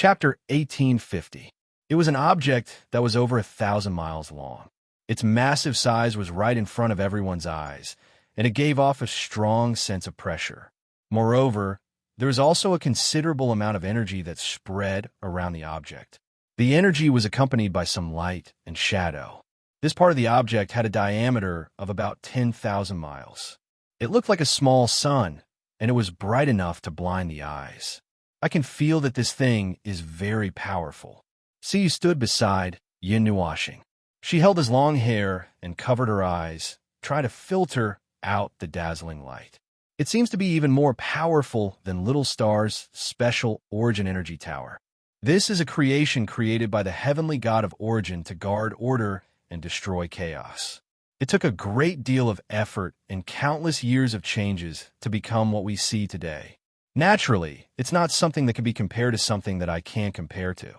Chapter 1850. It was an object that was over 1,000 miles long. Its massive size was right in front of everyone's eyes, and it gave off a strong sense of pressure. Moreover, there was also a considerable amount of energy that spread around the object. The energy was accompanied by some light and shadow. This part of the object had a diameter of about 10,000 miles. It looked like a small sun, and it was bright enough to blind the eyes. I can feel that this thing is very powerful. Siyu stood beside Yin Nuashing. She held his long hair and covered her eyes, trying to filter out the dazzling light. It seems to be even more powerful than Little Star's special Origin Energy Tower. This is a creation created by the heavenly god of Origin to guard order and destroy chaos. It took a great deal of effort and countless years of changes to become what we see today. Naturally, it's not something that can be compared to something that I can't compare to.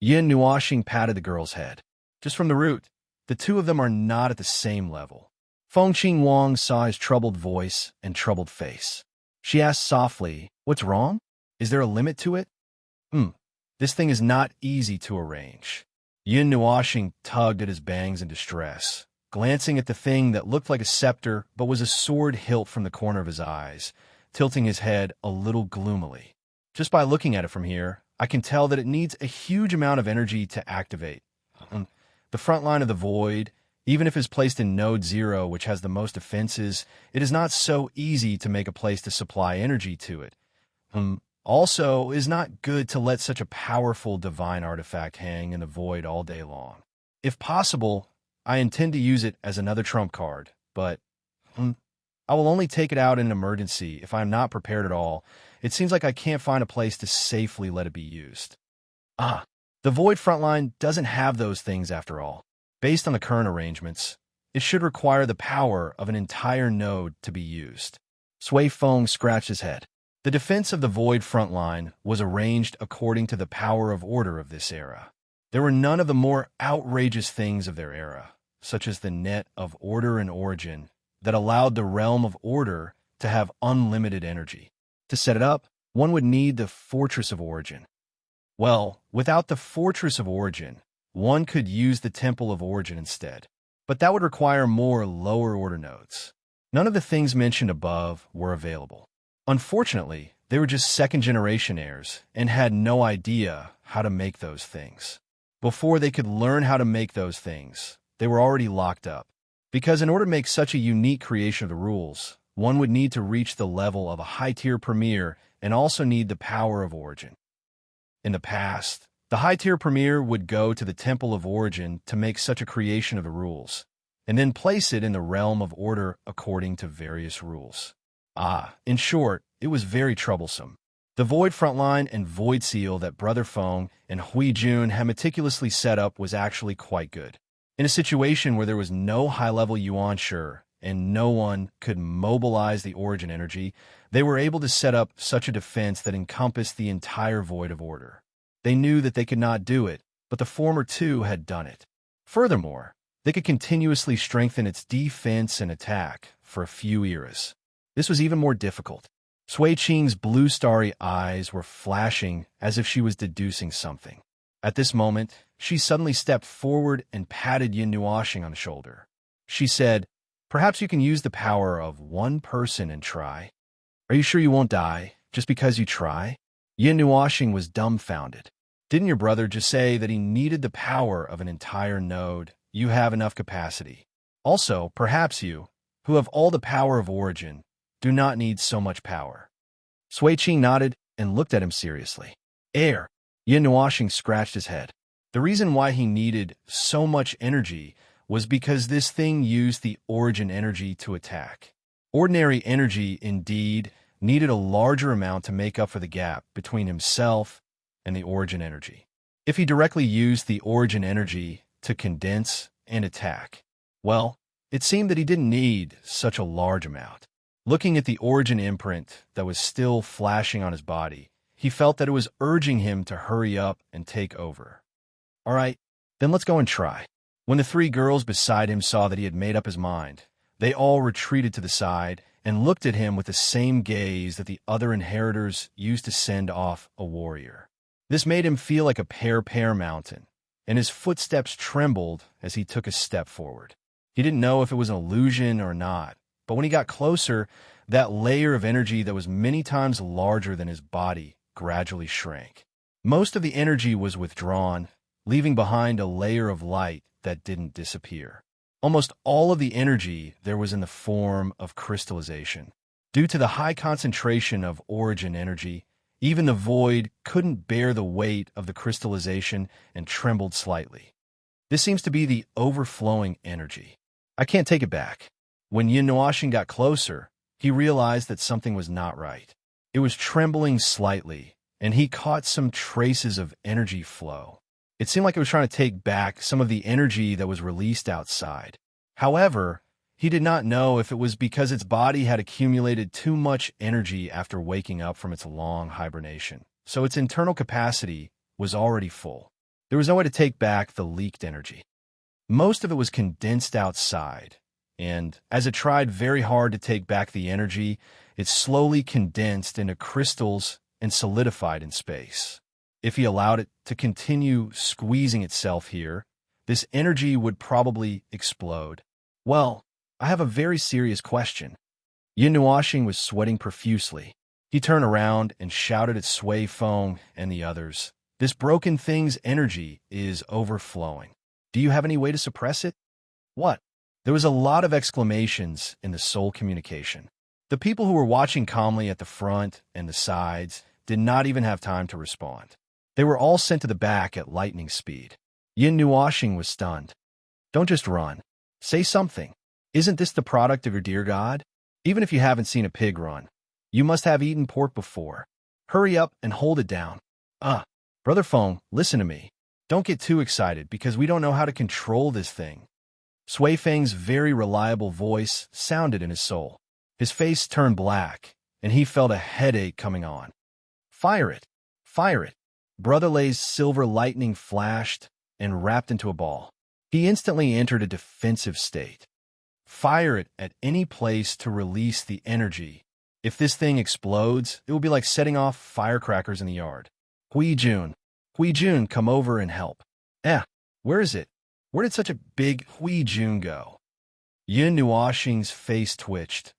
Yin Nuashing patted the girl's head. Just from the root, the two of them are not at the same level. Fengqing Wang saw his troubled voice and troubled face. She asked softly, "What's wrong? Is there a limit to it?" This thing is not easy to arrange. Yin Nuashing tugged at his bangs in distress, glancing at the thing that looked like a scepter but was a sword hilt from the corner of his eyes, tilting his head a little gloomily. Just by looking at it from here, I can tell that it needs a huge amount of energy to activate. The front line of the void, even if it's placed in node 0, which has the most defenses, it is not so easy to make a place to supply energy to it. Also, it is not good to let such a powerful divine artifact hang in the void all day long. If possible, I intend to use it as another trump card, but I will only take it out in an emergency if I am not prepared at all. It seems like I can't find a place to safely let it be used. The void frontline doesn't have those things after all. Based on the current arrangements, it should require the power of an entire node to be used. Sui Feng scratched his head. The defense of the void frontline was arranged according to the power of order of this era. There were none of the more outrageous things of their era, such as the net of order and origin, that allowed the realm of order to have unlimited energy. To set it up, one would need the Fortress of Origin. Well, without the Fortress of Origin, one could use the Temple of Origin instead, but that would require more lower-order nodes. None of the things mentioned above were available. Unfortunately, they were just second-generation heirs and had no idea how to make those things. Before they could learn how to make those things, they were already locked up. Because in order to make such a unique creation of the rules, one would need to reach the level of a high-tier premier and also need the power of Origin. In the past, the high-tier premier would go to the Temple of Origin to make such a creation of the rules, and then place it in the realm of order according to various rules. In short, it was very troublesome. The Void Frontline and Void Seal that Brother Feng and Hui Jun had meticulously set up was actually quite good. In a situation where there was no high-level Yuan Shi and no one could mobilize the origin energy, they were able to set up such a defense that encompassed the entire void of order. They knew that they could not do it, but the former two had done it. Furthermore, they could continuously strengthen its defense and attack for a few eras. This was even more difficult. Sui Qing's blue starry eyes were flashing as if she was deducing something. At this moment, she suddenly stepped forward and patted Yin Nuashing on the shoulder. She said, "Perhaps you can use the power of one person and try. Are you sure you won't die just because you try?" Yin Nuashing was dumbfounded. "Didn't your brother just say that he needed the power of an entire node? You have enough capacity. Also, perhaps you, who have all the power of origin, do not need so much power." Sui Qing nodded and looked at him seriously. "Air." Yin Nuashing scratched his head. The reason why he needed so much energy was because this thing used the origin energy to attack. Ordinary energy, indeed, needed a larger amount to make up for the gap between himself and the origin energy. If he directly used the origin energy to condense and attack, well, it seemed that he didn't need such a large amount. Looking at the origin imprint that was still flashing on his body, he felt that it was urging him to hurry up and take over. "All right, then let's go and try." When the three girls beside him saw that he had made up his mind, they all retreated to the side and looked at him with the same gaze that the other inheritors used to send off a warrior. This made him feel like a pear mountain, and his footsteps trembled as he took a step forward. He didn't know if it was an illusion or not, but when he got closer, that layer of energy that was many times larger than his body gradually shrank. Most of the energy was withdrawn, leaving behind a layer of light that didn't disappear. Almost all of the energy there was in the form of crystallization. Due to the high concentration of origin energy, even the void couldn't bear the weight of the crystallization and trembled slightly. This seems to be the overflowing energy. I can't take it back. When Yin Nuashin got closer, he realized that something was not right. It was trembling slightly, and he caught some traces of energy flow. It seemed like it was trying to take back some of the energy that was released outside. However, he did not know if it was because its body had accumulated too much energy after waking up from its long hibernation, so its internal capacity was already full. There was no way to take back the leaked energy. Most of it was condensed outside, and as it tried very hard to take back the energy, it slowly condensed into crystals and solidified in space. If he allowed it to continue squeezing itself here, this energy would probably explode. Well, I have a very serious question. Yin Nuashing was sweating profusely. He turned around and shouted at Sui Feng and the others, "This broken thing's energy is overflowing. Do you have any way to suppress it?" What? There was a lot of exclamations in the soul communication. The people who were watching calmly at the front and the sides did not even have time to respond. They were all sent to the back at lightning speed. Yin Nuashing was stunned. "Don't just run. Say something. Isn't this the product of your dear God? Even if you haven't seen a pig run, you must have eaten pork before. Hurry up and hold it down." Brother Feng, listen to me. Don't get too excited because we don't know how to control this thing." Sui Feng's very reliable voice sounded in his soul. His face turned black, and he felt a headache coming on. "Fire it! Fire it!" Brother Lei's silver lightning flashed and wrapped into a ball. He instantly entered a defensive state. Fire it at any place to release the energy. If this thing explodes, it will be like setting off firecrackers in the yard. Hui Jun, come over and help." Where is it? Where did such a big Hui Jun go?" Yin Nuashing's face twitched.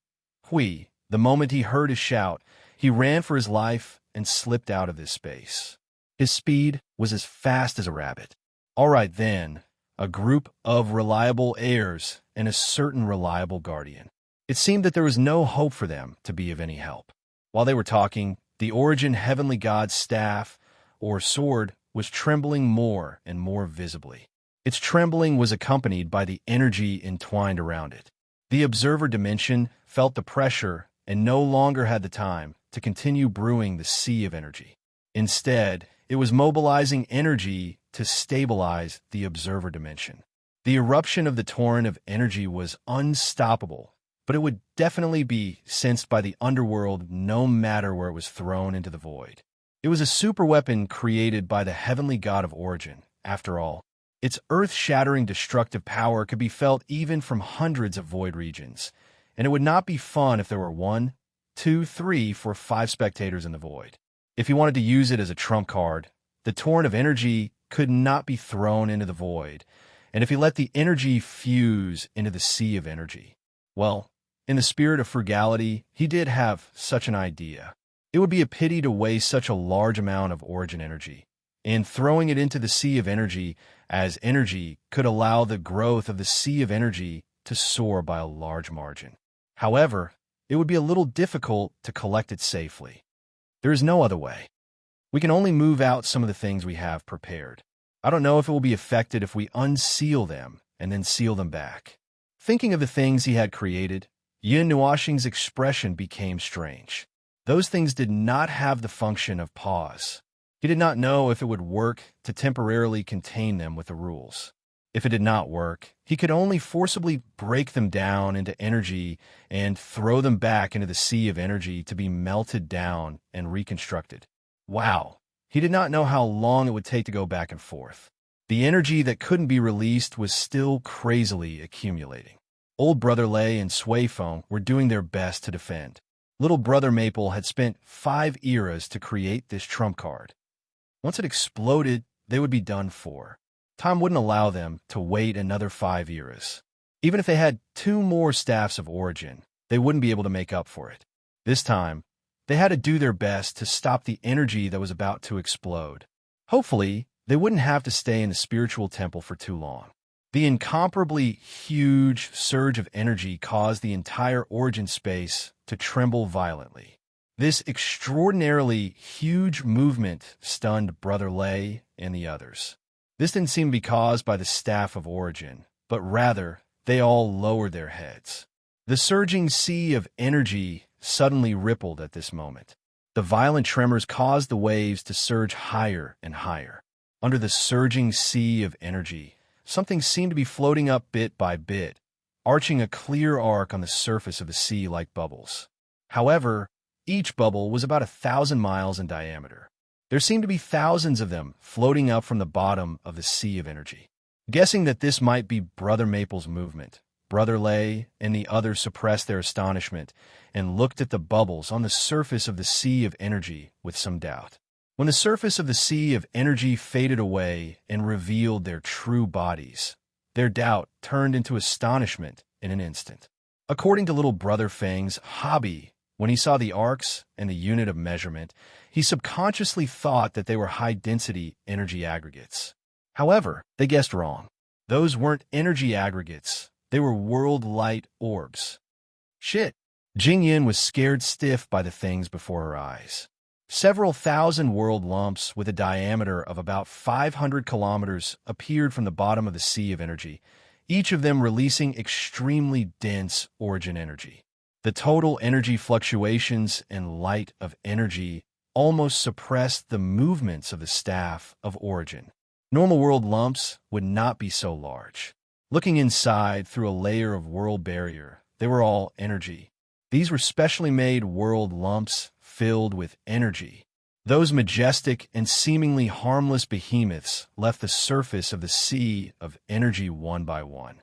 The moment he heard his shout, he ran for his life and slipped out of this space. His speed was as fast as a rabbit. All right then, a group of reliable heirs and a certain reliable guardian. It seemed that there was no hope for them to be of any help. While they were talking, the origin heavenly god's staff, or sword, was trembling more and more visibly. Its trembling was accompanied by the energy entwined around it. The observer dimension felt the pressure and no longer had the time to continue brewing the sea of energy. Instead, it was mobilizing energy to stabilize the observer dimension. The eruption of the torrent of energy was unstoppable, but it would definitely be sensed by the underworld no matter where it was thrown into the void. It was a superweapon created by the heavenly god of origin, after all. Its earth-shattering destructive power could be felt even from hundreds of void regions, and it would not be fun if there were 1, 2, 3, 4, 5 spectators in the void. If he wanted to use it as a trump card, the torrent of energy could not be thrown into the void, and if he let the energy fuse into the sea of energy, well, in the spirit of frugality, he did have such an idea. It would be a pity to waste such a large amount of origin energy, and throwing it into the sea of energy as energy could allow the growth of the sea of energy to soar by a large margin. However, it would be a little difficult to collect it safely. There is no other way. We can only move out some of the things we have prepared. I don't know if it will be affected if we unseal them and then seal them back. Thinking of the things he had created, Yin Nuashing's expression became strange. Those things did not have the function of pause. He did not know if it would work to temporarily contain them with the rules. If it did not work, he could only forcibly break them down into energy and throw them back into the sea of energy to be melted down and reconstructed. Wow! He did not know how long it would take to go back and forth. The energy that couldn't be released was still crazily accumulating. Old Brother Lei and Sui Feng were doing their best to defend. Little Brother Maple had spent 5 eras to create this trump card. Once it exploded, they would be done for. Time wouldn't allow them to wait another 5 eras. Even if they had 2 more staffs of origin, they wouldn't be able to make up for it. This time, they had to do their best to stop the energy that was about to explode. Hopefully, they wouldn't have to stay in the spiritual temple for too long. The incomparably huge surge of energy caused the entire origin space to tremble violently. This extraordinarily huge movement stunned Brother Lay and the others. This didn't seem to be caused by the staff of origin, but rather, they all lowered their heads. The surging sea of energy suddenly rippled at this moment. The violent tremors caused the waves to surge higher and higher. Under the surging sea of energy, something seemed to be floating up bit by bit, arching a clear arc on the surface of the sea like bubbles. However, each bubble was about 1,000 miles in diameter. There seemed to be thousands of them floating up from the bottom of the sea of energy. Guessing that this might be Brother Maple's movement, Brother Lay and the others suppressed their astonishment and looked at the bubbles on the surface of the sea of energy with some doubt. When the surface of the sea of energy faded away and revealed their true bodies, their doubt turned into astonishment in an instant. According to little Brother Fang's hobby, when he saw the arcs and the unit of measurement, he subconsciously thought that they were high-density energy aggregates. However, they guessed wrong. Those weren't energy aggregates. They were world light orbs. Shit. Jing Yin was scared stiff by the things before her eyes. Several thousand world lumps with a diameter of about 500 kilometers appeared from the bottom of the sea of energy, each of them releasing extremely dense origin energy. The total energy fluctuations and light of energy almost suppressed the movements of the staff of origin. Normal world lumps would not be so large. Looking inside through a layer of world barrier, they were all energy. These were specially made world lumps filled with energy. Those majestic and seemingly harmless behemoths left the surface of the sea of energy one by one.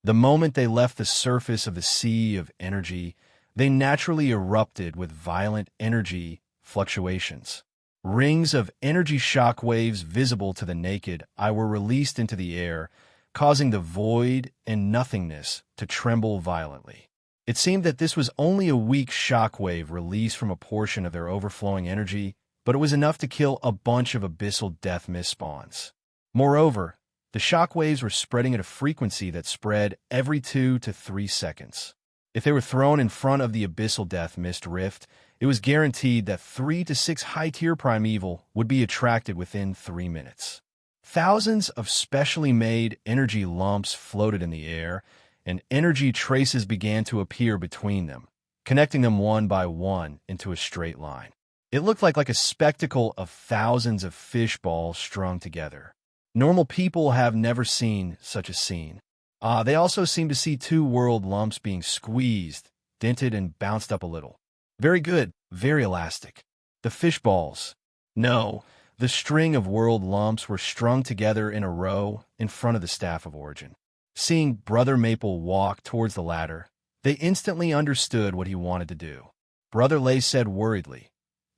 The moment they left the surface of the sea of energy, they naturally erupted with violent energy fluctuations. Rings of energy shock waves visible to the naked eye were released into the air, causing the void and nothingness to tremble violently. It seemed that this was only a weak shock wave released from a portion of their overflowing energy, but it was enough to kill a bunch of abyssal death mist spawns. Moreover, the shock waves were spreading at a frequency that spread every 2 to 3 seconds. If they were thrown in front of the abyssal death mist rift, it was guaranteed that 3 to 6 high-tier primeval would be attracted within 3 minutes. Thousands of specially made energy lumps floated in the air, and energy traces began to appear between them, connecting them one by one into a straight line. It looked like a spectacle of thousands of fish balls strung together. Normal people have never seen such a scene. They also seemed to see 2 world lumps being squeezed, dented, and bounced up a little. Very good, very elastic. The fish balls. No, the string of world lumps were strung together in a row in front of the staff of origin. Seeing Brother Maple walk towards the ladder, they instantly understood what he wanted to do. Brother Lay said worriedly,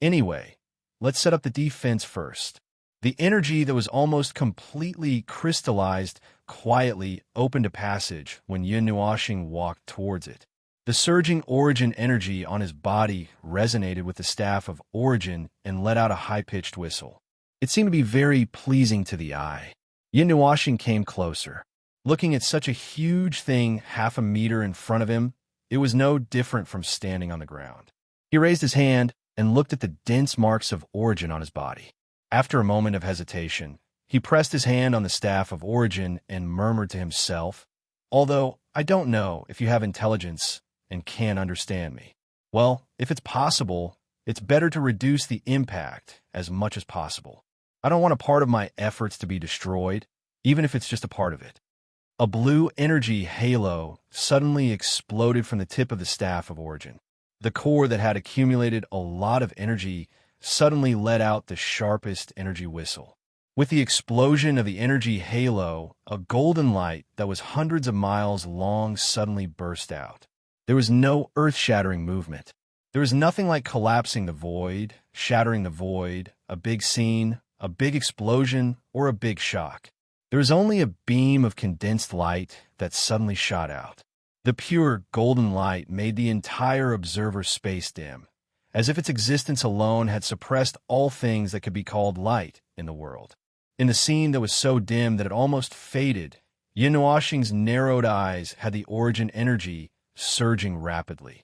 "Anyway, let's set up the defense first." The energy that was almost completely crystallized quietly opened a passage when Yin Nuoxing walked towards it. The surging origin energy on his body resonated with the staff of origin and let out a high-pitched whistle. It seemed to be very pleasing to the eye. Yin Nuoxing came closer. Looking at such a huge thing half a meter in front of him, it was no different from standing on the ground. He raised his hand and looked at the dense marks of origin on his body. After a moment of hesitation, he pressed his hand on the staff of origin and murmured to himself, "Although I don't know if you have intelligence and can understand me. Well, if it's possible, it's better to reduce the impact as much as possible. I don't want a part of my efforts to be destroyed, even if it's just a part of it." A blue energy halo suddenly exploded from the tip of the staff of origin. The core that had accumulated a lot of energy suddenly let out the sharpest energy whistle. With the explosion of the energy halo, a golden light that was hundreds of miles long suddenly burst out. There was no earth-shattering movement. There was nothing like collapsing the void, shattering the void, a big scene, a big explosion, or a big shock. There was only a beam of condensed light that suddenly shot out. The pure golden light made the entire observer space dim, as if its existence alone had suppressed all things that could be called light in the world. In the scene that was so dim that it almost faded, Yin Wuxing's narrowed eyes had the origin energy surging rapidly.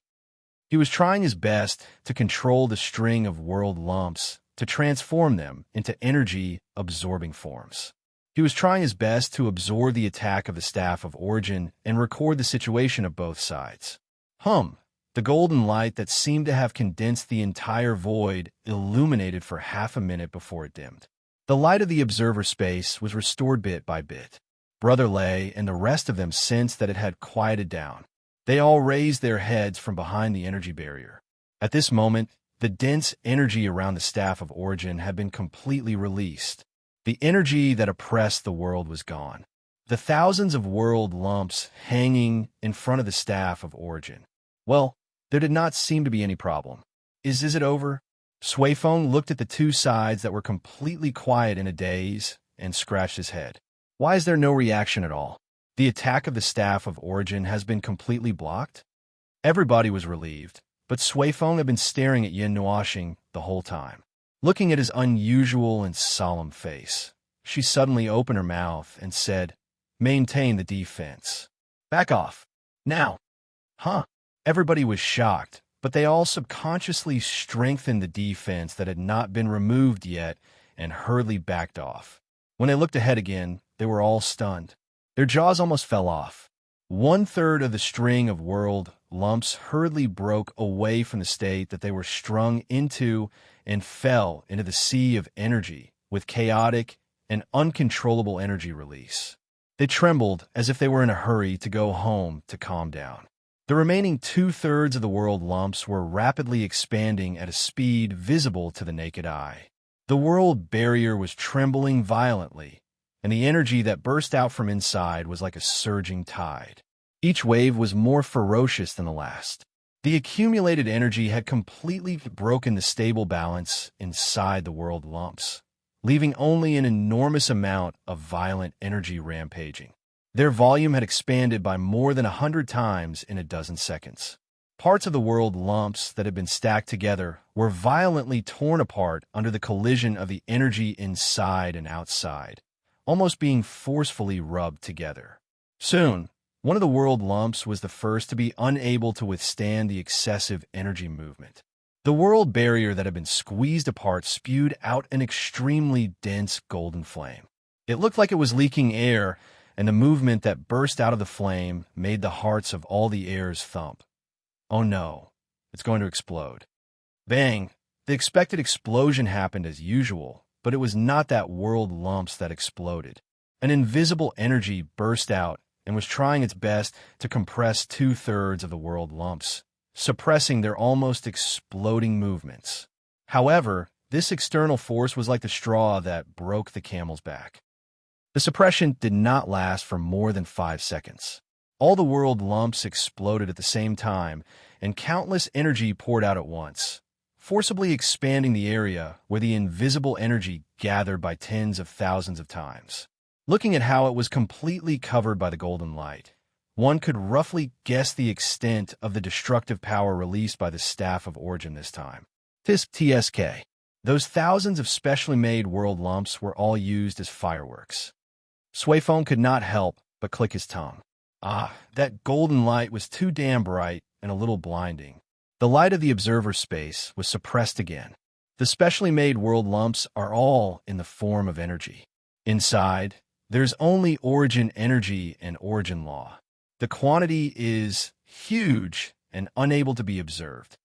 He was trying his best to control the string of world lumps, to transform them into energy-absorbing forms. He was trying his best to absorb the attack of the Staff of Origin and record the situation of both sides. The golden light that seemed to have condensed the entire void illuminated for half a minute before it dimmed. The light of the observer space was restored bit by bit. Brother Lei and the rest of them sensed that it had quieted down. They all raised their heads from behind the energy barrier. At this moment, the dense energy around the Staff of Origin had been completely released. The energy that oppressed the world was gone. The thousands of world lumps hanging in front of the Staff of Origin. Well, there did not seem to be any problem. Is it over? Suifeng looked at the two sides that were completely quiet in a daze and scratched his head. Why is there no reaction at all? The attack of the Staff of Origin has been completely blocked? Everybody was relieved, but Suifeng had been staring at Yin Wuxing the whole time. Looking at his unusual and solemn face, she suddenly opened her mouth and said, "Maintain the defense. Back off. Now." Everybody was shocked, but they all subconsciously strengthened the defense that had not been removed yet and hurriedly backed off. When they looked ahead again, they were all stunned. Their jaws almost fell off. 1/3 of the string of world lumps hurriedly broke away from the state that they were strung into and fell into the sea of energy with chaotic and uncontrollable energy release. They trembled as if they were in a hurry to go home to calm down. The remaining 2/3 of the world lumps were rapidly expanding at a speed visible to the naked eye. The world barrier was trembling violently, and the energy that burst out from inside was like a surging tide. Each wave was more ferocious than the last. The accumulated energy had completely broken the stable balance inside the world lumps, leaving only an enormous amount of violent energy rampaging. Their volume had expanded by more than 100 times in a dozen seconds. Parts of the world lumps that had been stacked together were violently torn apart under the collision of the energy inside and outside, almost being forcefully rubbed together. Soon, one of the world lumps was the first to be unable to withstand the excessive energy movement. The world barrier that had been squeezed apart spewed out an extremely dense golden flame. It looked like it was leaking air, and the movement that burst out of the flame made the hearts of all the heirs thump. Oh no, it's going to explode. Bang! The expected explosion happened as usual, but it was not that world lumps that exploded. An invisible energy burst out and was trying its best to compress 2/3 of the world lumps, suppressing their almost exploding movements. However, this external force was like the straw that broke the camel's back. The suppression did not last for more than 5 seconds. All the world lumps exploded at the same time, and countless energy poured out at once, forcibly expanding the area where the invisible energy gathered by tens of thousands of times. Looking at how it was completely covered by the golden light, one could roughly guess the extent of the destructive power released by the Staff of Origin this time. TSK. Those thousands of specially made world lumps were all used as fireworks. Suifeng could not help but click his tongue. That golden light was too damn bright and a little blinding. The light of the observer space was suppressed again. The specially made world lumps are all in the form of energy. Inside, there's only origin energy and origin law. The quantity is huge and unable to be observed.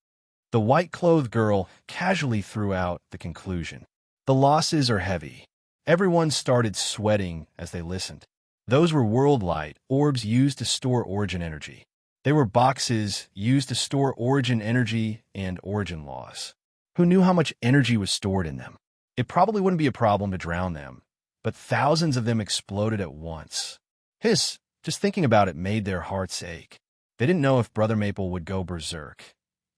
The white-clothed girl casually threw out the conclusion. The losses are heavy. Everyone started sweating as they listened. Those were world light, orbs used to store origin energy. They were boxes used to store origin energy and origin laws. Who knew how much energy was stored in them? It probably wouldn't be a problem to drown them, but thousands of them exploded at once. Just thinking about it made their hearts ache. They didn't know if Brother Maple would go berserk.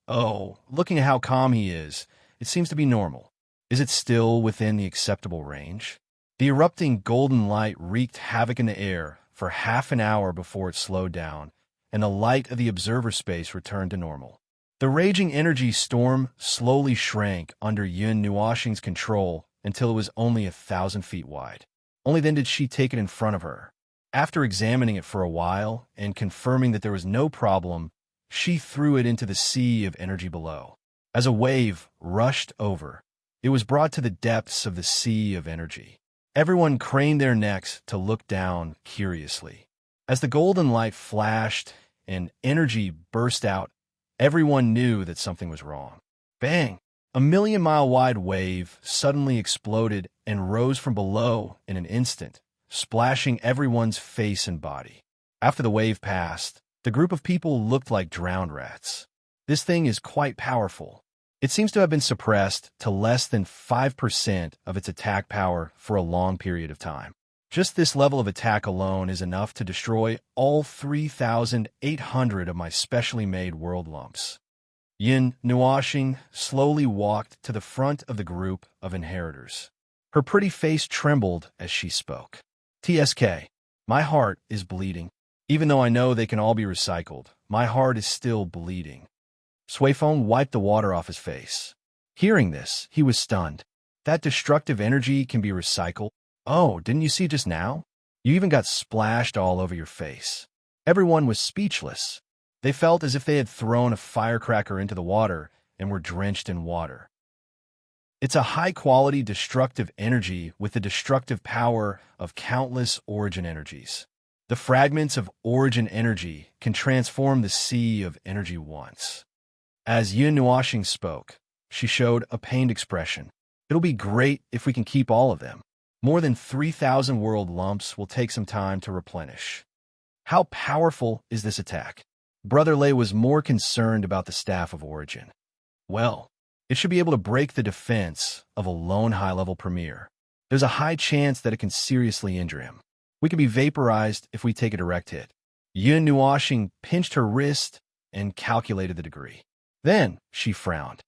Oh, looking at how calm he is, it seems to be normal. Is it still within the acceptable range? The erupting golden light wreaked havoc in the air for half an hour before it slowed down, and the light of the observer space returned to normal. The raging energy storm slowly shrank under Yun Nuoxing's control until it was only 1,000 feet wide. Only then did she take it in front of her. After examining it for a while and confirming that there was no problem, she threw it into the sea of energy below. As a wave rushed over, it was brought to the depths of the sea of energy. Everyone craned their necks to look down curiously. As the golden light flashed and energy burst out, everyone knew that something was wrong. Bang! A million-mile-wide wave suddenly exploded and rose from below in an instant, splashing everyone's face and body. After the wave passed, the group of people looked like drowned rats. This thing is quite powerful. It seems to have been suppressed to less than 5% of its attack power for a long period of time. Just this level of attack alone is enough to destroy all 3,800 of my specially made world lumps. Yun Nuoxing slowly walked to the front of the group of inheritors. Her pretty face trembled as she spoke. TSK, my heart is bleeding. Even though I know they can all be recycled, my heart is still bleeding. Suifeng wiped the water off his face. Hearing this, he was stunned. That destructive energy can be recycled? Oh, didn't you see just now? You even got splashed all over your face. Everyone was speechless. They felt as if they had thrown a firecracker into the water and were drenched in water. It's a high-quality destructive energy with the destructive power of countless origin energies. The fragments of origin energy can transform the sea of energy once. As Yun Nuoxing spoke, she showed a pained expression. It'll be great if we can keep all of them. More than 3,000 world lumps will take some time to replenish. How powerful is this attack? Brother Lei was more concerned about the Staff of Origin. Well, it should be able to break the defense of a lone high-level premier. There's a high chance that it can seriously injure him. We could be vaporized if we take a direct hit. Yun Nuoxing pinched her wrist and calculated the degree. Then she frowned.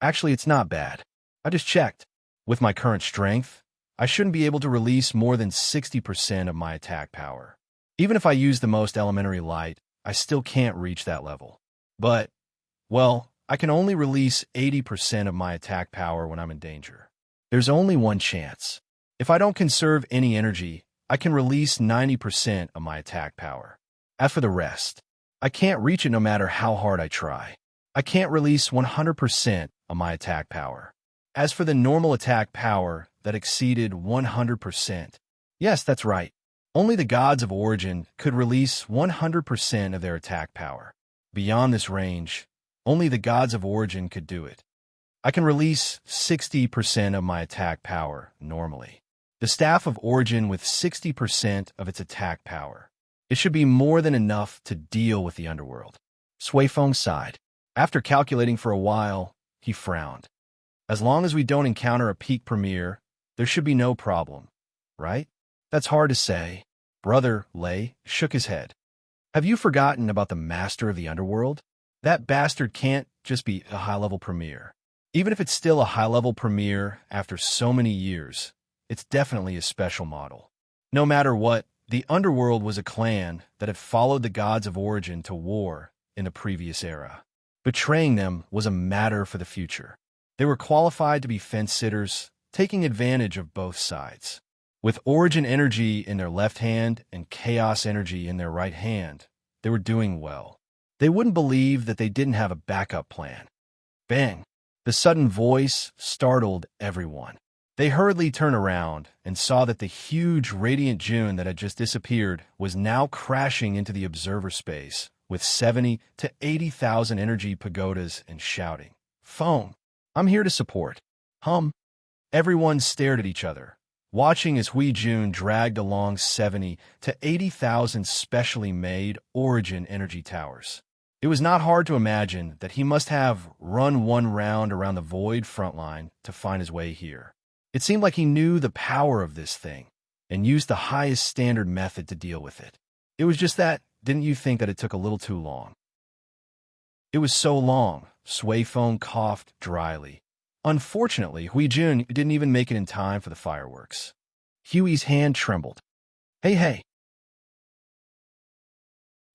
Actually, it's not bad. I just checked. With my current strength, I shouldn't be able to release more than 60% of my attack power. Even if I use the most elementary light, I still can't reach that level. But, well, I can only release 80% of my attack power when I'm in danger. There's only one chance. If I don't conserve any energy, I can release 90% of my attack power. As for the rest, I can't reach it no matter how hard I try. I can't release 100% of my attack power. As for the normal attack power that exceeded 100%, yes, that's right. Only the gods of origin could release 100% of their attack power. Beyond this range, only the gods of origin could do it. I can release 60% of my attack power normally. The Staff of Origin with 60% of its attack power. It should be more than enough to deal with the underworld. Suifeng sighed. After calculating for a while, he frowned. As long as we don't encounter a peak premier, there should be no problem, right? That's hard to say. Brother Lei shook his head. Have you forgotten about the master of the underworld? That bastard can't just be a high-level premier. Even if it's still a high-level premier after so many years, it's definitely a special model. No matter what, the underworld was a clan that had followed the gods of origin to war in the previous era. Betraying them was a matter for the future. They were qualified to be fence-sitters, taking advantage of both sides. With origin energy in their left hand and chaos energy in their right hand, they were doing well. They wouldn't believe that they didn't have a backup plan. Bang! The sudden voice startled everyone. They hurriedly turned around and saw that the huge radiant June that had just disappeared was now crashing into the observer space with 70 to 80,000 energy pagodas and shouting, "Phone! I'm here to support." Hum! Everyone stared at each other, watching as Hui Jun dragged along 70 to 80,000 specially made origin energy towers. It was not hard to imagine that he must have run one round around the void front line to find his way here. It seemed like he knew the power of this thing and used the highest standard method to deal with it. It was just that, didn't you think that it took a little too long? It was so long, Suifeng coughed dryly. Unfortunately, Hui Jun didn't even make it in time for the fireworks. Huey's hand trembled. Hey, hey.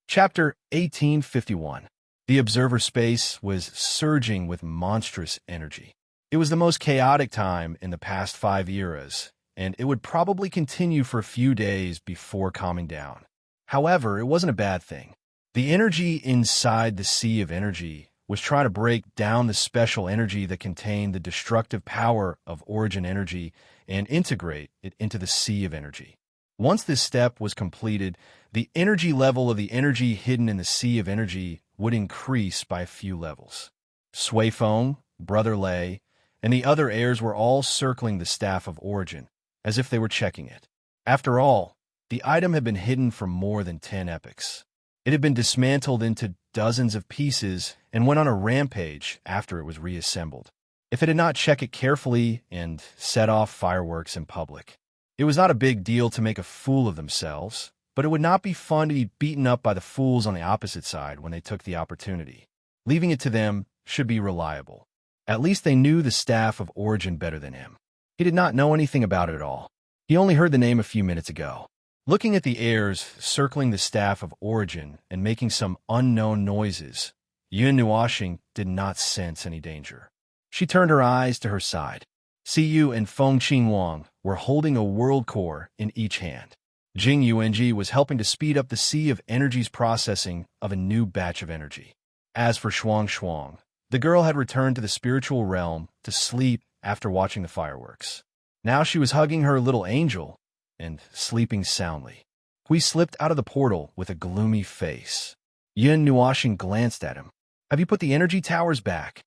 Chapter 1851. The observer space was surging with monstrous energy. It was the most chaotic time in the past 5 eras, and it would probably continue for a few days before calming down. However, it wasn't a bad thing. The energy inside the sea of energy was trying to break down the special energy that contained the destructive power of origin energy and integrate it into the sea of energy. Once this step was completed, the energy level of the energy hidden in the sea of energy would increase by a few levels. Sui Feng, Brother Lei, and the other heirs were all circling the staff of origin, as if they were checking it. After all, the item had been hidden for more than 10 epochs. It had been dismantled into dozens of pieces and went on a rampage after it was reassembled. If it had not checked it carefully and set off fireworks in public. It was not a big deal to make a fool of themselves, but it would not be fun to be beaten up by the fools on the opposite side when they took the opportunity. Leaving it to them should be reliable. At least they knew the staff of origin better than him. He did not know anything about it at all. He only heard the name a few minutes ago. Looking at the heirs circling the staff of origin and making some unknown noises, Yun Nuoxing did not sense any danger. She turned her eyes to her side. Siyu and Feng Qinhuang were holding a world core in each hand. Jing Yuanji was helping to speed up the sea of energy's processing of a new batch of energy. As for Shuang, the girl had returned to the spiritual realm to sleep after watching the fireworks. Now she was hugging her little angel and sleeping soundly. Hui slipped out of the portal with a gloomy face. Yun Nuoxing glanced at him. Have you put the energy towers back?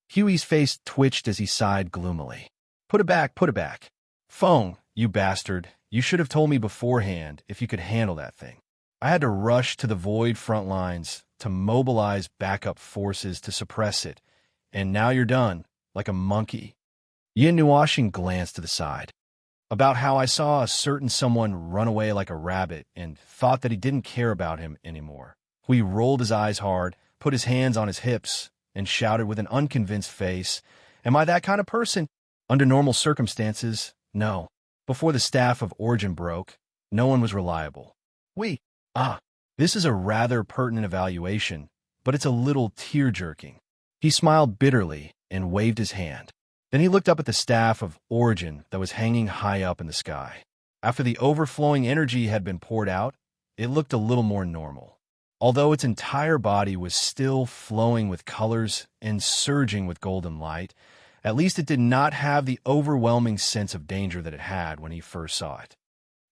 Huey's face twitched as he sighed gloomily. Put it back, put it back. Feng, you bastard, you should have told me beforehand if you could handle that thing. I had to rush to the void front lines to mobilize backup forces to suppress it, and now you're done, like a monkey. Yin Nuoxing glanced to the side. About how I saw a certain someone run away like a rabbit and thought that he didn't care about him anymore. Hui rolled his eyes hard, put his hands on his hips, and shouted with an unconvinced face, Am I that kind of person? Under normal circumstances, no. Before the staff of origin broke, no one was reliable. This is a rather pertinent evaluation, but it's a little tear-jerking. He smiled bitterly and waved his hand. Then he looked up at the staff of origin that was hanging high up in the sky. After the overflowing energy had been poured out, it looked a little more normal. Although its entire body was still flowing with colors and surging with golden light, at least it did not have the overwhelming sense of danger that it had when he first saw it.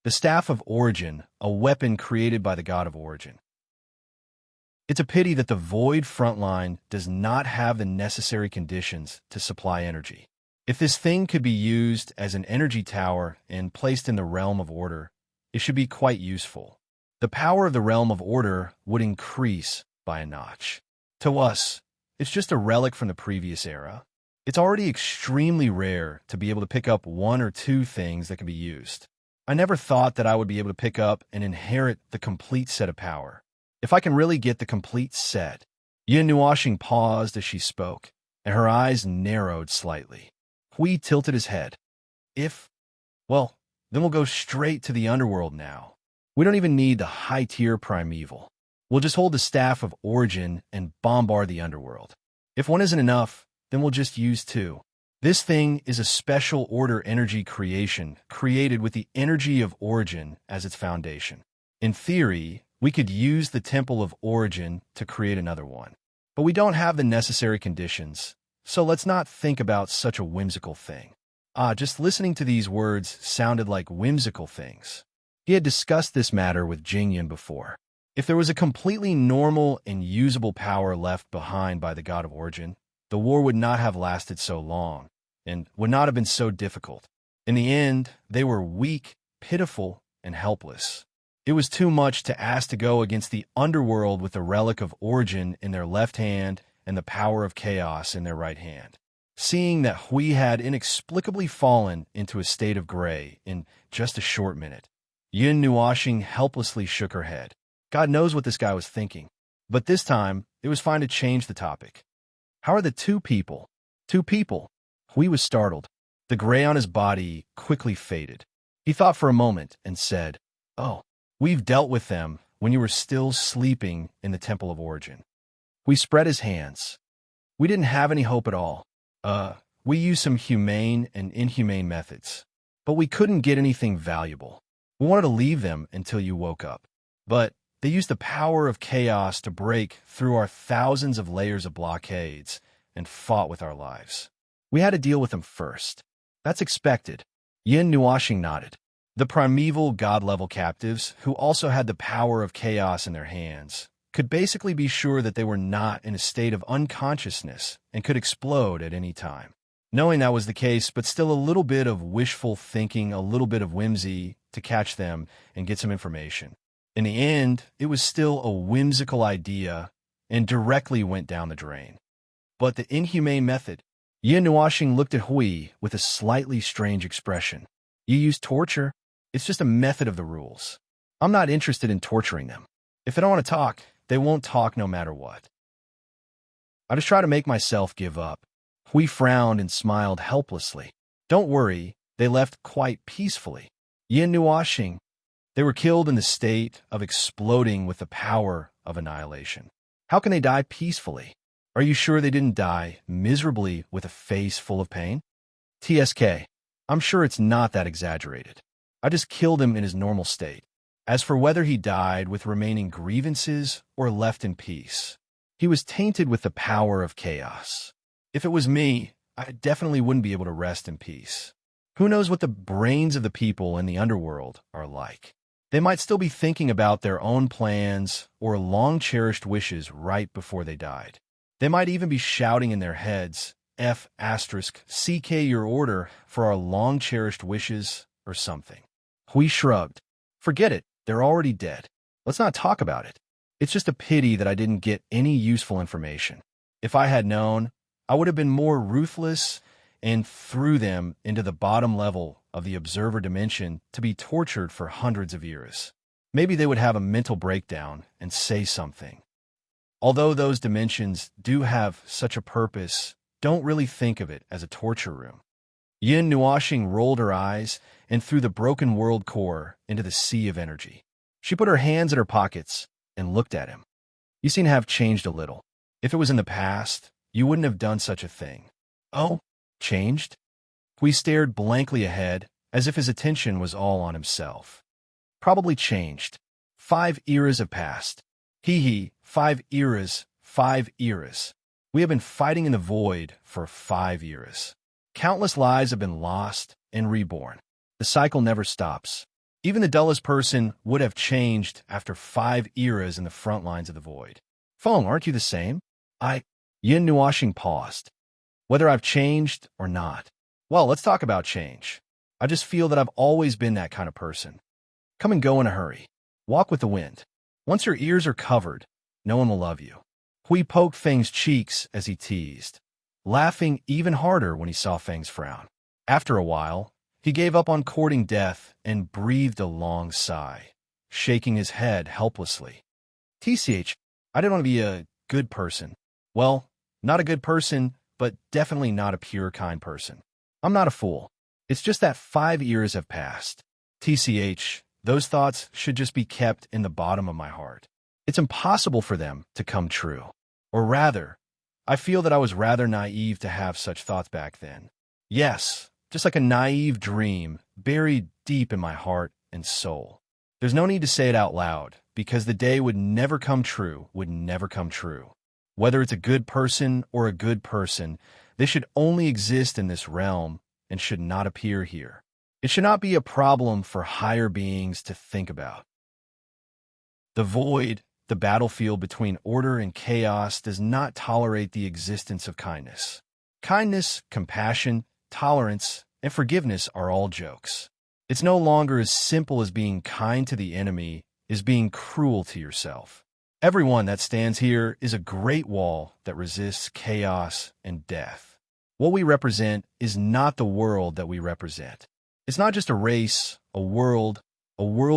The Staff of Origin, a weapon created by the god of origin. It's a pity that the Void Frontline does not have the necessary conditions to supply energy. If this thing could be used as an energy tower and placed in the realm of order, it should be quite useful. The power of the realm of order would increase by a notch. To us, it's just a relic from the previous era. It's already extremely rare to be able to pick up one or two things that can be used. I never thought that I would be able to pick up and inherit the complete set of power. If I can really get the complete set. Yin Nuoxing paused as she spoke, and her eyes narrowed slightly. Hui tilted his head. Then we'll go straight to the underworld now. We don't even need the high-tier primeval. We'll just hold the Staff of Origin and bombard the underworld. If one isn't enough, then we'll just use two. This thing is a special order energy creation created with the energy of origin as its foundation. In theory, we could use the Temple of Origin to create another one. But we don't have the necessary conditions, so let's not think about such a whimsical thing. Just listening to these words sounded like whimsical things. He had discussed this matter with Jingyan before. If there was a completely normal and usable power left behind by the god of origin, the war would not have lasted so long, and would not have been so difficult. In the end, they were weak, pitiful, and helpless. It was too much to ask to go against the underworld with the relic of origin in their left hand and the power of chaos in their right hand. Seeing that Hui had inexplicably fallen into a state of gray in just a short minute, Yin Nuoxing helplessly shook her head. God knows what this guy was thinking. But this time, it was fine to change the topic. How are the two people? Hui Hui was startled. The gray on his body quickly faded. He thought for a moment and said, "Oh, we've dealt with them when you were still sleeping in the Temple of Origin." Hui spread his hands. "We didn't have any hope at all. We used some humane and inhumane methods, but we couldn't get anything valuable. We wanted to leave them until you woke up. But they used the power of chaos to break through our thousands of layers of blockades and fought with our lives. We had to deal with them first. That's expected." Yin Nuashing nodded. The primeval god-level captives, who also had the power of chaos in their hands, could basically be sure that they were not in a state of unconsciousness and could explode at any time. Knowing that was the case, but still a little bit of wishful thinking, a little bit of whimsy to catch them and get some information. In the end, it was still a whimsical idea and directly went down the drain. But the inhumane method. Yin Nuashing looked at Hui with a slightly strange expression. "You use torture? It's just a method of the rules. I'm not interested in torturing them. If they don't want to talk, they won't talk no matter what. I just try to make myself give up." Hui frowned and smiled helplessly. "Don't worry, they left quite peacefully." Yin Nuashing. "They were killed in the state of exploding with the power of annihilation. How can they die peacefully? Are you sure they didn't die miserably with a face full of pain?" "TSK, I'm sure it's not that exaggerated. I just killed him in his normal state. As for whether he died with remaining grievances or left in peace, he was tainted with the power of chaos. If it was me, I definitely wouldn't be able to rest in peace. Who knows what the brains of the people in the underworld are like? They might still be thinking about their own plans or long-cherished wishes right before they died. They might even be shouting in their heads, F***CK your order for our long-cherished wishes or something." Hui shrugged. "Forget it, they're already dead. Let's not talk about it. It's just a pity that I didn't get any useful information. If I had known, I would have been more ruthless and threw them into the bottom level of the observer dimension to be tortured for hundreds of years. Maybe they would have a mental breakdown and say something. Although those dimensions do have such a purpose, don't really think of it as a torture room." Yin Nuashing rolled her eyes and threw the broken world core into the sea of energy. She put her hands in her pockets and looked at him. "You seem to have changed a little. If it was in the past, you wouldn't have done such a thing." "Oh, changed?" Hui stared blankly ahead, as if his attention was all on himself. "Probably changed. 5 eras have passed. Hee, 5 eras, 5 eras. We have been fighting in the void for 5 eras. Countless lives have been lost and reborn. The cycle never stops. Even the dullest person would have changed after 5 eras in the front lines of the void. Feng, aren't you the same?" Yin Nuashing paused. "Whether I've changed or not. Well, let's talk about change. I just feel that I've always been that kind of person. Come and go in a hurry. Walk with the wind. Once your ears are covered, no one will love you." Hui poked Feng's cheeks as he teased, laughing even harder when he saw Feng's frown. After a while, he gave up on courting death and breathed a long sigh, shaking his head helplessly. "TCH, I didn't want to be a good person. Well, not a good person, but definitely not a pure, kind person. I'm not a fool. It's just that 5 years have passed. TCH, those thoughts should just be kept in the bottom of my heart. It's impossible for them to come true. Or rather, I feel that I was rather naive to have such thoughts back then. Yes, just like a naive dream buried deep in my heart and soul. There's no need to say it out loud, because the day would never come true, would never come true. Whether it's a good person or a good person, they should only exist in this realm and should not appear here. It should not be a problem for higher beings to think about. The void, the battlefield between order and chaos, does not tolerate the existence of kindness. Kindness, compassion, tolerance, and forgiveness are all jokes. It's no longer as simple as being kind to the enemy is being cruel to yourself. Everyone that stands here is a great wall that resists chaos and death. What we represent is not the world that we represent. It's not just a race, a world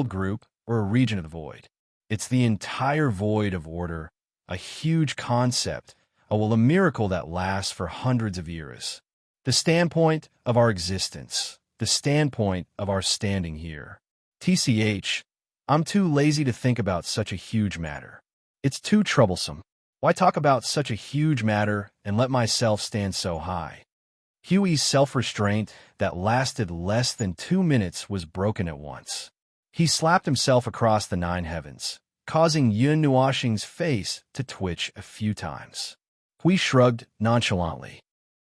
group, or a region of the void. It's the entire void of order, a huge concept, a miracle that lasts for hundreds of years. The standpoint of our existence, the standpoint of our standing here. TCH, I'm too lazy to think about such a huge matter. It's too troublesome. Why talk about such a huge matter and let myself stand so high? Huey's self-restraint that lasted less than 2 minutes was broken at once. He slapped himself across the 9 heavens, causing Yun Nuoxing's face to twitch a few times. Hui shrugged nonchalantly.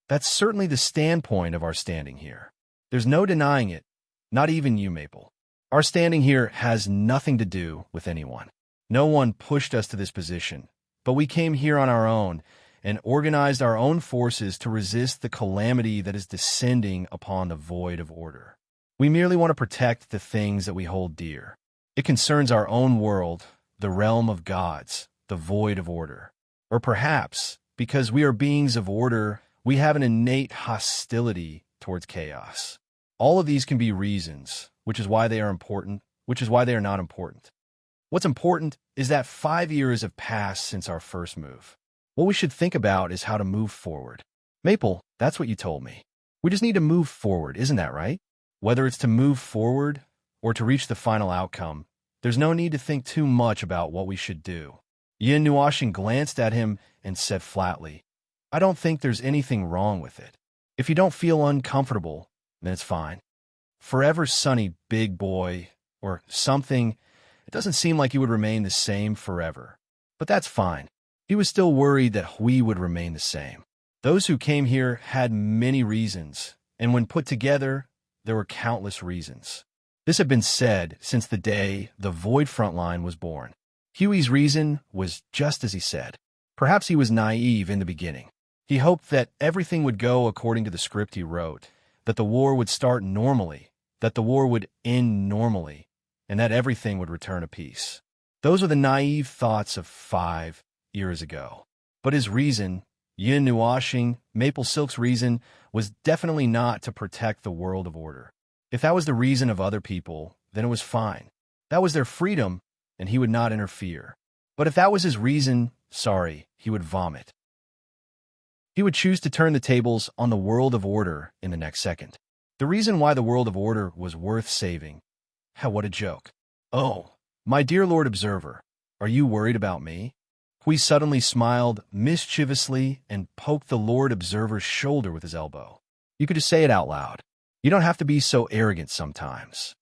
That's certainly the standpoint of our standing here. There's no denying it, not even you, Maple. Our standing here has nothing to do with anyone. No one pushed us to this position, but we came here on our own and organized our own forces to resist the calamity that is descending upon the void of order. We merely want to protect the things that we hold dear. It concerns our own world, the realm of gods, the void of order. Or perhaps, because we are beings of order, we have an innate hostility towards chaos. All of these can be reasons, which is why they are important, which is why they are not important. What's important is that 5 years have passed since our first move. What we should think about is how to move forward. Maple, that's what you told me. We just need to move forward, isn't that right? Whether it's to move forward or to reach the final outcome, there's no need to think too much about what we should do. Yin Nuoxing glanced at him and said flatly, I don't think there's anything wrong with it. If you don't feel uncomfortable, then it's fine. Forever sunny big boy, or something, it doesn't seem like you would remain the same forever. But that's fine. He was still worried that Hui would remain the same. Those who came here had many reasons, and when put together, there were countless reasons. This had been said since the day the Void Frontline was born. Huey's reason was just as he said. Perhaps he was naive in the beginning. He hoped that everything would go according to the script he wrote, that the war would start normally, that the war would end normally, and that everything would return to peace. Those were the naive thoughts of 5 years ago. But his reason, Yin Nuoxing, Maple Silk's reason, was definitely not to protect the world of order. If that was the reason of other people, then it was fine. That was their freedom, and he would not interfere. But if that was his reason, sorry, he would vomit. He would choose to turn the tables on the world of order in the next second. The reason why the world of order was worth saving. What a joke. Oh, my dear Lord Observer, are you worried about me? Hui suddenly smiled mischievously and poked the Lord Observer's shoulder with his elbow. You could just say it out loud. You don't have to be so arrogant sometimes.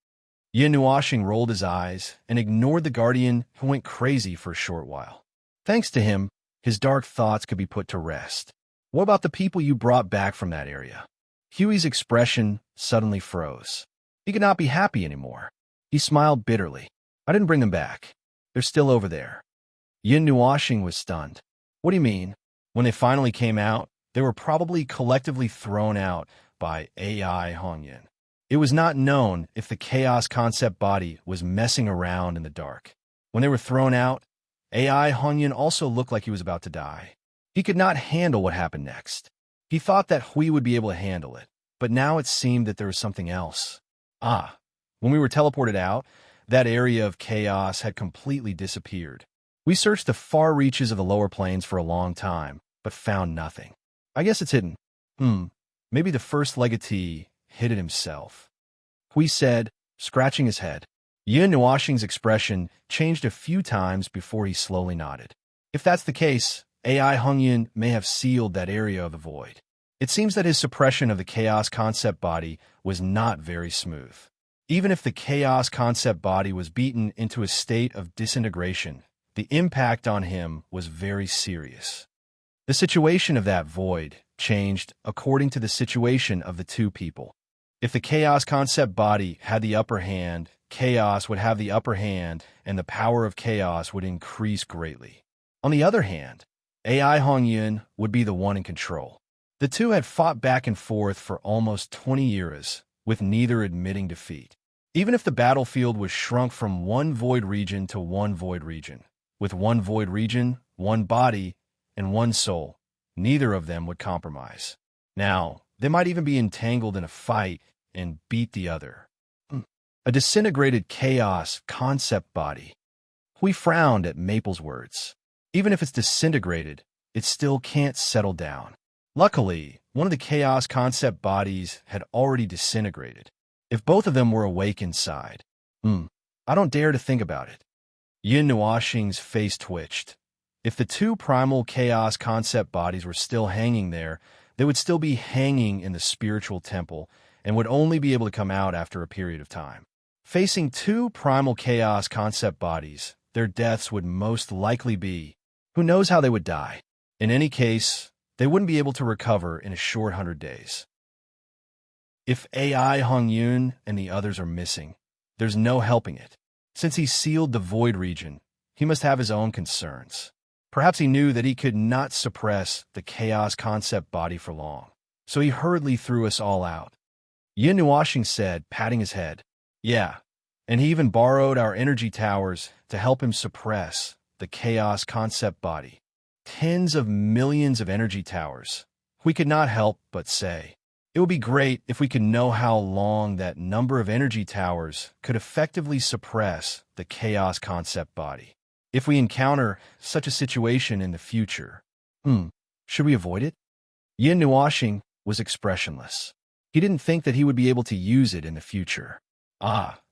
Yin Nuoxing rolled his eyes and ignored the guardian, who went crazy for a short while. Thanks to him, his dark thoughts could be put to rest. What about the people you brought back from that area? Huey's expression suddenly froze. He could not be happy anymore. He smiled bitterly. I didn't bring them back. They're still over there. Yin Nuoxing was stunned. What do you mean? When they finally came out, they were probably collectively thrown out by AI Hongyan. It was not known if the chaos concept body was messing around in the dark. When they were thrown out, AI Hongyan also looked like he was about to die. He could not handle what happened next. He thought that Hui would be able to handle it, but now it seemed that there was something else. When we were teleported out, that area of chaos had completely disappeared. We searched the far reaches of the lower planes for a long time, but found nothing. I guess it's hidden. Maybe the first legatee hid it himself. Hui said, scratching his head. Yin Nuoxing's expression changed a few times before he slowly nodded. If that's the case, AI Hongyan may have sealed that area of the void. It seems that his suppression of the chaos concept body was not very smooth. Even if the chaos concept body was beaten into a state of disintegration, the impact on him was very serious. The situation of that void changed according to the situation of the two people. If the chaos concept body had the upper hand, chaos would have the upper hand, and the power of chaos would increase greatly. On the other hand, AI Hongyan would be the one in control. The two had fought back and forth for almost 20 years, with neither admitting defeat. Even if the battlefield was shrunk from one void region to one void region, with one void region, one body, and one soul, neither of them would compromise. Now, they might even be entangled in a fight and beat the other. A disintegrated chaos concept body. Hui frowned at Maple's words. Even if it's disintegrated, it still can't settle down. Luckily, one of the chaos concept bodies had already disintegrated. If both of them were awake inside, I don't dare to think about it. Yin Nuoxing's face twitched. If the two primal chaos concept bodies were still hanging there, they would still be hanging in the spiritual temple and would only be able to come out after a period of time. Facing two primal chaos concept bodies, their deaths would most likely be, who knows how they would die. In any case, they wouldn't be able to recover in a short 100 days. If AI Hong Yun and the others are missing, there's no helping it. Since he sealed the void region, he must have his own concerns. Perhaps he knew that he could not suppress the chaos concept body for long, so he hurriedly threw us all out. Yin Nuoxing said, patting his head. Yeah, and he even borrowed our energy towers to help him suppress the chaos concept body. Tens of millions of energy towers. We could not help but say, it would be great if we could know how long that number of energy towers could effectively suppress the chaos concept body. If we encounter such a situation in the future, should we avoid it? Yin Nuoxing was expressionless. He didn't think that he would be able to use it in the future.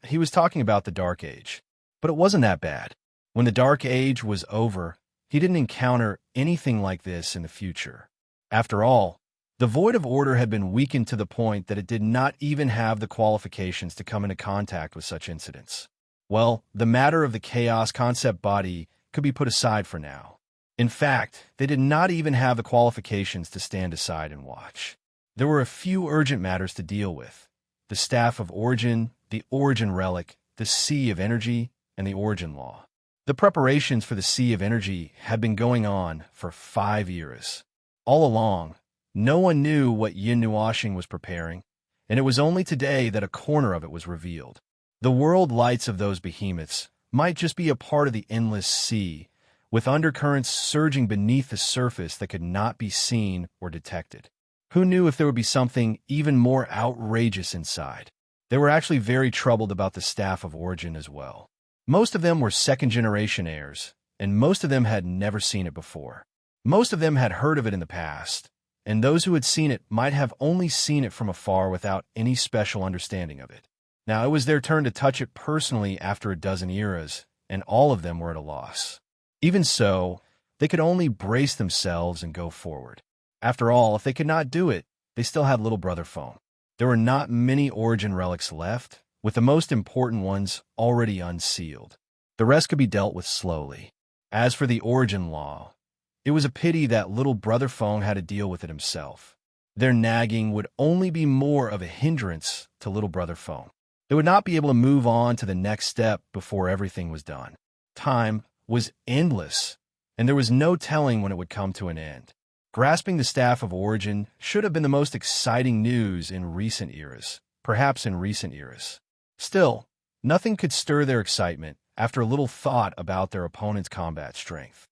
He was talking about the Dark Age. But it wasn't that bad. When the Dark Age was over, he didn't encounter anything like this in the future. After all, the Void of Order had been weakened to the point that it did not even have the qualifications to come into contact with such incidents. Well, the matter of the chaos concept body could be put aside for now. In fact, they did not even have the qualifications to stand aside and watch. There were a few urgent matters to deal with. The Staff of Origin, the Origin Relic, the Sea of Energy, and the Origin Law. The preparations for the Sea of Energy had been going on for 5 years. All along, no one knew what Yin Nuoxing was preparing, and it was only today that a corner of it was revealed. The world lights of those behemoths might just be a part of the endless sea, with undercurrents surging beneath the surface that could not be seen or detected. Who knew if there would be something even more outrageous inside? They were actually very troubled about the Staff of Origin as well. Most of them were second-generation heirs, and most of them had never seen it before. Most of them had heard of it in the past, and those who had seen it might have only seen it from afar without any special understanding of it. Now it was their turn to touch it personally after a dozen eras, and all of them were at a loss. Even so, they could only brace themselves and go forward. After all, if they could not do it, they still had little brother phone. There were not many Origin relics left, with the most important ones already unsealed. The rest could be dealt with slowly. As for the Origin Law, it was a pity that little brother Feng had to deal with it himself. Their nagging would only be more of a hindrance to little brother Feng. They would not be able to move on to the next step before everything was done. Time was endless, and there was no telling when it would come to an end. Grasping the Staff of Origin should have been the most exciting news in recent eras, perhaps in recent eras. Still, nothing could stir their excitement after a little thought about their opponent's combat strength.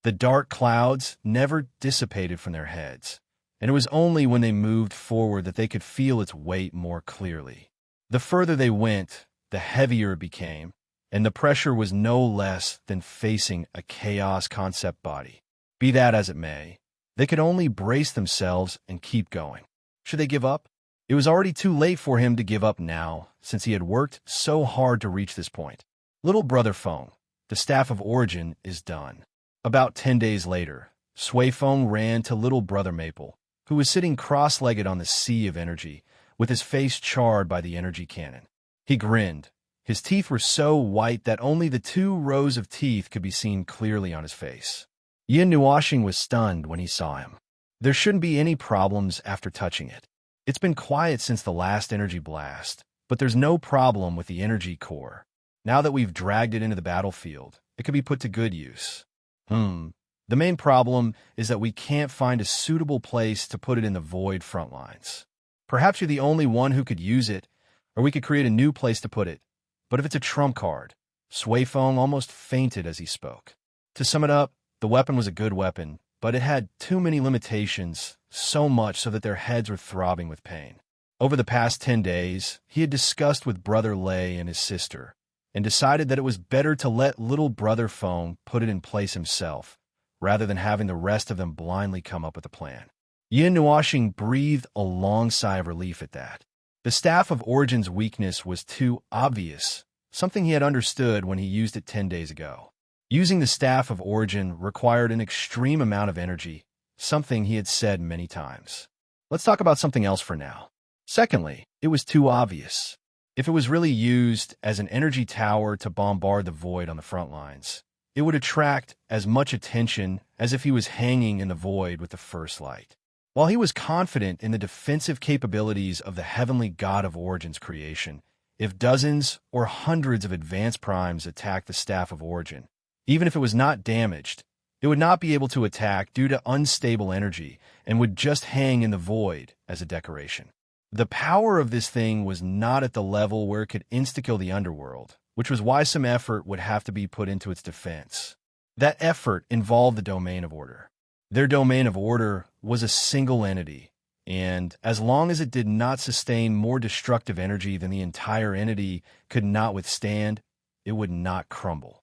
The dark clouds never dissipated from their heads, and it was only when they moved forward that they could feel its weight more clearly. The further they went, the heavier it became, and the pressure was no less than facing a chaos concept body. Be that as it may, they could only brace themselves and keep going. Should they give up? It was already too late for him to give up now, since he had worked so hard to reach this point. Little brother Feng, the Staff of Origin, is done. About 10 days later, Sui Feng ran to little brother Maple, who was sitting cross-legged on the Sea of Energy, with his face charred by the energy cannon. He grinned. His teeth were so white that only the 2 rows of teeth could be seen clearly on his face. Yin Nuoxing was stunned when he saw him. There shouldn't be any problems after touching it. It's been quiet since the last energy blast, but there's no problem with the energy core. Now that we've dragged it into the battlefield, it could be put to good use. The main problem is that we can't find a suitable place to put it in the void front lines. Perhaps you're the only one who could use it, or we could create a new place to put it. But if it's a trump card, Sui Feng almost fainted as he spoke. To sum it up, the weapon was a good weapon, but it had too many limitations, so much so that their heads were throbbing with pain. Over the past 10 days, he had discussed with Brother Lei and his sister, and decided that it was better to let little brother Feng put it in place himself, rather than having the rest of them blindly come up with a plan. Yin Nuashing breathed a long sigh of relief at that. The Staff of Origin's weakness was too obvious, something he had understood when he used it 10 days ago. Using the Staff of Origin required an extreme amount of energy, something he had said many times. Let's talk about something else for now. Secondly, it was too obvious. If it was really used as an energy tower to bombard the void on the front lines, it would attract as much attention as if he was hanging in the void with the first light. While he was confident in the defensive capabilities of the heavenly god of Origin's creation, if dozens or hundreds of advanced primes attacked the Staff of Origin, even if it was not damaged, it would not be able to attack due to unstable energy and would just hang in the void as a decoration. The power of this thing was not at the level where it could insta-kill the underworld, which was why some effort would have to be put into its defense. That effort involved the Domain of Order. Their Domain of Order was a single entity, and as long as it did not sustain more destructive energy than the entire entity could not withstand, it would not crumble.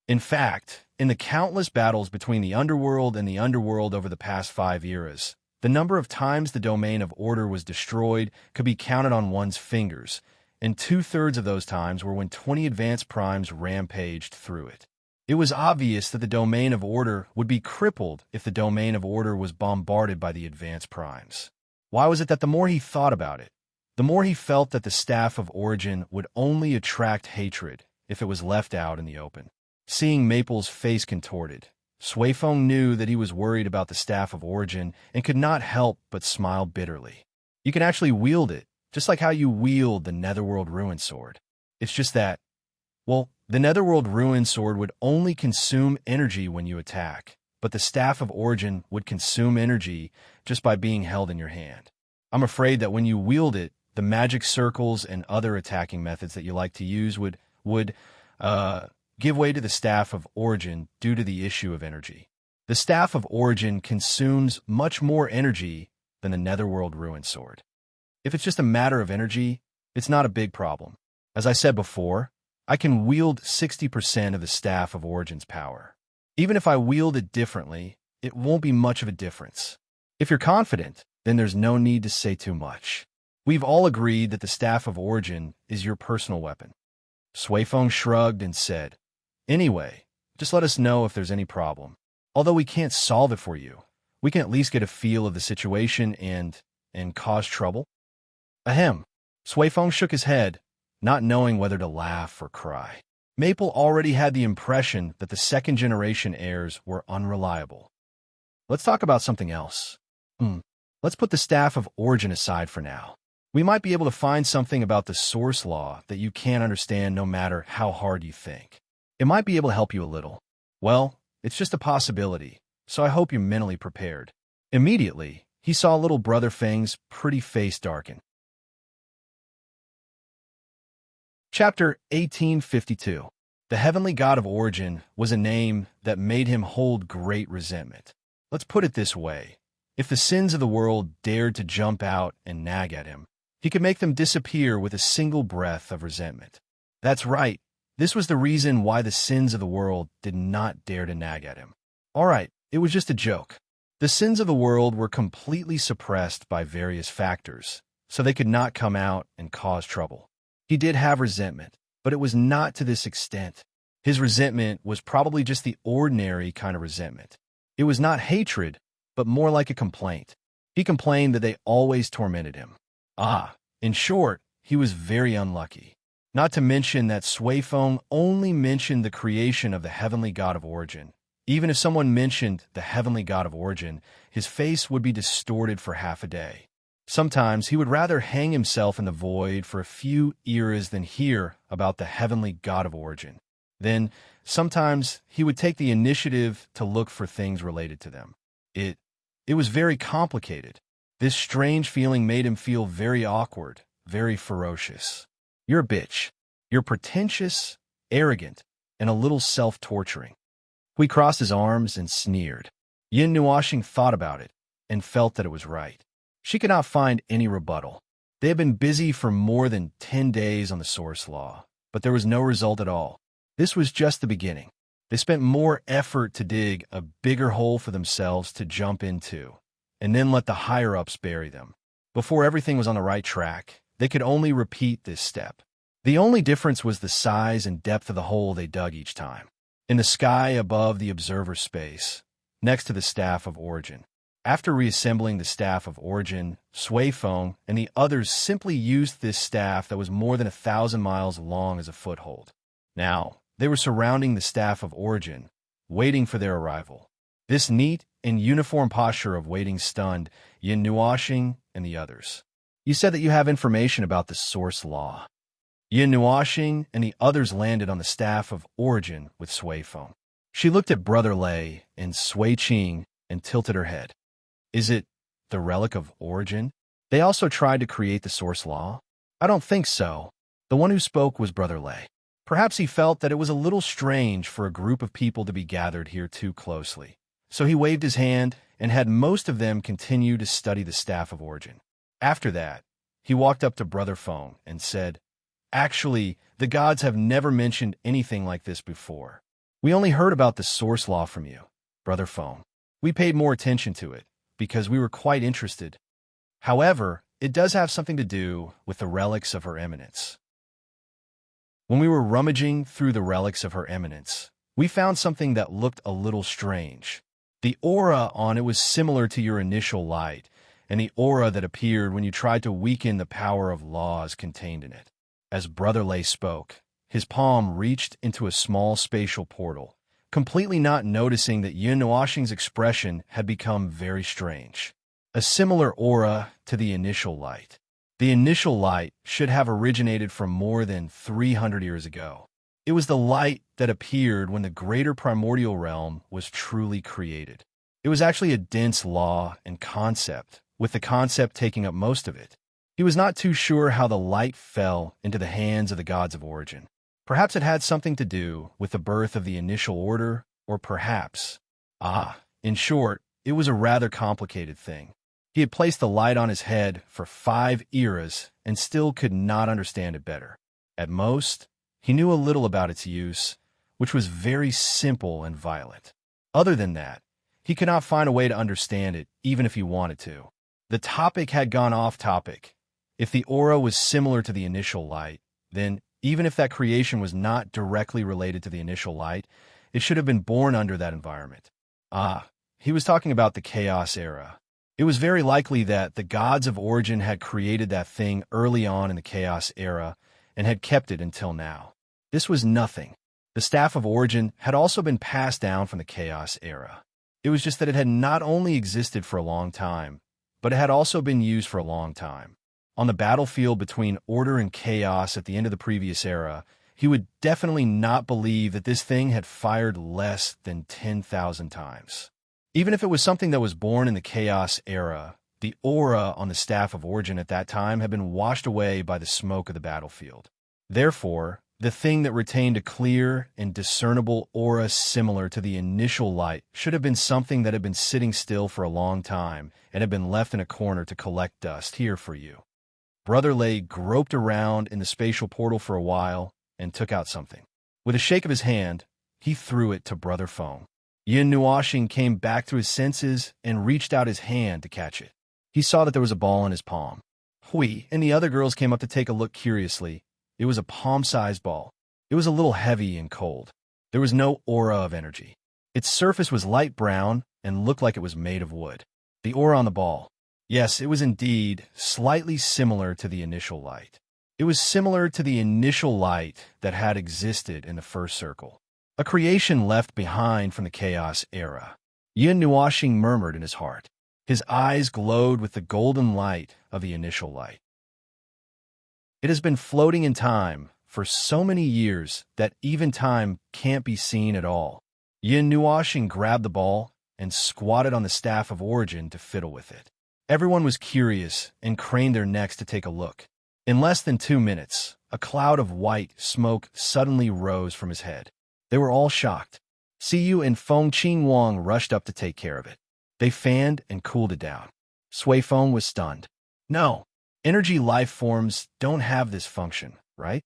In fact, in the countless battles between the underworld and the underworld over the past 5 eras, the number of times the Domain of Order was destroyed could be counted on one's fingers, and 2/3 of those times were when 20 advanced primes rampaged through it. It was obvious that the Domain of Order would be crippled if the Domain of Order was bombarded by the advanced primes. Why was it that the more he thought about it, the more he felt that the Staff of Origin would only attract hatred if it was left out in the open? Seeing Maple's face contorted, Suifeng knew that he was worried about the Staff of Origin and could not help but smile bitterly. You can actually wield it, just like how you wield the Netherworld Ruin Sword. It's just that, well, the Netherworld Ruin Sword would only consume energy when you attack, but the Staff of Origin would consume energy just by being held in your hand. I'm afraid that when you wield it, the magic circles and other attacking methods that you like to use would give way to the Staff of Origin due to the issue of energy. The Staff of Origin consumes much more energy than the Netherworld Ruin Sword. If it's just a matter of energy, it's not a big problem. As I said before, I can wield 60% of the Staff of Origin's power. Even if I wield it differently, it won't be much of a difference. If you're confident, then there's no need to say too much. We've all agreed that the Staff of Origin is your personal weapon. Suifeng shrugged and said, "Anyway, just let us know if there's any problem. Although we can't solve it for you, we can at least get a feel of the situation and cause trouble." Ahem. Suifeng shook his head, not knowing whether to laugh or cry. Maple already had the impression that the second-generation heirs were unreliable. Let's talk about something else. Let's put the Staff of Origin aside for now. We might be able to find something about the source law that you can't understand no matter how hard you think. It might be able to help you a little. Well, it's just a possibility, so I hope you're mentally prepared. Immediately, he saw little brother Feng's pretty face darken. Chapter 1852. The Heavenly God of Origin was a name that made him hold great resentment. Let's put it this way. If the sins of the world dared to jump out and nag at him, he could make them disappear with a single breath of resentment. That's right. This was the reason why the sins of the world did not dare to nag at him. All right, it was just a joke. The sins of the world were completely suppressed by various factors, so they could not come out and cause trouble. He did have resentment, but it was not to this extent. His resentment was probably just the ordinary kind of resentment. It was not hatred, but more like a complaint. He complained that they always tormented him. In short, he was very unlucky. Not to mention that Suifeng only mentioned the creation of the Heavenly God of Origin. Even if someone mentioned the Heavenly God of Origin, his face would be distorted for half a day. Sometimes he would rather hang himself in the void for a few eras than hear about the Heavenly God of Origin. Then, sometimes he would take the initiative to look for things related to them. It was very complicated. This strange feeling made him feel very awkward, very ferocious. You're a bitch. You're pretentious, arrogant, and a little self-torturing. He crossed his arms and sneered. Yin Nuashing thought about it and felt that it was right. She could not find any rebuttal. They had been busy for more than 10 days on the source law, but there was no result at all. This was just the beginning. They spent more effort to dig a bigger hole for themselves to jump into, and then let the higher-ups bury them. Before everything was on the right track, they could only repeat this step. The only difference was the size and depth of the hole they dug each time. In the sky above the observer space, next to the Staff of Origin. After reassembling the Staff of Origin, Sui Feng and the others simply used this staff that was more than 1,000 miles long as a foothold. Now, they were surrounding the Staff of Origin, waiting for their arrival. This neat and uniform posture of waiting stunned Yin Nuoxing and the others. You said that you have information about the source law. Yin Nuoxing and the others landed on the Staff of Origin with Sui Feng. She looked at Brother Lei and Sui Qing and tilted her head. Is it the relic of origin? They also tried to create the source law? I don't think so. The one who spoke was Brother Lei. Perhaps he felt that it was a little strange for a group of people to be gathered here too closely. So he waved his hand and had most of them continue to study the Staff of Origin. After that, he walked up to Brother Feng and said, Actually, the gods have never mentioned anything like this before. We only heard about the source law from you, Brother Feng. We paid more attention to it, because we were quite interested. However, it does have something to do with the relics of Her Eminence. When we were rummaging through the relics of Her Eminence, we found something that looked a little strange. The aura on it was similar to your initial light, and the aura that appeared when you tried to weaken the power of laws contained in it. As Brother Lei spoke, his palm reached into a small spatial portal, completely not noticing that Yin Nuoxing's expression had become very strange. A similar aura to the initial light. The initial light should have originated from more than 300 years ago. It was the light that appeared when the greater primordial realm was truly created. It was actually a dense law and concept, with the concept taking up most of it. He was not too sure how the light fell into the hands of the gods of origin. Perhaps it had something to do with the birth of the initial order, or perhaps... in short, it was a rather complicated thing. He had placed the light on his head for 5 eras and still could not understand it better. At most, he knew a little about its use, which was very simple and violent. Other than that, he could not find a way to understand it, even if he wanted to. The topic had gone off topic. If the aura was similar to the initial light, then, even if that creation was not directly related to the initial light, it should have been born under that environment. He was talking about the Chaos era. It was very likely that the gods of origin had created that thing early on in the Chaos era and had kept it until now. This was nothing. The Staff of Origin had also been passed down from the Chaos era. It was just that it had not only existed for a long time, but it had also been used for a long time. On the battlefield between Order and Chaos at the end of the previous era, he would definitely not believe that this thing had fired less than 10,000 times. Even if it was something that was born in the Chaos era, the aura on the Staff of Origin at that time had been washed away by the smoke of the battlefield. Therefore, the thing that retained a clear and discernible aura similar to the initial light should have been something that had been sitting still for a long time and had been left in a corner to collect dust here for you. Brother Lei groped around in the spatial portal for a while and took out something. With a shake of his hand, he threw it to Brother Feng. Yin Nuoxing came back to his senses and reached out his hand to catch it. He saw that there was a ball in his palm. Hui and the other girls came up to take a look curiously. It was a palm-sized ball. It was a little heavy and cold. There was no aura of energy. Its surface was light brown and looked like it was made of wood. The aura on the ball. Yes, it was indeed slightly similar to the initial light. It was similar to the initial light that had existed in the first circle. A creation left behind from the Chaos era. Yin Nuoxing murmured in his heart. His eyes glowed with the golden light of the initial light. It has been floating in time for so many years that even time can't be seen at all. Yin Nuoxing grabbed the ball and squatted on the Staff of Origin to fiddle with it. Everyone was curious and craned their necks to take a look. In less than 2 minutes, a cloud of white smoke suddenly rose from his head. They were all shocked. Siyu and Feng Qingwang rushed up to take care of it. They fanned and cooled it down. Sui Feng was stunned. No, energy life forms don't have this function, right?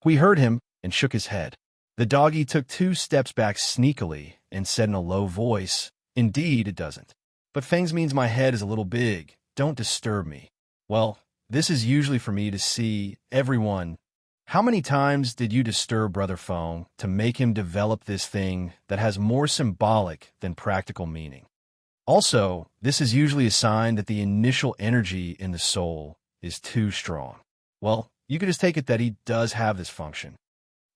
We heard him and shook his head. The doggy took 2 steps back sneakily and said in a low voice, "Indeed, it doesn't. But fangs means my head is a little big. Don't disturb me." Well, this is usually for me to see everyone. How many times did you disturb Brother Fong to make him develop this thing that has more symbolic than practical meaning? Also, this is usually a sign that the initial energy in the soul is too strong. Well, you could just take it that he does have this function.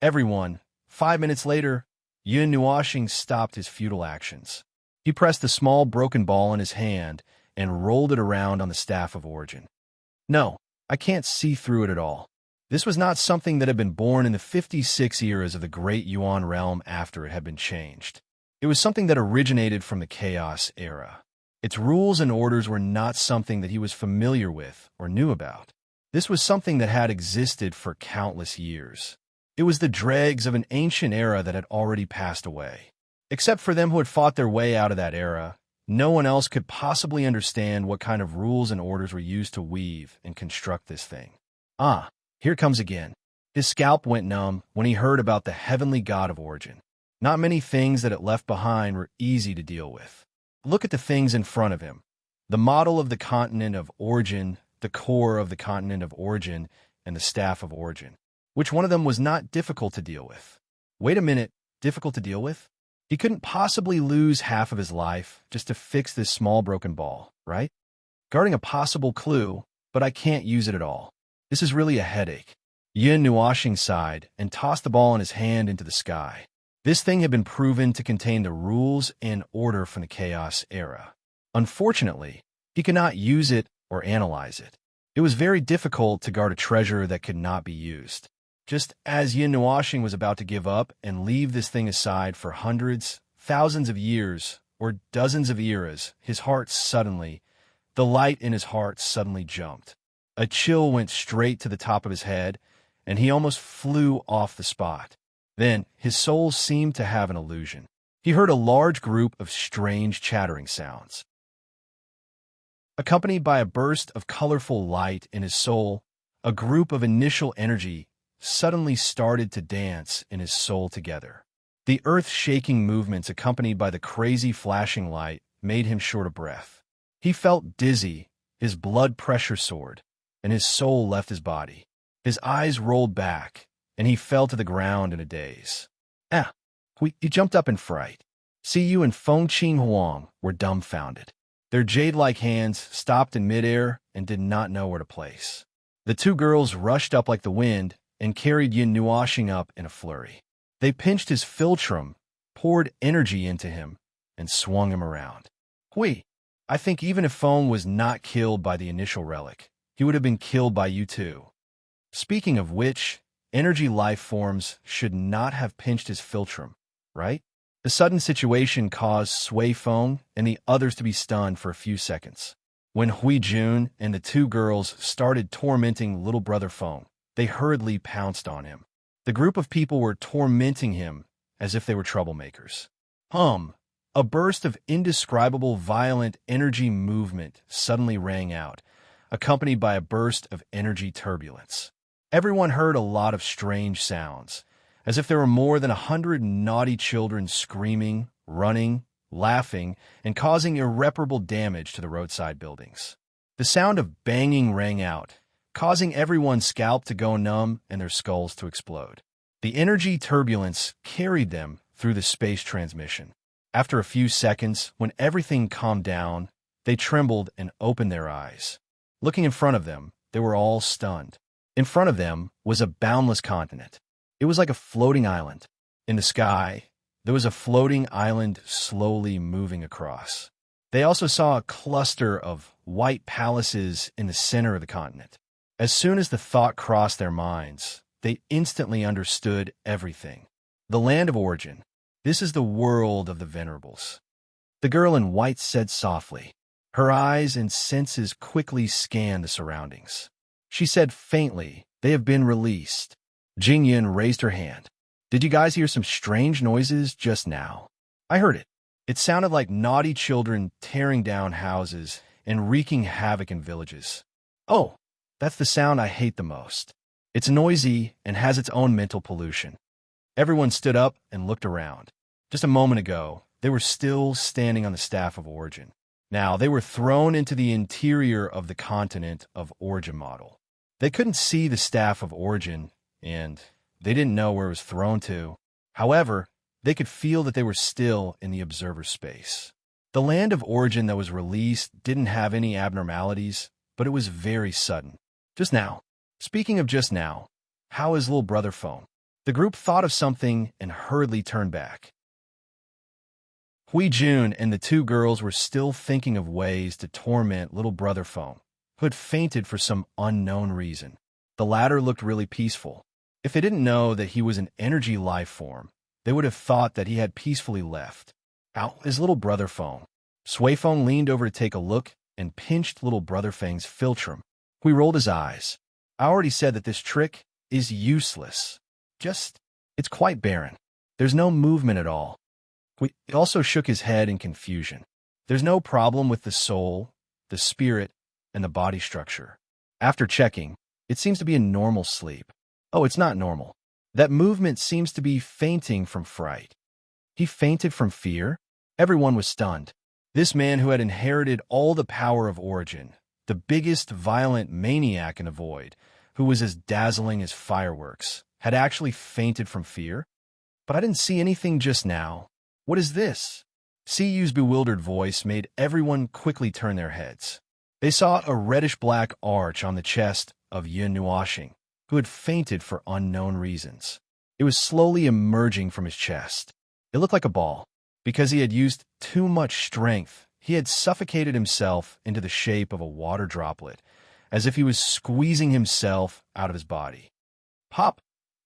Everyone, 5 minutes later, Yun Nuoxing stopped his futile actions. He pressed the small broken ball in his hand and rolled it around on the staff of origin. No, I can't see through it at all. This was not something that had been born in the 56 eras of the Great Yuan realm after it had been changed. It was something that originated from the Chaos era. Its rules and orders were not something that he was familiar with or knew about. This was something that had existed for countless years. It was the dregs of an ancient era that had already passed away. Except for them who had fought their way out of that era, no one else could possibly understand what kind of rules and orders were used to weave and construct this thing. Ah, here it comes again. His scalp went numb when he heard about the heavenly god of origin. Not many things that it left behind were easy to deal with. Look at the things in front of him. The model of the continent of origin, the core of the continent of origin, and the staff of origin. Which one of them was not difficult to deal with? Wait a minute, difficult to deal with? He couldn't possibly lose half of his life just to fix this small broken ball, right? Guarding a possible clue, but I can't use it at all. This is really a headache. Yun Nuoxing sighed and tossed the ball in his hand into the sky. This thing had been proven to contain the rules and order from the Chaos era. Unfortunately, he could not use it or analyze it. It was very difficult to guard a treasure that could not be used. Just as Yun Nuoxing was about to give up and leave this thing aside for hundreds, thousands of years, or dozens of eras, the light in his heart suddenly jumped. A chill went straight to the top of his head, and he almost flew off the spot. Then his soul seemed to have an illusion. He heard a large group of strange chattering sounds. Accompanied by a burst of colorful light in his soul, a group of initial energy suddenly started to dance in his soul together. The earth-shaking movements accompanied by the crazy flashing light made him short of breath. He felt dizzy, his blood pressure soared, and his soul left his body. His eyes rolled back, and he fell to the ground in a daze. He jumped up in fright. Siyu and Feng Qing Huang were dumbfounded. Their jade-like hands stopped in midair and did not know where to place. The two girls rushed up like the wind and carried Yun Nuoxing up in a flurry. They pinched his philtrum, poured energy into him, and swung him around. I think even if Feng was not killed by the initial relic, he would have been killed by you too. Speaking of which, energy life forms should not have pinched his philtrum, right? The sudden situation caused Sui Feng and the others to be stunned for a few seconds. When Hui Jun and the two girls started tormenting little brother Feng, they hurriedly pounced on him. The group of people were tormenting him as if they were troublemakers. A burst of indescribable violent energy movement suddenly rang out, accompanied by a burst of energy turbulence. Everyone heard a lot of strange sounds, as if there were more than 100 naughty children screaming, running, laughing, and causing irreparable damage to the roadside buildings. The sound of banging rang out, causing everyone's scalp to go numb and their skulls to explode. The energy turbulence carried them through the space transmission. After a few seconds, when everything calmed down, they trembled and opened their eyes. Looking in front of them, they were all stunned. In front of them was a boundless continent. It was like a floating island. In the sky, there was a floating island slowly moving across. They also saw a cluster of white palaces in the center of the continent. As soon as the thought crossed their minds, they instantly understood everything. The land of origin. This is the world of the venerables. The girl in white said softly. Her eyes and senses quickly scanned the surroundings. She said faintly, "They have been released." Jingyan raised her hand. "Did you guys hear some strange noises just now?" "I heard it. It sounded like naughty children tearing down houses and wreaking havoc in villages." "Oh, that's the sound I hate the most. It's noisy and has its own mental pollution." Everyone stood up and looked around. Just a moment ago, they were still standing on the Staff of Origin. Now, they were thrown into the interior of the continent of Origin model. They couldn't see the Staff of Origin, and they didn't know where it was thrown to. However, they could feel that they were still in the observer space. The land of origin that was released didn't have any abnormalities, but it was very sudden. Just now. Speaking of just now, how is little brother phone? The group thought of something and hurriedly turned back. Hui Jun and the two girls were still thinking of ways to torment little brother phone, who had fainted for some unknown reason. The latter looked really peaceful. If they didn't know that he was an energy life form, they would have thought that he had peacefully left. How is little brother phone? Sui Feng leaned over to take a look and pinched little brother Feng's philtrum. Hui rolled his eyes. I already said that this trick is useless. It's quite barren. There's no movement at all. Hui also shook his head in confusion. There's no problem with the soul, the spirit, and the body structure. After checking, it seems to be a normal sleep. Oh, it's not normal. That movement seems to be fainting from fright. He fainted from fear? Everyone was stunned. This man who had inherited all the power of origin, the biggest violent maniac in the void, who was as dazzling as fireworks, had actually fainted from fear? But I didn't see anything just now. What is this? Siyu's bewildered voice made everyone quickly turn their heads. They saw a reddish-black arch on the chest of Yun Nuoxing, who had fainted for unknown reasons. It was slowly emerging from his chest. It looked like a ball. Because he had used too much strength, he had suffocated himself into the shape of a water droplet, as if he was squeezing himself out of his body. Pop!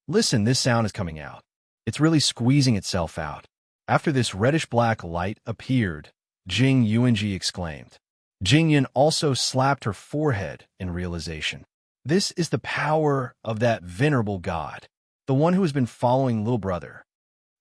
Listen, this sound is coming out. It's really squeezing itself out. After this reddish-black light appeared, Jing Yuanji exclaimed. Jingyan also slapped her forehead in realization. This is the power of that venerable god, the one who has been following little brother.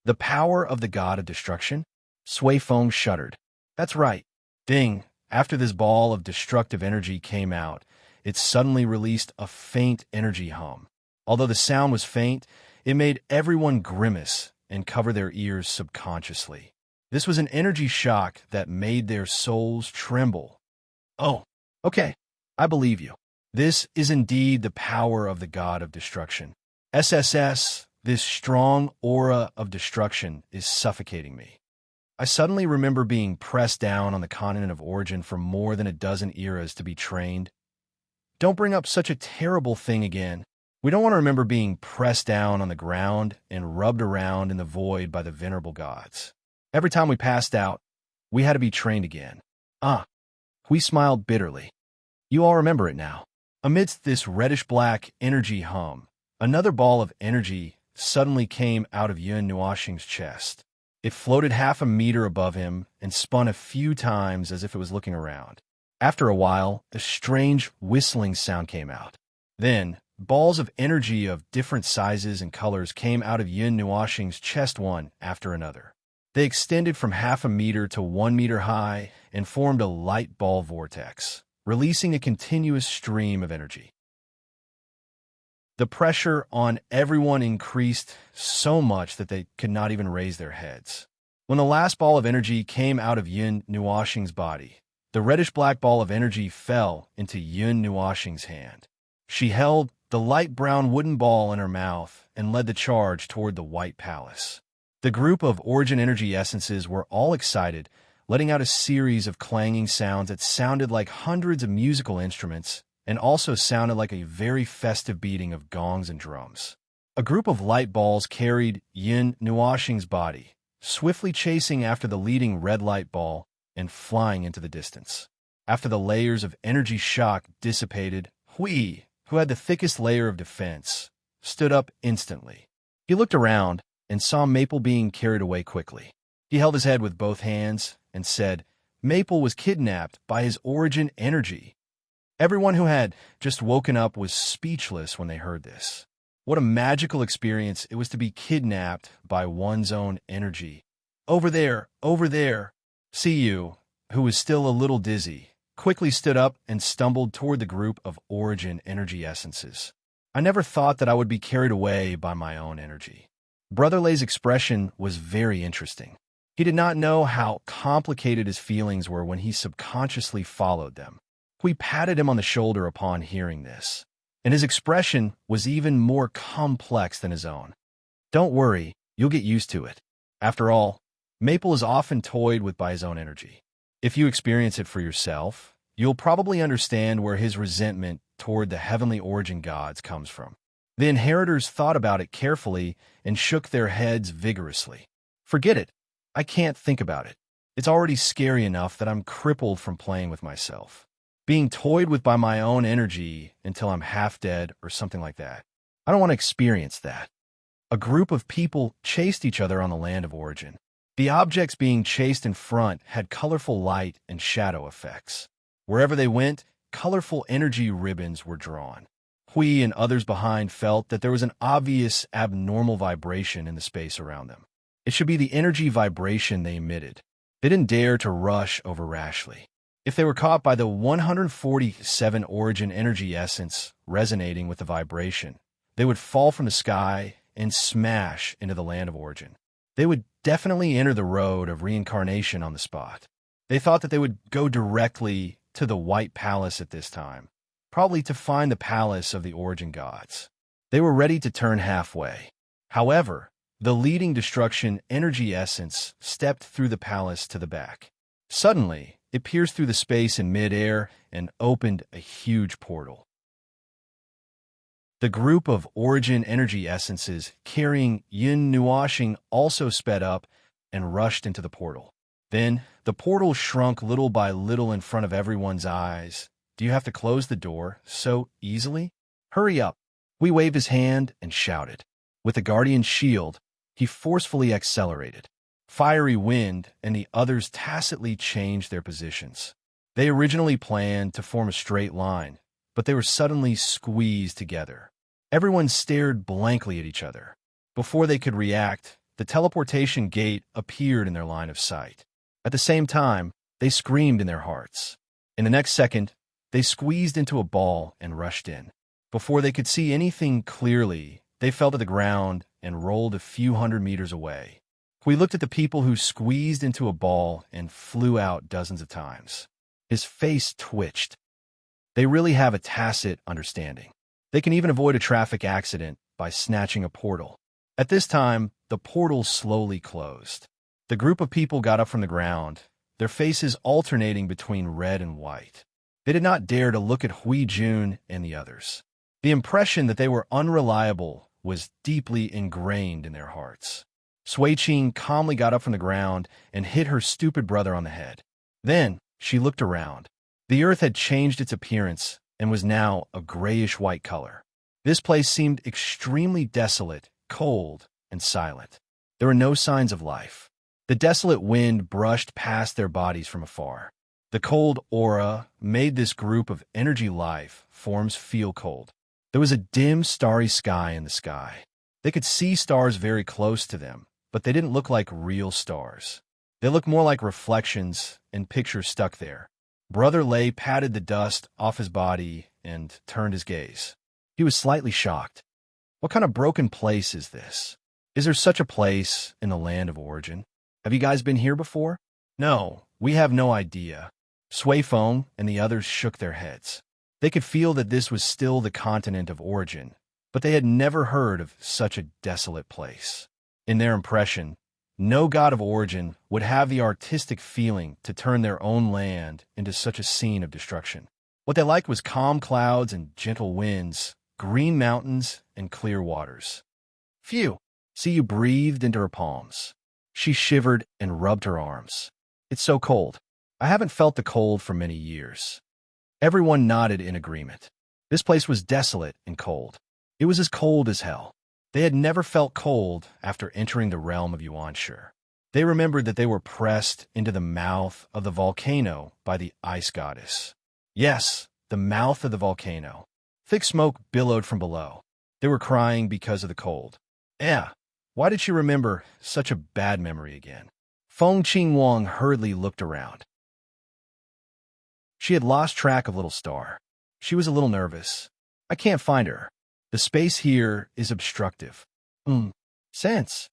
The power of the god of destruction? Sui Feng shuddered. That's right. Ding. After this ball of destructive energy came out, it suddenly released a faint energy hum. Although the sound was faint, it made everyone grimace and cover their ears subconsciously. This was an energy shock that made their souls tremble. Oh, okay. I believe you. This is indeed the power of the god of destruction. SSS, this strong aura of destruction is suffocating me. I suddenly remember being pressed down on the continent of origin for more than a dozen eras to be trained. Don't bring up such a terrible thing again. We don't want to remember being pressed down on the ground and rubbed around in the void by the venerable gods. Every time we passed out, we had to be trained again. We smiled bitterly. You all remember it now. Amidst this reddish-black energy hum, another ball of energy suddenly came out of Yun Nuoxing's chest. It floated half a meter above him and spun a few times as if it was looking around. After a while, a strange whistling sound came out. Then, balls of energy of different sizes and colors came out of Yun Nuoxing's chest one after another. They extended from half a meter to 1 meter high and formed a light ball vortex, releasing a continuous stream of energy. The pressure on everyone increased so much that they could not even raise their heads. When the last ball of energy came out of Yun Nuoxing's body, the reddish-black ball of energy fell into Yun Nuoxing's hand. She held the light brown wooden ball in her mouth and led the charge toward the White Palace. The group of origin energy essences were all excited, letting out a series of clanging sounds that sounded like hundreds of musical instruments and also sounded like a very festive beating of gongs and drums. A group of light balls carried Yun Nuoxing's body, swiftly chasing after the leading red light ball and flying into the distance. After the layers of energy shock dissipated, Hui, who had the thickest layer of defense, stood up instantly. He looked around and saw Maple being carried away quickly. He held his head with both hands and said, Maple was kidnapped by his origin energy. Everyone who had just woken up was speechless when they heard this. What a magical experience it was to be kidnapped by one's own energy. Over there, over there. Siyu, who was still a little dizzy, quickly stood up and stumbled toward the group of origin energy essences. I never thought that I would be carried away by my own energy. Brother Lay's expression was very interesting. He did not know how complicated his feelings were when he subconsciously followed them. We patted him on the shoulder upon hearing this, and his expression was even more complex than his own. Don't worry, you'll get used to it. After all, Maple is often toyed with by his own energy. If you experience it for yourself, you'll probably understand where his resentment toward the heavenly origin gods comes from. The inheritors thought about it carefully and shook their heads vigorously. Forget it. I can't think about it. It's already scary enough that I'm crippled from playing with myself. Being toyed with by my own energy until I'm half dead or something like that. I don't want to experience that. A group of people chased each other on the land of origin. The objects being chased in front had colorful light and shadow effects. Wherever they went, colorful energy ribbons were drawn. Hui and others behind felt that there was an obvious abnormal vibration in the space around them. It should be the energy vibration they emitted. They didn't dare to rush over rashly. If they were caught by the 147 origin energy essence resonating with the vibration, they would fall from the sky and smash into the land of origin. They would definitely enter the road of reincarnation on the spot. They thought that they would go directly to the White Palace at this time, probably to find the palace of the origin gods. They were ready to turn halfway. However, the leading destruction energy essence stepped through the palace to the back. Suddenly, it pierced through the space in midair and opened a huge portal. The group of origin energy essences carrying Yin Nuashing also sped up and rushed into the portal. Then, the portal shrunk little by little in front of everyone's eyes. Do you have to close the door so easily? Hurry up! We waved his hand and shouted. With the guardian's shield, he forcefully accelerated. Fiery Wind and the others tacitly changed their positions. They originally planned to form a straight line, but they were suddenly squeezed together. Everyone stared blankly at each other. Before they could react, the teleportation gate appeared in their line of sight. At the same time, they screamed in their hearts. In the next second, they squeezed into a ball and rushed in. Before they could see anything clearly, they fell to the ground and rolled a few hundred meters away. We looked at the people who squeezed into a ball and flew out dozens of times. His face twitched. They really have a tacit understanding. They can even avoid a traffic accident by snatching a portal. At this time, the portal slowly closed. The group of people got up from the ground, their faces alternating between red and white. They did not dare to look at Hui Jun and the others. The impression that they were unreliable was deeply ingrained in their hearts. Sui Qing calmly got up from the ground and hit her stupid brother on the head. Then, she looked around. The earth had changed its appearance and was now a grayish-white color. This place seemed extremely desolate, cold, and silent. There were no signs of life. The desolate wind brushed past their bodies from afar. The cold aura made this group of energy life forms feel cold. There was a dim, starry sky in the sky. They could see stars very close to them, but they didn't look like real stars. They looked more like reflections and pictures stuck there. Brother Lei patted the dust off his body and turned his gaze. He was slightly shocked. What kind of broken place is this? Is there such a place in the land of origin? Have you guys been here before? No, we have no idea. Sui Feng and the others shook their heads. They could feel that this was still the continent of origin, but they had never heard of such a desolate place. In their impression, no god of origin would have the artistic feeling to turn their own land into such a scene of destruction. What they liked was calm clouds and gentle winds, green mountains and clear waters. Phew! See, you breathed into her palms. She shivered and rubbed her arms. It's so cold. I haven't felt the cold for many years. Everyone nodded in agreement. This place was desolate and cold. It was as cold as hell. They had never felt cold after entering the realm of Yuanshu. They remembered that they were pressed into the mouth of the volcano by the ice goddess. Yes, the mouth of the volcano. Thick smoke billowed from below. They were crying because of the cold. Why did she remember such a bad memory again? Feng Qingwang hurriedly looked around. She had lost track of Little Star. She was a little nervous. I can't find her. The space here is obstructive. Since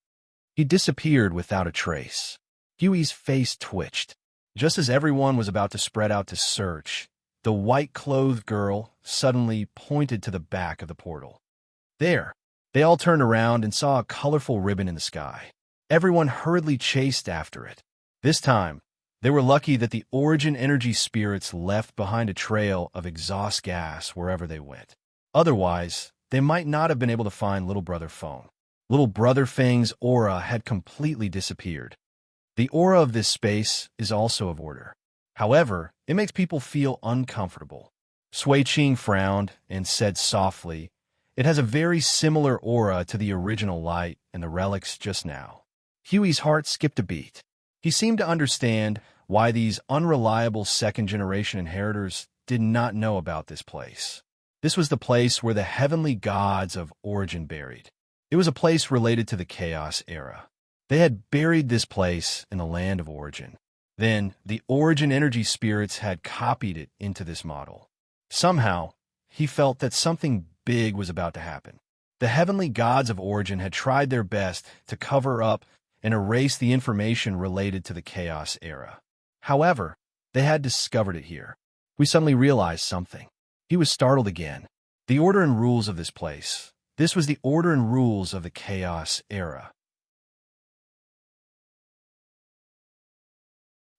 he disappeared without a trace. Huey's face twitched. Just as everyone was about to spread out to search, the white-clothed girl suddenly pointed to the back of the portal. There, they all turned around and saw a colorful ribbon in the sky. Everyone hurriedly chased after it. This time, they were lucky that the origin energy spirits left behind a trail of exhaust gas wherever they went. Otherwise, they might not have been able to find Little Brother Phone. Little Brother Fang's aura had completely disappeared. The aura of this space is also of order. However, it makes people feel uncomfortable. Sui Ching frowned and said softly, "It has a very similar aura to the original light and the relics just now." Huey's heart skipped a beat. He seemed to understand why these unreliable second-generation inheritors did not know about this place. This was the place where the heavenly gods of origin buried. It was a place related to the Chaos era. They had buried this place in the land of origin. Then, the origin energy spirits had copied it into this model. Somehow, he felt that something big was about to happen. The heavenly gods of origin had tried their best to cover up and erase the information related to the Chaos era. However, they had discovered it here. We suddenly realized something. He was startled again. The order and rules of this place. This was the order and rules of the Chaos era.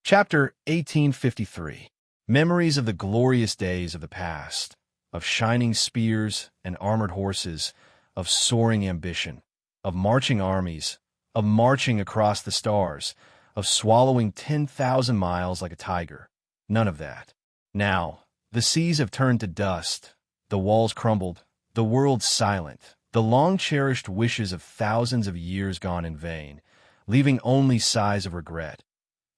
Chapter 1853. Memories of the glorious days of the past, of shining spears and armored horses, of soaring ambition, of marching armies, of marching across the stars, of swallowing 10,000 miles like a tiger. None of that. Now, the seas have turned to dust, the walls crumbled, the world silent, the long-cherished wishes of thousands of years gone in vain, leaving only sighs of regret.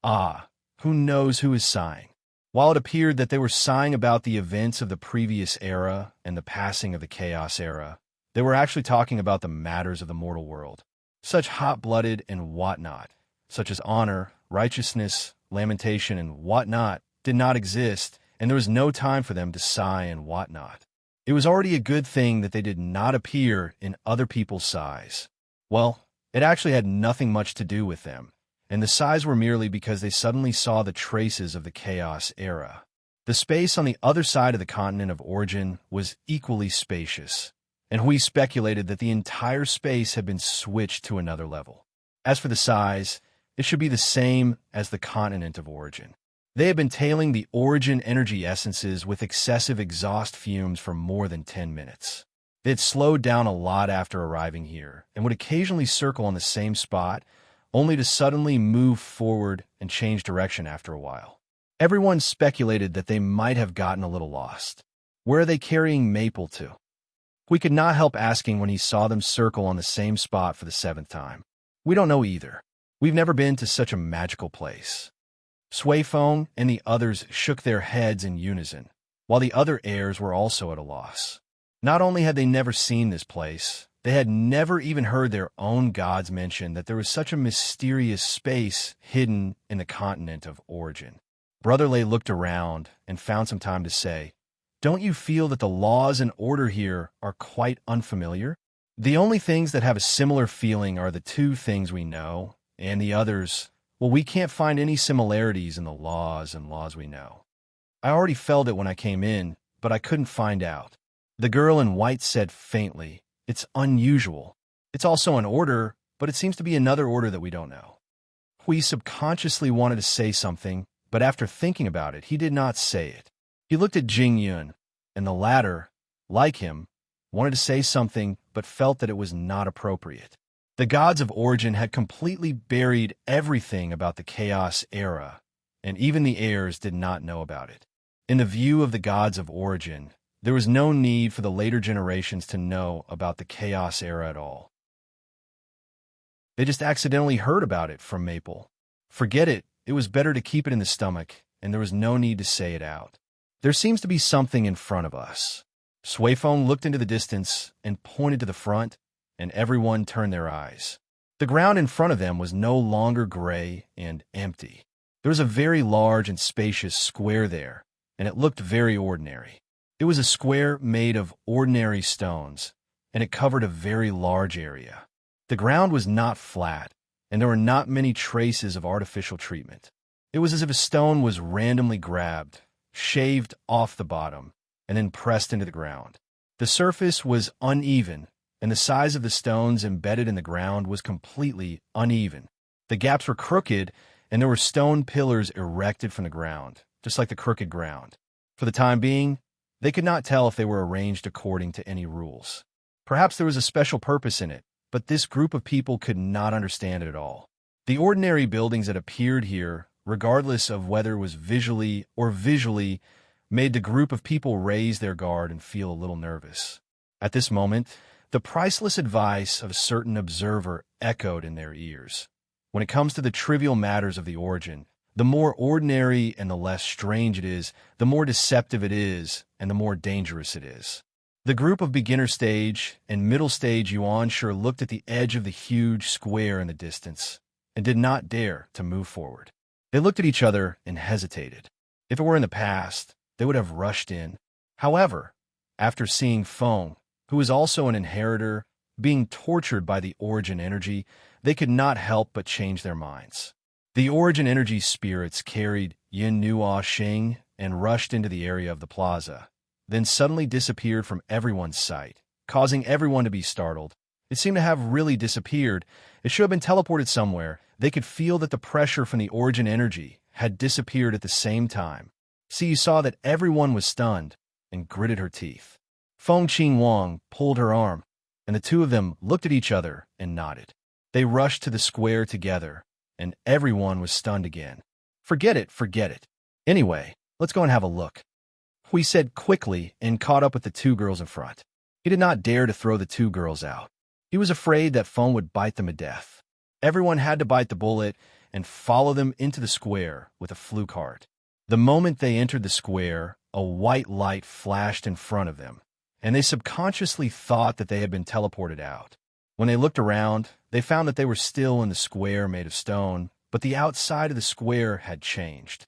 Ah, who knows who is sighing? While it appeared that they were sighing about the events of the previous era and the passing of the Chaos era, they were actually talking about the matters of the mortal world. Such hot-blooded and whatnot, such as honor, righteousness, lamentation, and whatnot, did not exist, and there was no time for them to sigh and whatnot. It was already a good thing that they did not appear in other people's sighs. Well, it actually had nothing much to do with them, and the sighs were merely because they suddenly saw the traces of the Chaos era. The space on the other side of the continent of origin was equally spacious, and we speculated that the entire space had been switched to another level. As for the size, it should be the same as the continent of origin. They had been tailing the origin energy essences with excessive exhaust fumes for more than 10 minutes. They had slowed down a lot after arriving here, and would occasionally circle on the same spot, only to suddenly move forward and change direction after a while. Everyone speculated that they might have gotten a little lost. Where are they carrying Maple to? We could not help asking when he saw them circle on the same spot for the 7th time. We don't know either. We've never been to such a magical place. Sui Feng and the others shook their heads in unison, while the other heirs were also at a loss. Not only had they never seen this place, they had never even heard their own gods mention that there was such a mysterious space hidden in the continent of origin. Brother Lei looked around and found some time to say, "Don't you feel that the laws and order here are quite unfamiliar? The only things that have a similar feeling are the two things we know, and the others, well, we can't find any similarities in the laws and laws we know. I already felt it when I came in, but I couldn't find out." The girl in white said faintly, "It's unusual. It's also an order, but it seems to be another order that we don't know." Hui subconsciously wanted to say something, but after thinking about it, he did not say it. He looked at Jing Yun, and the latter, like him, wanted to say something but felt that it was not appropriate. The gods of origin had completely buried everything about the Chaos era, and even the heirs did not know about it. In the view of the gods of origin, there was no need for the later generations to know about the Chaos era at all. They just accidentally heard about it from Maple. Forget it, it was better to keep it in the stomach, and there was no need to say it out. There seems to be something in front of us. Sui Feng looked into the distance and pointed to the front, and everyone turned their eyes. The ground in front of them was no longer gray and empty. There was a very large and spacious square there, and it looked very ordinary. It was a square made of ordinary stones, and it covered a very large area. The ground was not flat, and there were not many traces of artificial treatment. It was as if a stone was randomly grabbed, shaved off the bottom, and then pressed into the ground. The surface was uneven, and the size of the stones embedded in the ground was completely uneven. The gaps were crooked, and there were stone pillars erected from the ground, just like the crooked ground. For the time being, they could not tell if they were arranged according to any rules. Perhaps there was a special purpose in it, but this group of people could not understand it at all. The ordinary buildings that appeared here, regardless of whether it was visually or visually, made the group of people raise their guard and feel a little nervous. At this moment, the priceless advice of a certain observer echoed in their ears. When it comes to the trivial matters of the origin, the more ordinary and the less strange it is, the more deceptive it is, and the more dangerous it is. The group of beginner stage and middle stage Yuan sure looked at the edge of the huge square in the distance and did not dare to move forward. They looked at each other and hesitated. If it were in the past, they would have rushed in. However, after seeing Feng, who was also an inheritor, being tortured by the origin energy, they could not help but change their minds. The origin energy spirits carried Yin Nuo Xing and rushed into the area of the plaza, then suddenly disappeared from everyone's sight, causing everyone to be startled. It seemed to have really disappeared. It should have been teleported somewhere. They could feel that the pressure from the origin energy had disappeared at the same time. You saw that everyone was stunned and gritted her teeth. Feng Qing Wang pulled her arm, and the two of them looked at each other and nodded. They rushed to the square together, and everyone was stunned again. Forget it. Anyway, let's go and have a look. Hui said quickly and caught up with the two girls in front. He did not dare to throw the two girls out. He was afraid that Feng would bite them to death. Everyone had to bite the bullet and follow them into the square with a fluke heart. The moment they entered the square, a white light flashed in front of them, and they subconsciously thought that they had been teleported out. When they looked around, they found that they were still in the square made of stone, but the outside of the square had changed.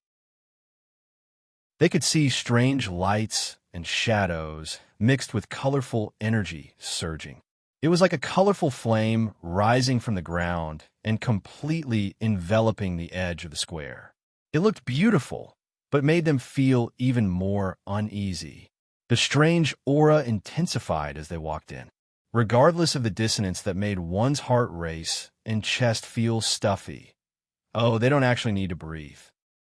They could see strange lights and shadows mixed with colorful energy surging. It was like a colorful flame rising from the ground and completely enveloping the edge of the square. It looked beautiful, but made them feel even more uneasy. The strange aura intensified as they walked in, regardless of the dissonance that made one's heart race and chest feel stuffy. Oh, they don't actually need to breathe.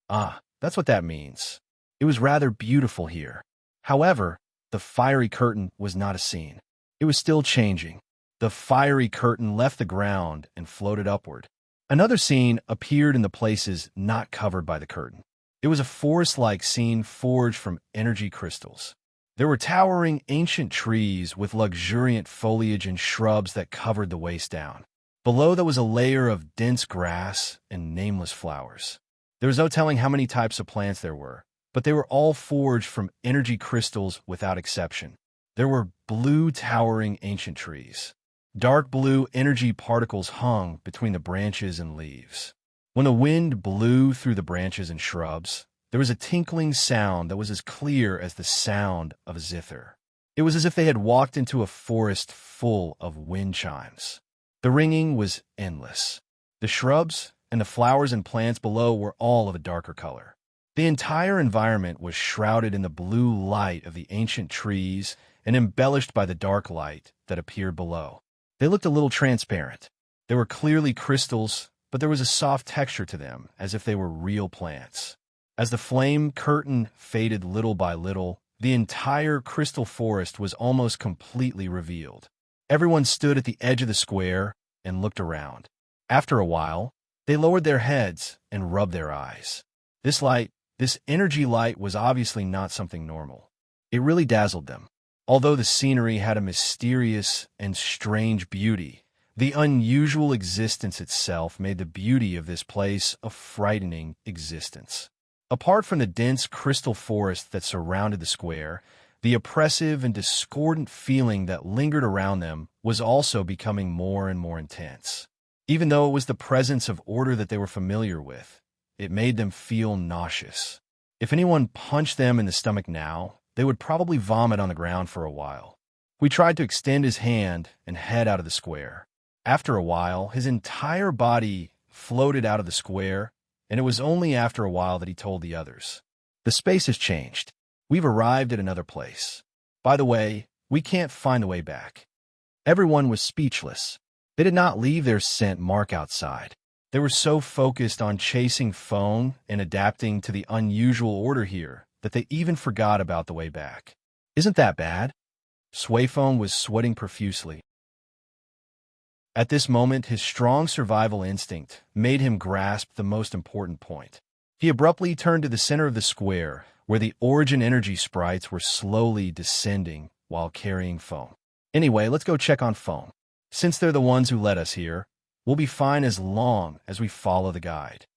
That's what that means. It was rather beautiful here. However, the fiery curtain was not a scene. It was still changing. The fiery curtain left the ground and floated upward. Another scene appeared in the places not covered by the curtain. It was a forest-like scene forged from energy crystals. There were towering ancient trees with luxuriant foliage and shrubs that covered the waist down. Below there was a layer of dense grass and nameless flowers. There was no telling how many types of plants there were, but they were all forged from energy crystals without exception. There were blue towering ancient trees. Dark blue energy particles hung between the branches and leaves. When the wind blew through the branches and shrubs, there was a tinkling sound that was as clear as the sound of a zither. It was as if they had walked into a forest full of wind chimes. The ringing was endless. The shrubs and the flowers and plants below were all of a darker color. The entire environment was shrouded in the blue light of the ancient trees and embellished by the dark light that appeared below. They looked a little transparent. They were clearly crystals, but there was a soft texture to them, as if they were real plants. As the flame curtain faded little by little, the entire crystal forest was almost completely revealed. Everyone stood at the edge of the square and looked around. After a while, they lowered their heads and rubbed their eyes. This energy light was obviously not something normal. It really dazzled them. Although the scenery had a mysterious and strange beauty, the unusual existence itself made the beauty of this place a frightening existence. Apart from the dense crystal forest that surrounded the square, the oppressive and discordant feeling that lingered around them was also becoming more and more intense. Even though it was the presence of order that they were familiar with, it made them feel nauseous. If anyone punched them in the stomach now, they would probably vomit on the ground for a while. We tried to extend his hand and head out of the square. After a while, his entire body floated out of the square, and it was only after a while that he told the others. The space has changed. We've arrived at another place. By the way, we can't find the way back. Everyone was speechless. They did not leave their scent mark outside. They were so focused on chasing phone and adapting to the unusual order here that they even forgot about the way back. Isn't that bad? Swayphone was sweating profusely. At this moment, his strong survival instinct made him grasp the most important point. He abruptly turned to the center of the square, where the origin energy sprites were slowly descending while carrying foam. Anyway, let's go check on foam. Since they're the ones who led us here, we'll be fine as long as we follow the guide.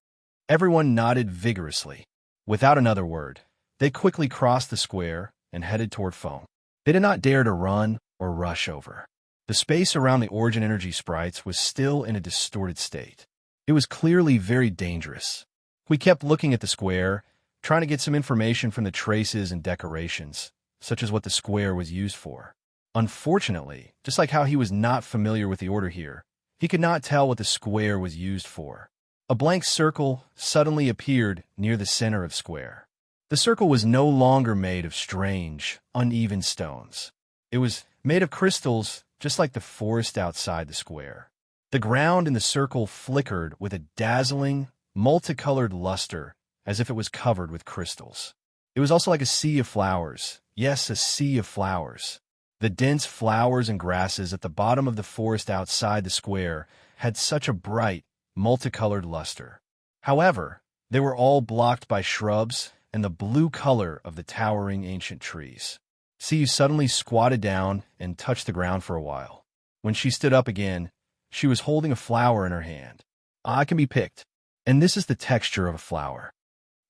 Everyone nodded vigorously. Without another word, they quickly crossed the square and headed toward foam. They did not dare to run or rush over. The space around the origin energy sprites was still in a distorted state. It was clearly very dangerous. We kept looking at the square, trying to get some information from the traces and decorations, such as what the square was used for. Unfortunately, just like how he was not familiar with the order here, he could not tell what the square was used for. A blank circle suddenly appeared near the center of square. The circle was no longer made of strange, uneven stones. It was made of crystals, just like the forest outside the square. The ground in the circle flickered with a dazzling, multicolored luster, as if it was covered with crystals. It was also like a sea of flowers. Yes, a sea of flowers. The dense flowers and grasses at the bottom of the forest outside the square had such a bright, multicolored luster. However, they were all blocked by shrubs and the blue color of the towering ancient trees. Siyu suddenly squatted down and touched the ground for a while. When she stood up again, she was holding a flower in her hand. It can be picked, and this is the texture of a flower.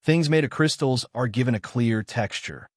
Things made of crystals are given a clear texture.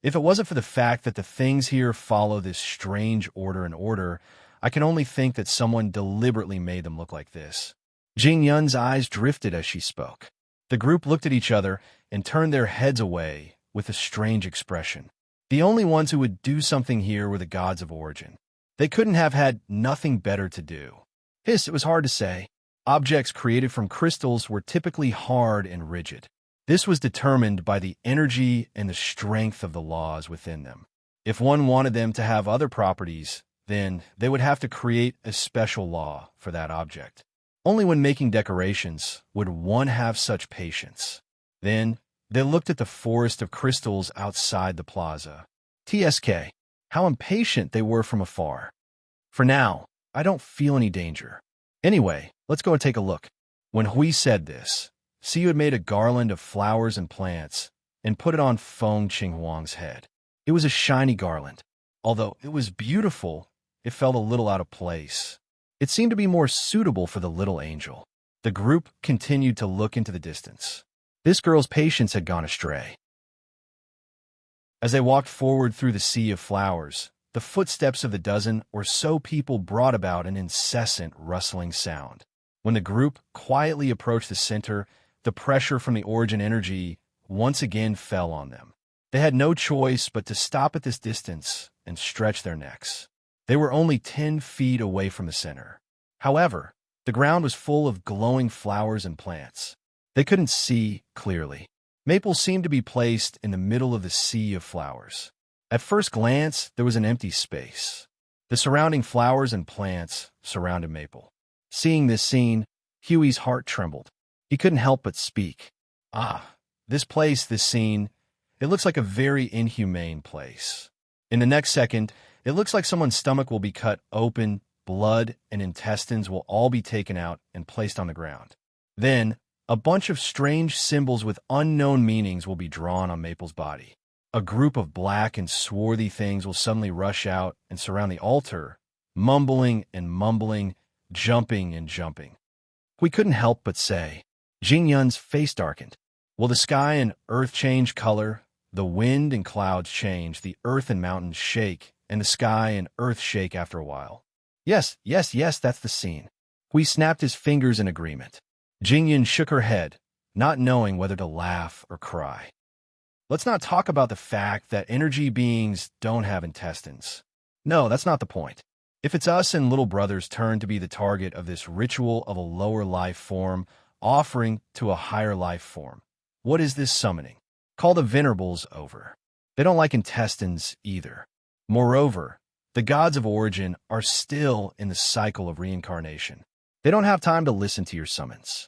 If it wasn't for the fact that the things here follow this strange order, I can only think that someone deliberately made them look like this. Jing Yun's eyes drifted as she spoke. The group looked at each other and turned their heads away with a strange expression. The only ones who would do something here were the gods of origin. They couldn't have had nothing better to do. It was hard to say. Objects created from crystals were typically hard and rigid. This was determined by the energy and the strength of the laws within them. If one wanted them to have other properties, then they would have to create a special law for that object. Only when making decorations would one have such patience. Then, they looked at the forest of crystals outside the plaza. TSK, how impatient they were from afar. For now, I don't feel any danger. Anyway, let's go and take a look. When Hui said this, Siyu had made a garland of flowers and plants and put it on Feng Qinghuang's head. It was a shiny garland. Although it was beautiful, it felt a little out of place. It seemed to be more suitable for the little angel. The group continued to look into the distance. This girl's patience had gone astray. As they walked forward through the sea of flowers, the footsteps of the dozen or so people brought about an incessant rustling sound. When the group quietly approached the center, the pressure from the origin energy once again fell on them. They had no choice but to stop at this distance and stretch their necks. They were only 10 feet away from the center. However, the ground was full of glowing flowers and plants. They couldn't see clearly. Maple seemed to be placed in the middle of the sea of flowers. At first glance, there was an empty space. The surrounding flowers and plants surrounded Maple. Seeing this scene, Huey's heart trembled. He couldn't help but speak. This place, this scene, it looks like a very inhumane place. In the next second, it looks like someone's stomach will be cut open, blood and intestines will all be taken out and placed on the ground. Then, a bunch of strange symbols with unknown meanings will be drawn on Maple's body. A group of black and swarthy things will suddenly rush out and surround the altar, mumbling and mumbling, jumping and jumping. We couldn't help but say. Jing Yun's face darkened. Will the sky and earth change color? The wind and clouds change, the earth and mountains shake, and the sky and earth shake after a while. Yes, that's the scene. Hui snapped his fingers in agreement. Jing Yun shook her head, not knowing whether to laugh or cry. Let's not talk about the fact that energy beings don't have intestines. No, that's not the point. If it's us and little brother's turn to be the target of this ritual of a lower life form offering to a higher life form, what is this summoning? Call the venerables over. They don't like intestines either. Moreover, the gods of origin are still in the cycle of reincarnation. They don't have time to listen to your summons.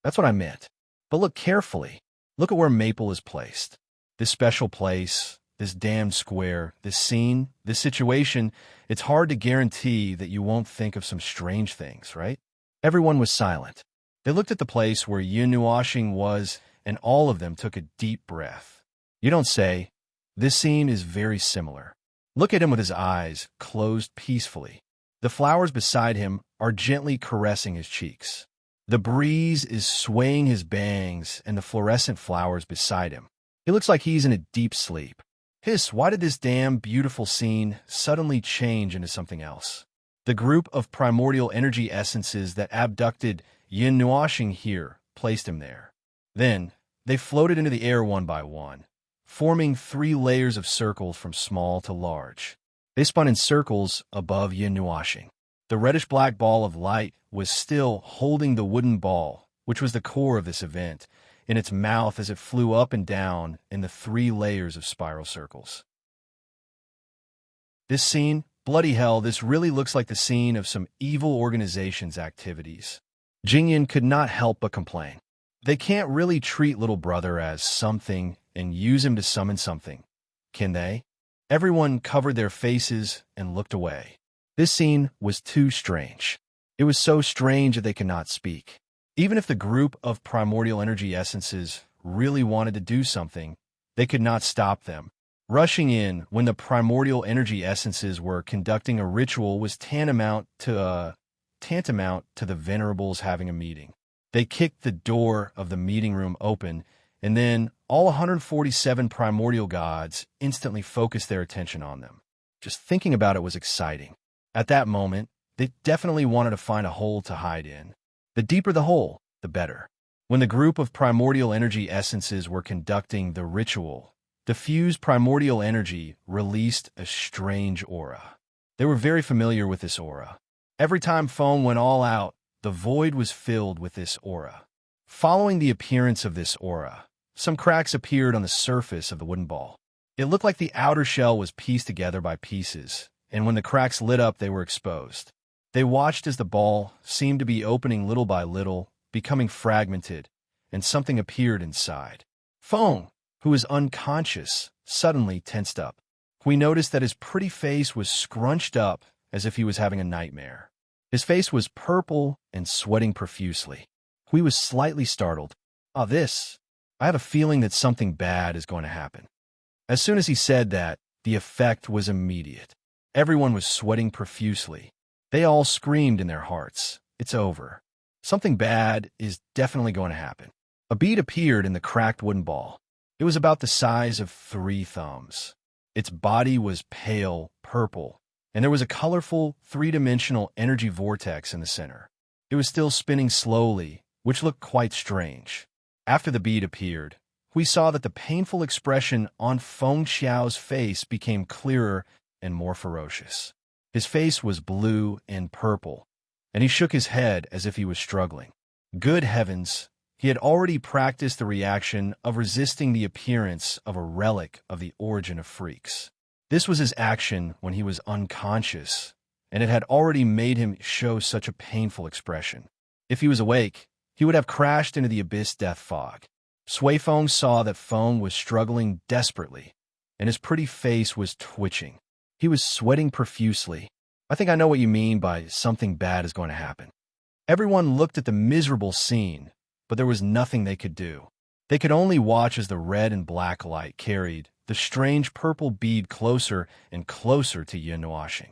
That's what I meant. But look carefully. Look at where Maple is placed. This special place, this damned square, this scene, this situation, it's hard to guarantee that you won't think of some strange things, right? Everyone was silent. They looked at the place where Yin Nuashing was, and all of them took a deep breath. You don't say. This scene is very similar. Look at him with his eyes closed peacefully. The flowers beside him are gently caressing his cheeks. The breeze is swaying his bangs and the fluorescent flowers beside him. He looks like he's in a deep sleep. Hiss, why did this damn beautiful scene suddenly change into something else? The group of primordial energy essences that abducted Yin Nuashing here placed him there. Then, they floated into the air one by one, forming 3 layers of circles from small to large. They spun in circles above Yin Nuashing. The reddish-black ball of light was still holding the wooden ball, which was the core of this event, in its mouth as it flew up and down in the 3 layers of spiral circles. This scene, bloody hell, this really looks like the scene of some evil organization's activities. Jingyan could not help but complain. They can't really treat little brother as something and use him to summon something, can they? Everyone covered their faces and looked away. This scene was too strange. It was so strange that they could not speak. Even if the group of primordial energy essences really wanted to do something, they could not stop them. Rushing in when the primordial energy essences were conducting a ritual was tantamount to the venerables having a meeting. They kicked the door of the meeting room open, and then all 147 primordial gods instantly focused their attention on them. Just thinking about it was exciting. At that moment, they definitely wanted to find a hole to hide in. The deeper the hole, the better. When the group of primordial energy essences were conducting the ritual, diffused primordial energy released a strange aura. They were very familiar with this aura. Every time Foam went all out, the void was filled with this aura. Following the appearance of this aura, some cracks appeared on the surface of the wooden ball. It looked like the outer shell was pieced together by pieces, and when the cracks lit up, they were exposed. They watched as the ball seemed to be opening little by little, becoming fragmented, and something appeared inside. Foam, who was unconscious, suddenly tensed up. We noticed that his pretty face was scrunched up as if he was having a nightmare. His face was purple and sweating profusely. Hui was slightly startled. I have a feeling that something bad is going to happen. As soon as he said that, the effect was immediate. Everyone was sweating profusely. They all screamed in their hearts. It's over. Something bad is definitely going to happen. A bead appeared in the cracked wooden ball. It was about the size of 3 thumbs. Its body was pale purple, and there was a colorful, 3-dimensional energy vortex in the center. It was still spinning slowly, which looked quite strange. After the bead appeared, we saw that the painful expression on Feng Xiao's face became clearer and more ferocious. His face was blue and purple, and he shook his head as if he was struggling. Good heavens, he had already practiced the reaction of resisting the appearance of a relic of the origin of freaks. This was his action when he was unconscious, and it had already made him show such a painful expression. If he was awake, he would have crashed into the abyss death fog. Sui Feng saw that Feng was struggling desperately, and his pretty face was twitching. He was sweating profusely. I think I know what you mean by something bad is going to happen. Everyone looked at the miserable scene, but there was nothing they could do. They could only watch as the red and black light carried the strange purple bead closer and closer to Yin Nuashing.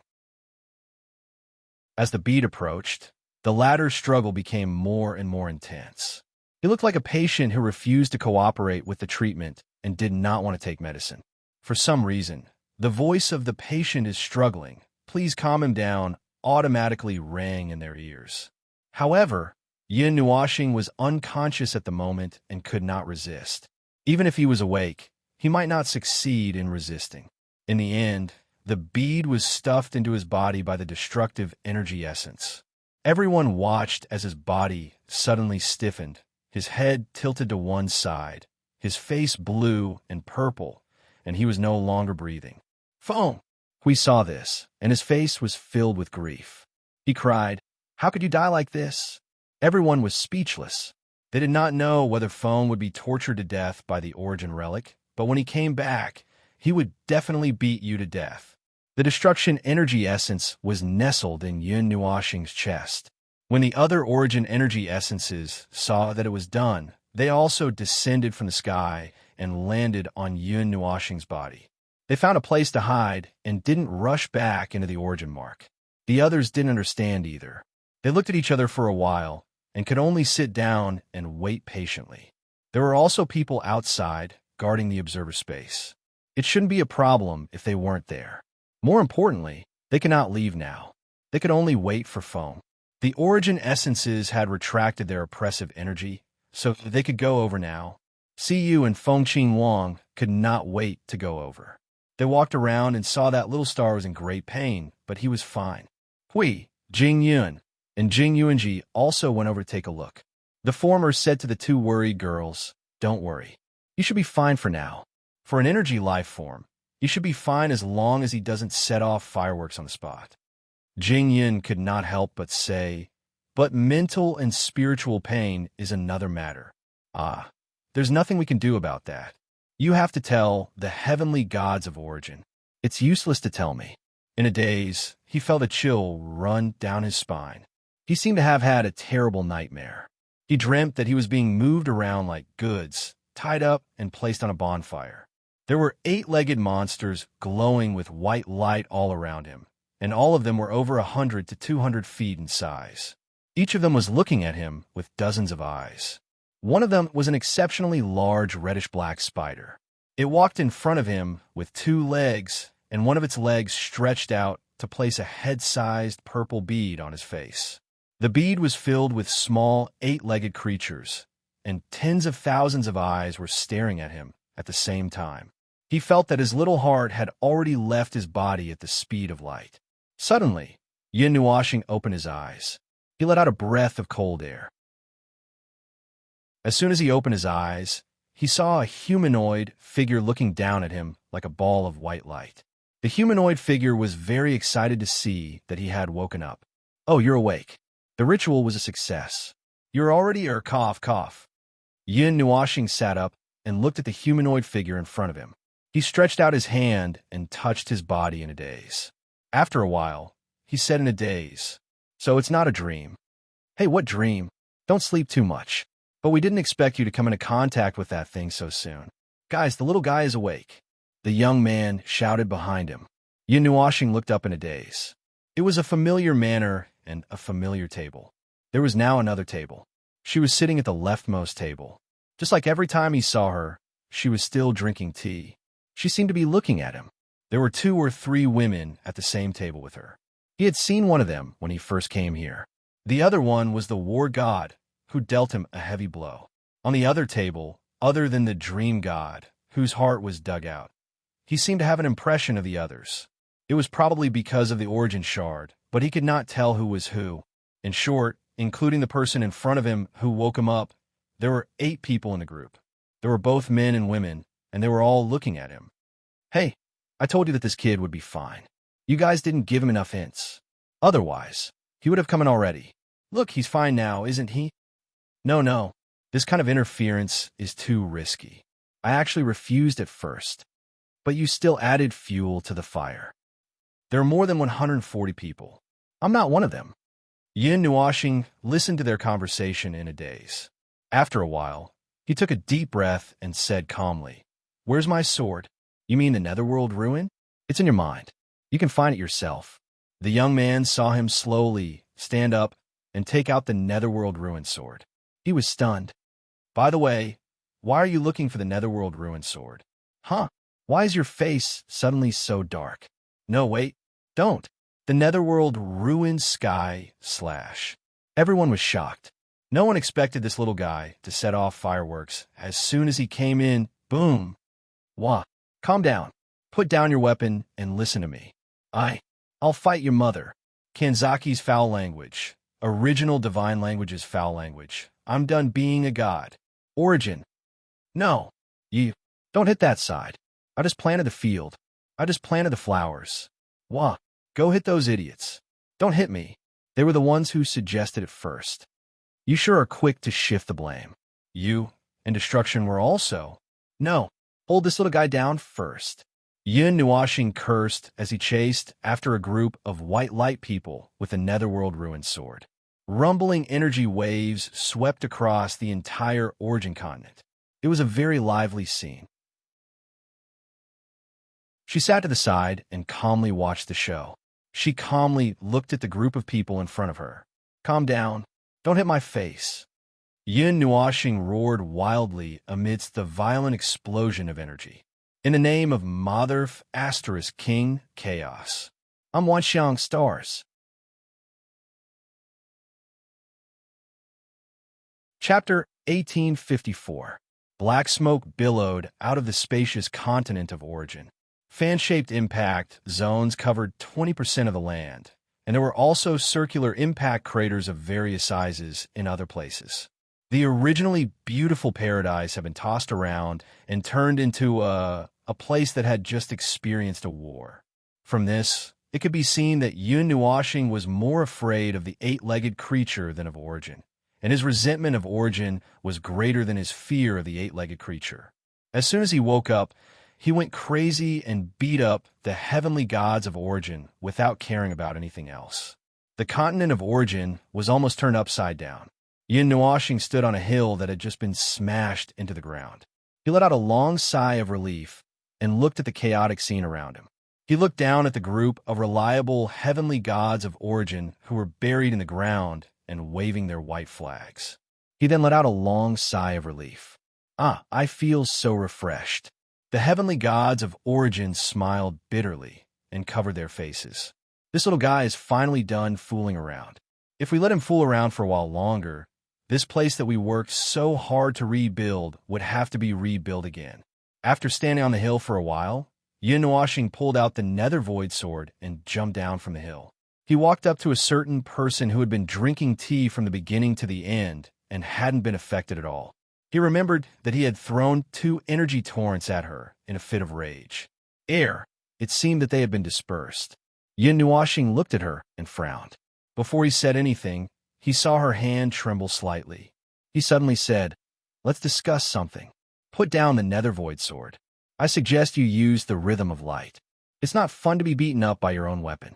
As the bead approached, the latter's struggle became more and more intense. He looked like a patient who refused to cooperate with the treatment and did not want to take medicine. For some reason, the voice of the patient is struggling. Please calm him down, automatically rang in their ears. However, Yin Nuashing was unconscious at the moment and could not resist. Even if he was awake, he might not succeed in resisting. In the end, The bead was stuffed into his body by the destructive energy essence. Everyone watched as his body suddenly stiffened, his head tilted to one side, his face blue and purple, and he was no longer breathing. Foam! Hui saw this, and his face was filled with grief. He cried, "How could you die like this?" Everyone was speechless. They did not know whether Foam would be tortured to death by the origin relic, but when he came back, he would definitely beat you to death. The destruction energy essence was nestled in Yun Nuoxing's chest. When the other origin energy essences saw that it was done, they also descended from the sky and landed on Yun Nuoxing's body. They found a place to hide and didn't rush back into the origin mark. The others didn't understand either. They looked at each other for a while and could only sit down and wait patiently. There were also people outside guarding the observer space. It shouldn't be a problem if they weren't there. More importantly, they could not leave now. They could only wait for Foam. The origin essences had retracted their oppressive energy, so they could go over now. Siyu and Fengqin Wang could not wait to go over. They walked around and saw that little star was in great pain, but he was fine. Hui, Jing Yun, and Jing Yuanji also went over to take a look. The former said to the two worried girls, "Don't worry. You should be fine for now. For an energy life form, you should be fine as long as he doesn't set off fireworks on the spot." Jing Yun could not help but say, "But mental and spiritual pain is another matter." "Ah, there's nothing we can do about that. You have to tell the heavenly gods of origin. It's useless to tell me." In a daze, he felt a chill run down his spine. He seemed to have had a terrible nightmare. He dreamt that he was being moved around like goods, tied up and placed on a bonfire. There were 8-legged monsters glowing with white light all around him, and all of them were over 100 to 200 feet in size. Each of them was looking at him with dozens of eyes. One of them was an exceptionally large reddish-black spider. It walked in front of him with 2 legs, and one of its legs stretched out to place a head-sized purple bead on his face. The bead was filled with small 8-legged creatures, and tens of thousands of eyes were staring at him at the same time. He felt that his little heart had already left his body at the speed of light. Suddenly, Yun Nuoxing opened his eyes. He let out a breath of cold air. As soon as he opened his eyes, he saw a humanoid figure looking down at him like a ball of white light. The humanoid figure was very excited to see that he had woken up. "Oh, you're awake. The ritual was a success. You're already cough. Yun Nuoxing sat up and looked at the humanoid figure in front of him. He stretched out his hand and touched his body in a daze. After a while, he said in a daze, "So it's not a dream." "Hey, what dream? Don't sleep too much. But we didn't expect you to come into contact with that thing so soon. Guys, the little guy is awake." The young man shouted behind him. Yun Nuoxing looked up in a daze. It was a familiar manner and a familiar table. There was now another table. She was sitting at the leftmost table. Just like every time he saw her, she was still drinking tea. She seemed to be looking at him. There were 2 or 3 women at the same table with her. He had seen one of them when he first came here. The other one was the war god, who dealt him a heavy blow. On the other table, other than the dream god, whose heart was dug out, he seemed to have an impression of the others. It was probably because of the origin shard, but he could not tell who was who. In short, including the person in front of him who woke him up, there were 8 people in the group. There were both men and women, and they were all looking at him. "Hey, I told you that this kid would be fine. You guys didn't give him enough hints. Otherwise, he would have come in already. Look, he's fine now, isn't he?" No. This kind of interference is too risky. I actually refused at first, but you still added fuel to the fire. There are more than 140 people. I'm not one of them." Yun Nuoxing listened to their conversation in a daze. After a while, he took a deep breath and said calmly, "Where's my sword? You mean the Netherworld ruin? It's in your mind. You can find it yourself." The young man saw him slowly stand up and take out the Netherworld ruin sword. He was stunned. "By the way, why are you looking for the Netherworld ruin sword? Huh? Why is your face suddenly so dark? No, wait, don't. The Netherworld ruined sky / Everyone was shocked. No one expected this little guy to set off fireworks. As soon as he came in, boom. Wah. Calm down. Put down your weapon and listen to me. I'll fight your mother. Kanzaki's foul language. Original divine language is foul language. I'm done being a god. Origin. No. You. Don't hit that side. I just planted the field. I just planted the flowers. Wah. Go hit those idiots. Don't hit me. They were the ones who suggested it first. You sure are quick to shift the blame. You and destruction were also. No. Hold this little guy down first. Yin Nuashing cursed as he chased after a group of white light people with a netherworld ruined sword. Rumbling energy waves swept across the entire Origin continent. It was a very lively scene. She sat to the side and calmly watched the show. She calmly looked at the group of people in front of her. Calm down. Don't hit my face. Yin Nuashing roared wildly amidst the violent explosion of energy. In the name of Mother * King Chaos. I'm Wanxiang Stars. Chapter 1854. Black smoke billowed out of the spacious continent of Origin. Fan-shaped impact zones covered 20% of the land, and there were also circular impact craters of various sizes in other places. The originally beautiful paradise had been tossed around and turned into a place that had just experienced a war. From this, it could be seen that Yun Nuashing was more afraid of the eight-legged creature than of Origin, and his resentment of Origin was greater than his fear of the eight-legged creature. As soon as he woke up, he went crazy and beat up the heavenly gods of Origin without caring about anything else. The continent of Origin was almost turned upside down. Yin Nuashing stood on a hill that had just been smashed into the ground. He let out a long sigh of relief and looked at the chaotic scene around him. He looked down at the group of reliable heavenly gods of Origin who were buried in the ground and waving their white flags. He then let out a long sigh of relief. I feel so refreshed. The heavenly gods of Origin smiled bitterly and covered their faces. This little guy is finally done fooling around. If we let him fool around for a while longer, this place that we worked so hard to rebuild would have to be rebuilt again. After standing on the hill for a while, Yin Nuashing pulled out the nether void sword and jumped down from the hill. He walked up to a certain person who had been drinking tea from the beginning to the end and hadn't been affected at all. He remembered that he had thrown 2 energy torrents at her in a fit of rage. It seemed that they had been dispersed. Yin Nuashing looked at her and frowned. Before he said anything, he saw her hand tremble slightly. He suddenly said, "Let's discuss something. Put down the nether void sword. I suggest you use the rhythm of light. It's not fun to be beaten up by your own weapon."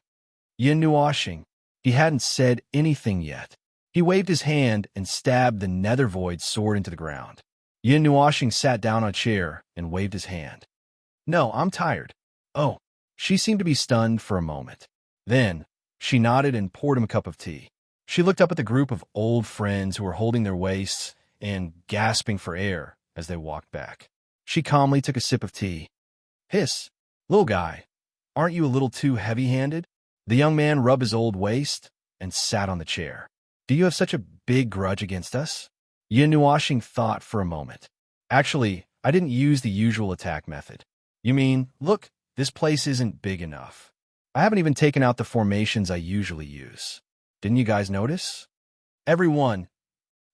Yin Nuashing, he hadn't said anything yet. He waved his hand and stabbed the nether void sword into the ground. Yin Nuashing sat down on a chair and waved his hand. "No, I'm tired." "Oh." She seemed to be stunned for a moment. Then, she nodded and poured him a cup of tea. She looked up at the group of old friends who were holding their waists and gasping for air as they walked back. She calmly took a sip of tea. "Hiss, little guy, aren't you a little too heavy-handed?" The young man rubbed his old waist and sat on the chair. "Do you have such a big grudge against us?" Yin Nuashing thought for a moment. "Actually, I didn't use the usual attack method." "You mean, look, this place isn't big enough. I haven't even taken out the formations I usually use. Didn't you guys notice?" Everyone,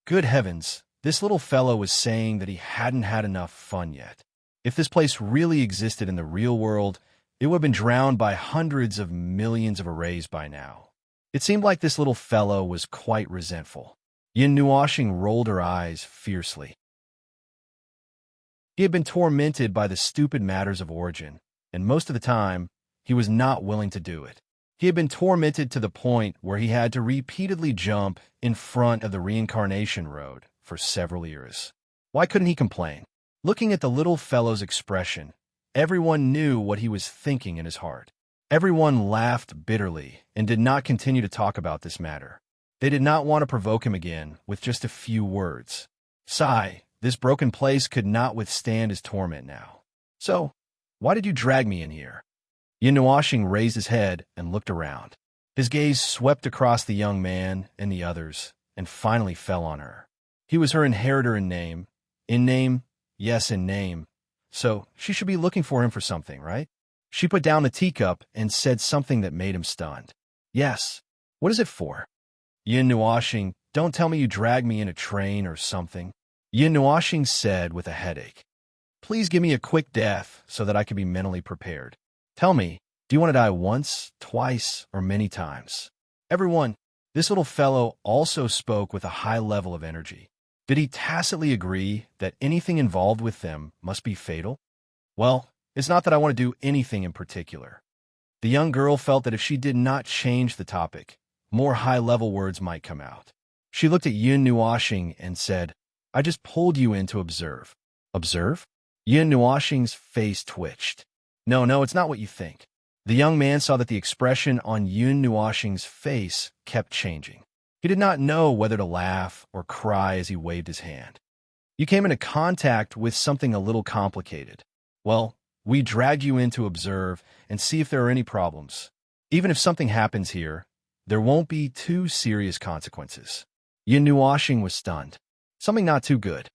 good heavens, this little fellow was saying that he hadn't had enough fun yet. If this place really existed in the real world, it would have been drowned by hundreds of millions of arrays by now. It seemed like this little fellow was quite resentful. Yin Nuashing rolled her eyes fiercely. He had been tormented by the stupid matters of Origin, and most of the time, he was not willing to do it. He had been tormented to the point where he had to repeatedly jump in front of the reincarnation road for several years. Why couldn't he complain? Looking at the little fellow's expression, everyone knew what he was thinking in his heart. Everyone laughed bitterly and did not continue to talk about this matter. They did not want to provoke him again with just a few words. Sigh, this broken place could not withstand his torment now. "So, why did you drag me in here?" Yin Nuashing raised his head and looked around. His gaze swept across the young man and the others and finally fell on her. He was her inheritor in name. In name, yes, in name. So she should be looking for him for something, right? She put down the teacup and said something that made him stunned. Yes. What is it for? Yin Nuashing, don't tell me you dragged me in a train or something. Yin Nuashing said with a headache. Please give me a quick death so that I can be mentally prepared. Tell me, do you want to die once, twice, or many times? Everyone, this little fellow also spoke with a high level of energy. Did he tacitly agree that anything involved with them must be fatal? Well, it's not that I want to do anything in particular. The young girl felt that if she did not change the topic, more high-level words might come out. She looked at Yin Nuashing and said, I just pulled you in to observe. Observe? Yin Nuashing's face twitched. No, it's not what you think. The young man saw that the expression on Yin Nuashing's face kept changing. He did not know whether to laugh or cry as he waved his hand. You came into contact with something a little complicated. Well, we dragged you in to observe and see if there are any problems. Even if something happens here, there won't be too serious consequences. Yin Nuashing was stunned. Something not too good.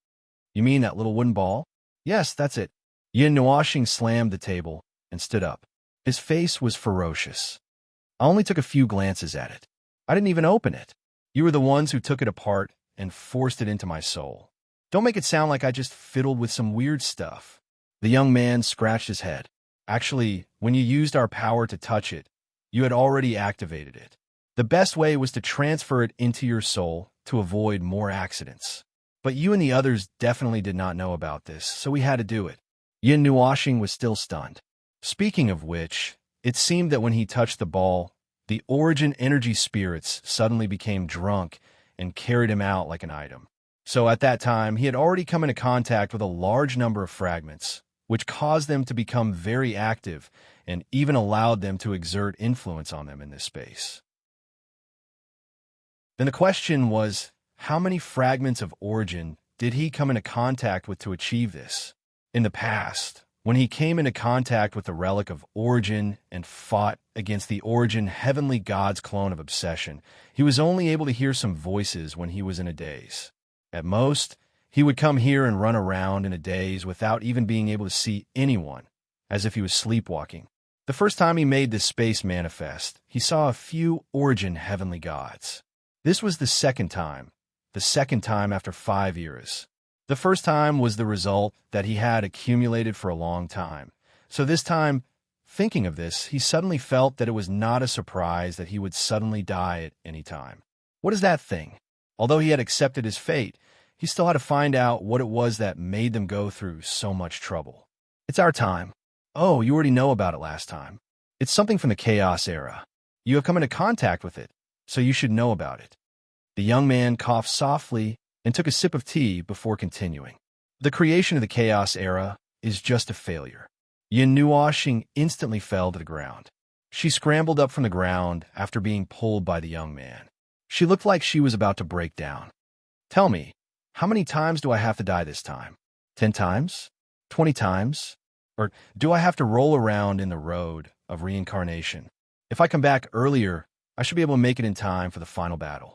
You mean that little wooden ball? Yes, that's it. Yin Nuashing slammed the table and stood up. His face was ferocious. I only took a few glances at it. I didn't even open it. You were the ones who took it apart and forced it into my soul. Don't make it sound like I just fiddled with some weird stuff. The young man scratched his head. Actually, when you used our power to touch it, you had already activated it. The best way was to transfer it into your soul to avoid more accidents. But you and the others definitely did not know about this, so we had to do it. Yin Nuashing was still stunned. Speaking of which, it seemed that when he touched the ball, the origin energy spirits suddenly became drunk and carried him out like an item. So at that time, he had already come into contact with a large number of fragments, which caused them to become very active and even allowed them to exert influence on them in this space. Then the question was, how many fragments of origin did he come into contact with to achieve this? In the past, when he came into contact with the relic of origin and fought against the origin heavenly god's clone of obsession, he was only able to hear some voices when he was in a daze. At most, he would come here and run around in a daze without even being able to see anyone, as if he was sleepwalking. The first time he made this space manifest, he saw a few origin heavenly gods. This was the second time after 5 years. The first time was the result that he had accumulated for a long time. So this time, thinking of this, he suddenly felt that it was not a surprise that he would suddenly die at any time. What is that thing? Although he had accepted his fate, he still had to find out what it was that made them go through so much trouble. It's our time. Oh, you already know about it last time. It's something from the Chaos era. You have come into contact with it, so you should know about it. The young man coughed softly and took a sip of tea before continuing. The creation of the Chaos era is just a failure. Yin Nuashing instantly fell to the ground. She scrambled up from the ground after being pulled by the young man. She looked like she was about to break down. Tell me, how many times do I have to die this time? 10 times? 20 times? Or do I have to roll around in the road of reincarnation? If I come back earlier, I should be able to make it in time for the final battle.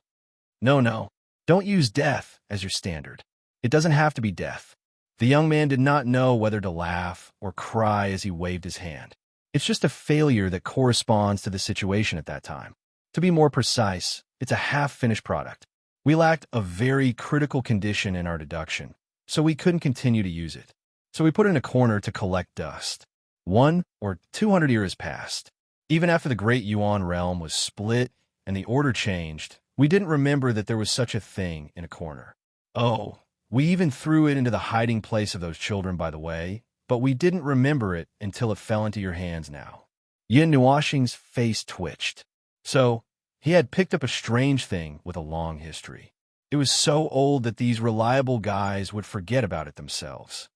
No. Don't use death as your standard. It doesn't have to be death. The young man did not know whether to laugh or cry as he waved his hand. It's just a failure that corresponds to the situation at that time. To be more precise, it's a half-finished product. We lacked a very critical condition in our deduction, so we couldn't continue to use it. So we put it in a corner to collect dust. 1 or 200 years passed. Even after the Great Yuan realm was split and the order changed, we didn't remember that there was such a thing in a corner. Oh, we even threw it into the hiding place of those children, by the way, but we didn't remember it until it fell into your hands now. Yin Nuashing's face twitched. So, he had picked up a strange thing with a long history. It was so old that these reliable guys would forget about it themselves.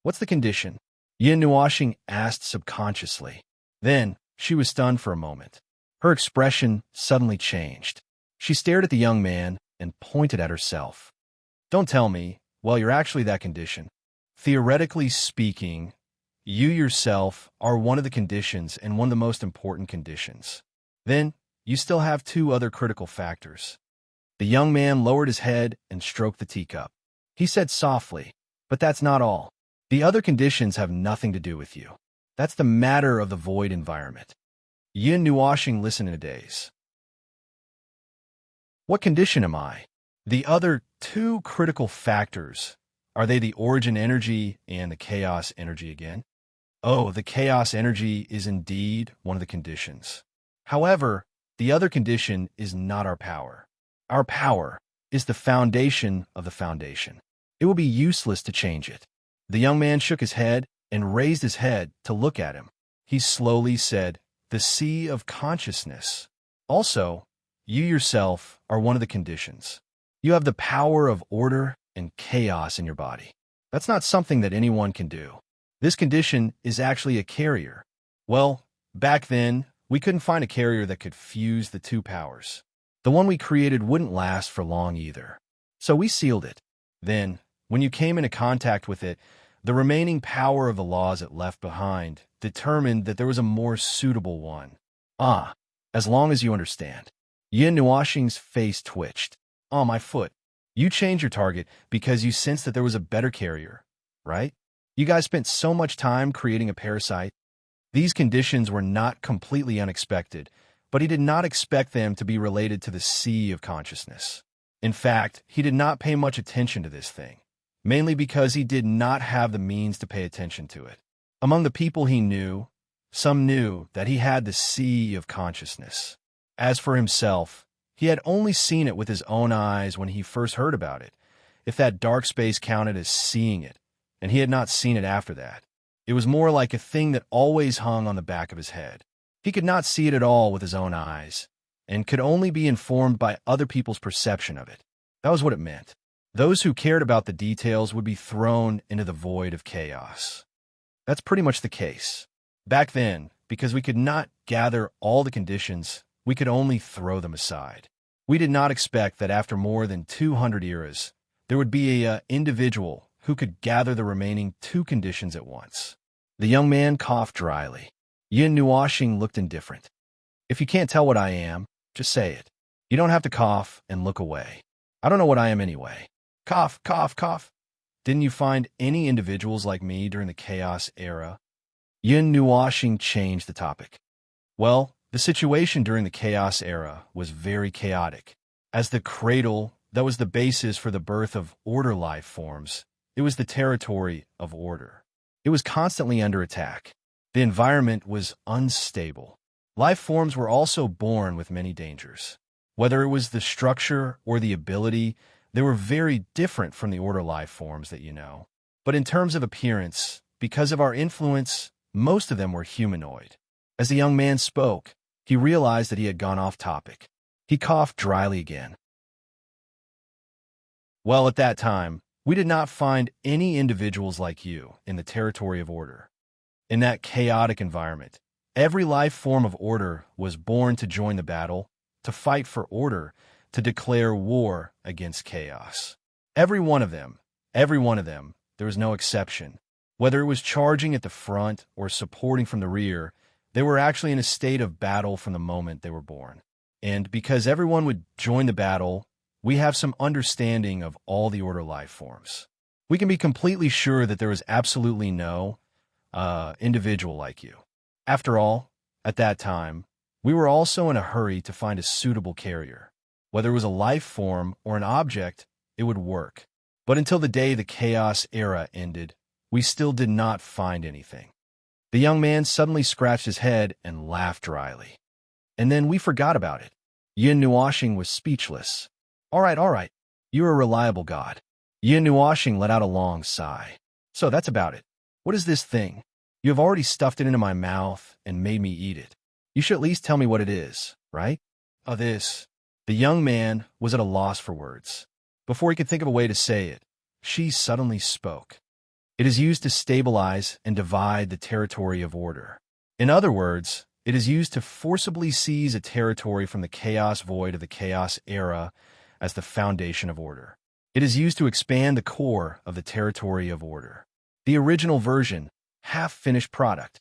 What's the condition? Yin Nuashing asked subconsciously. Then, she was stunned for a moment. Her expression suddenly changed. She stared at the young man and pointed at herself. Don't tell me, well, you're actually that condition. Theoretically speaking, you yourself are one of the conditions and one of the most important conditions. Then, you still have 2 other critical factors. The young man lowered his head and stroked the teacup. He said softly, but that's not all. The other conditions have nothing to do with you. That's the matter of the void environment. Yin Nuashing listen in a daze. What condition am I? The other two critical factors, are they the origin energy and the chaos energy again? Oh, the chaos energy is indeed one of the conditions. However, the other condition is not our power. Our power is the foundation of the foundation. It will be useless to change it. The young man shook his head and raised his head to look at him. He slowly said, the sea of consciousness. Also, you yourself are one of the conditions. You have the power of order and chaos in your body. That's not something that anyone can do. This condition is actually a carrier. Well, back then, we couldn't find a carrier that could fuse the two powers. The one we created wouldn't last for long either. So we sealed it. Then, when you came into contact with it, the remaining power of the laws it left behind determined that there was a more suitable one. As long as you understand. Yin Nuashing's face twitched. My foot. You changed your target because you sensed that there was a better carrier, right? You guys spent so much time creating a parasite. These conditions were not completely unexpected, but he did not expect them to be related to the sea of consciousness. In fact, he did not pay much attention to this thing, mainly because he did not have the means to pay attention to it. Among the people he knew, some knew that he had the sea of consciousness. As for himself, he had only seen it with his own eyes when he first heard about it, if that dark space counted as seeing it, and he had not seen it after that. It was more like a thing that always hung on the back of his head. He could not see it at all with his own eyes, and could only be informed by other people's perception of it. That was what it meant. Those who cared about the details would be thrown into the void of chaos. That's pretty much the case. Back then, because we could not gather all the conditions, we could only throw them aside. We did not expect that after more than 200 eras, there would be an individual who could gather the remaining two conditions at once. The young man coughed dryly. Yin Nuashing looked indifferent. If you can't tell what I am, just say it. You don't have to cough and look away. I don't know what I am anyway. Cough, cough, cough. Didn't you find any individuals like me during the Chaos era? Yin Nuashing changed the topic. Well, the situation during the Chaos era was very chaotic. As the cradle that was the basis for the birth of order life forms, it was the territory of order. It was constantly under attack. The environment was unstable. Life forms were also born with many dangers. Whether it was the structure or the ability, they were very different from the order life forms that you know. But in terms of appearance, because of our influence, most of them were humanoid. As the young man spoke, he realized that he had gone off topic. He coughed dryly again. Well, at that time, we did not find any individuals like you in the territory of order. In that chaotic environment, every life form of order was born to join the battle, to fight for order, to declare war against chaos. Every one of them, there was no exception. Whether it was charging at the front or supporting from the rear, they were actually in a state of battle from the moment they were born. And because everyone would join the battle, we have some understanding of all the order life forms. We can be completely sure that there is absolutely no individual like you. After all, at that time, we were also in a hurry to find a suitable carrier. Whether it was a life form or an object, it would work. But until the day the Chaos era ended, we still did not find anything. The young man suddenly scratched his head and laughed dryly. And then we forgot about it. Yin Nuashing was speechless. All right. You're a reliable god. Yin Nuashing let out a long sigh. So that's about it. What is this thing? You have already stuffed it into my mouth and made me eat it. You should at least tell me what it is, right? This. The young man was at a loss for words. Before he could think of a way to say it, she suddenly spoke. It is used to stabilize and divide the territory of order. In other words, it is used to forcibly seize a territory from the chaos void of the Chaos era as the foundation of order. It is used to expand the core of the territory of order. The original version, half-finished product.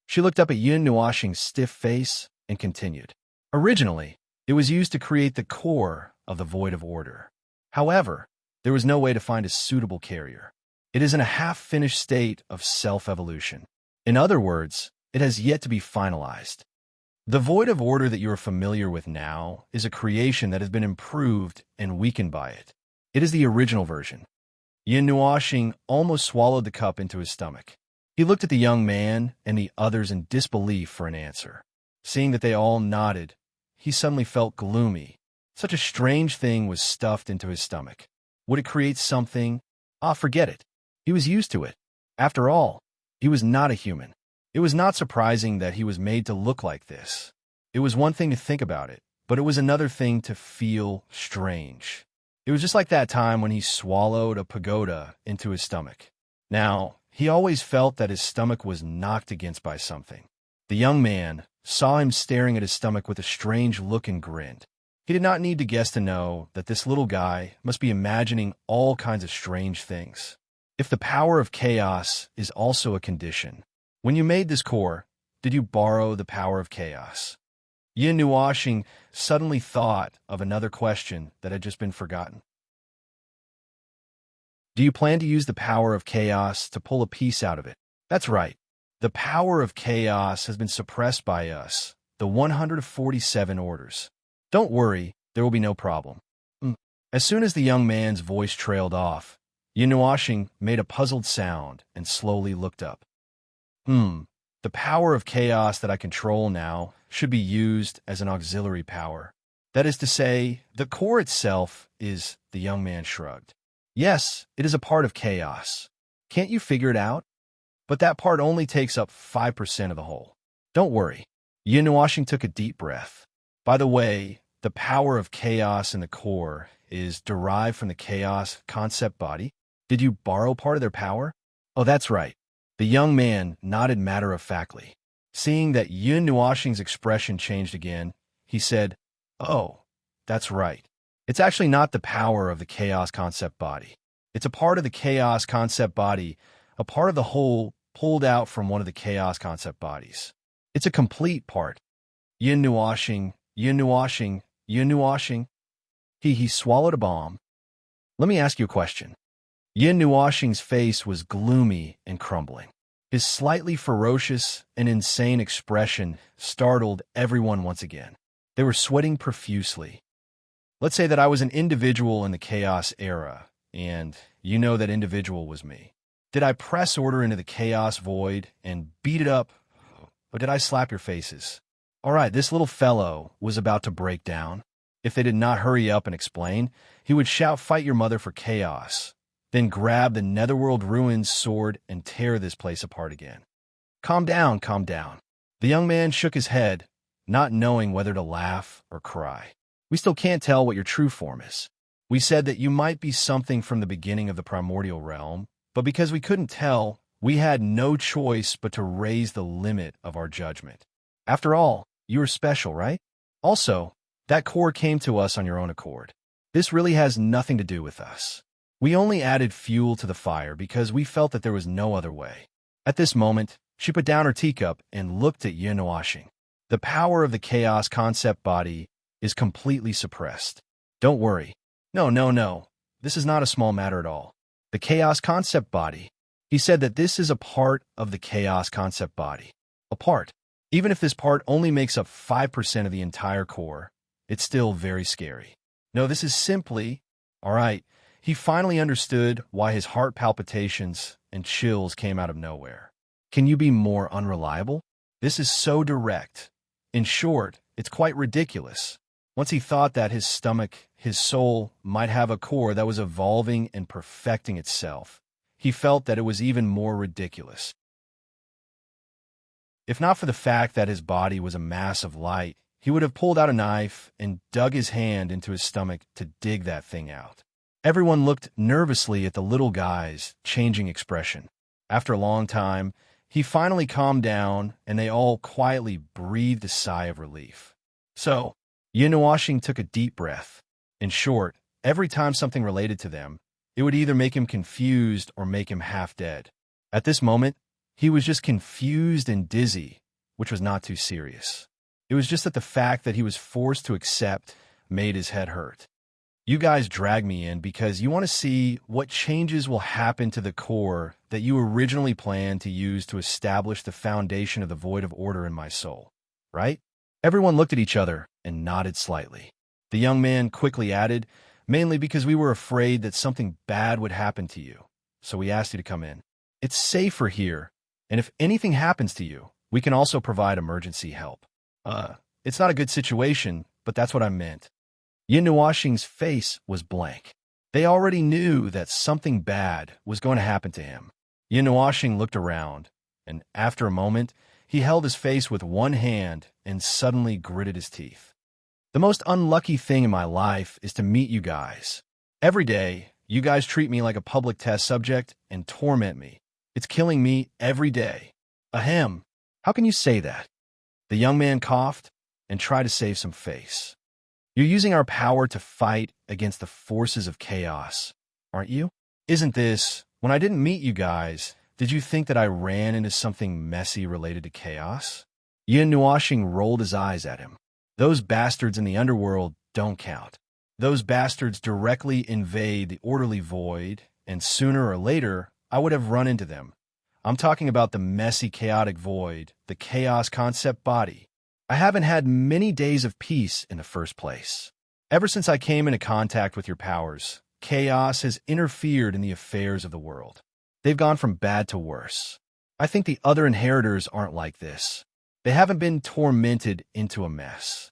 She looked up at Yin Nuashing's stiff face and continued. Originally, it was used to create the core of the void of order. However, there was no way to find a suitable carrier. It is in a half-finished state of self-evolution. In other words, it has yet to be finalized. The void of order that you are familiar with now is a creation that has been improved and weakened by it. It is the original version. Yin Nuoxing almost swallowed the cup into his stomach. He looked at the young man and the others in disbelief for an answer. Seeing that they all nodded, he suddenly felt gloomy. Such a strange thing was stuffed into his stomach. Would it create something? Forget it. He was used to it. After all, he was not a human. It was not surprising that he was made to look like this. It was one thing to think about it, but it was another thing to feel strange. It was just like that time when he swallowed a pagoda into his stomach. Now, he always felt that his stomach was knocked against by something. The young man saw him staring at his stomach with a strange look and grinned. He did not need to guess to know that this little guy must be imagining all kinds of strange things. If the power of chaos is also a condition, when you made this core, did you borrow the power of chaos? Yin Nuoxing suddenly thought of another question that had just been forgotten. Do you plan to use the power of chaos to pull a piece out of it? That's right. The power of chaos has been suppressed by us, the 147 orders. Don't worry, there will be no problem. As soon as the young man's voice trailed off, Yin Nuoxing made a puzzled sound and slowly looked up. The power of chaos that I control now should be used as an auxiliary power. That is to say, the core itself is, the young man shrugged. Yes, it is a part of chaos. Can't you figure it out? But that part only takes up 5% of the whole. Don't worry. Yin Nuoxing took a deep breath. By the way, the power of chaos in the core is derived from the chaos concept body. Did you borrow part of their power? Oh, that's right. The young man nodded matter-of-factly. Seeing that Yin Nuoxing's expression changed again, he said, "Oh, that's right. It's actually not the power of the chaos concept body. It's a part of the chaos concept body, a part of the whole pulled out from one of the chaos concept bodies. It's a complete part." Yin Nuoxing, Yin Nuoxing, Yin Nuoxing. He swallowed a bomb. Let me ask you a question. Yin Nuoxing's face was gloomy and crumbling. His slightly ferocious and insane expression startled everyone once again. They were sweating profusely. Let's say that I was an individual in the chaos era, and you know that individual was me. Did I press order into the chaos void and beat it up, or did I slap your faces? All right, this little fellow was about to break down. If they did not hurry up and explain, he would shout, "Fight your mother for chaos," then grab the Netherworld Ruins sword and tear this place apart again. Calm down, calm down. The young man shook his head, not knowing whether to laugh or cry. We still can't tell what your true form is. We said that you might be something from the beginning of the primordial realm, but because we couldn't tell, we had no choice but to raise the limit of our judgment. After all, you are special, right? Also, that core came to us on your own accord. This really has nothing to do with us. We only added fuel to the fire because we felt that there was no other way. At this moment, she put down her teacup and looked at Yin Nuoxing. The power of the chaos concept body is completely suppressed. Don't worry. No. This is not a small matter at all. The chaos concept body. He said that this is a part of the chaos concept body. A part. Even if this part only makes up 5% of the entire core, it's still very scary. No, this is simply... All right. He finally understood why his heart palpitations and chills came out of nowhere. Can you be more unreliable? This is so direct. In short, it's quite ridiculous. Once he thought that his stomach, his soul, might have a core that was evolving and perfecting itself, he felt that it was even more ridiculous. If not for the fact that his body was a mass of light, he would have pulled out a knife and dug his hand into his stomach to dig that thing out. Everyone looked nervously at the little guy's changing expression. After a long time, he finally calmed down, and they all quietly breathed a sigh of relief. So, Yin Nuoxing took a deep breath. In short, every time something related to them, it would either make him confused or make him half dead. At this moment, he was just confused and dizzy, which was not too serious. It was just that the fact that he was forced to accept made his head hurt. You guys drag me in because you want to see what changes will happen to the core that you originally planned to use to establish the foundation of the void of order in my soul, right? Everyone looked at each other and nodded slightly. The young man quickly added, mainly because we were afraid that something bad would happen to you, so we asked you to come in. It's safer here, and if anything happens to you, we can also provide emergency help. It's not a good situation, but that's what I meant. Yin Nuoxing's face was blank. They already knew that something bad was going to happen to him. Yin Nuoxing looked around, and after a moment, he held his face with one hand and suddenly gritted his teeth. The most unlucky thing in my life is to meet you guys. Every day, you guys treat me like a public test subject and torment me. It's killing me every day. Ahem. How can you say that? The young man coughed and tried to save some face. You're using our power to fight against the forces of chaos, aren't you? Isn't this, when I didn't meet you guys, did you think that I ran into something messy related to chaos? Yin Nuoxing rolled his eyes at him. Those bastards in the underworld don't count. Those bastards directly invade the orderly void, and sooner or later, I would have run into them. I'm talking about the messy, chaotic void, the chaos concept body. I haven't had many days of peace in the first place. Ever since I came into contact with your powers, chaos has interfered in the affairs of the world. They've gone from bad to worse. I think the other inheritors aren't like this. They haven't been tormented into a mess.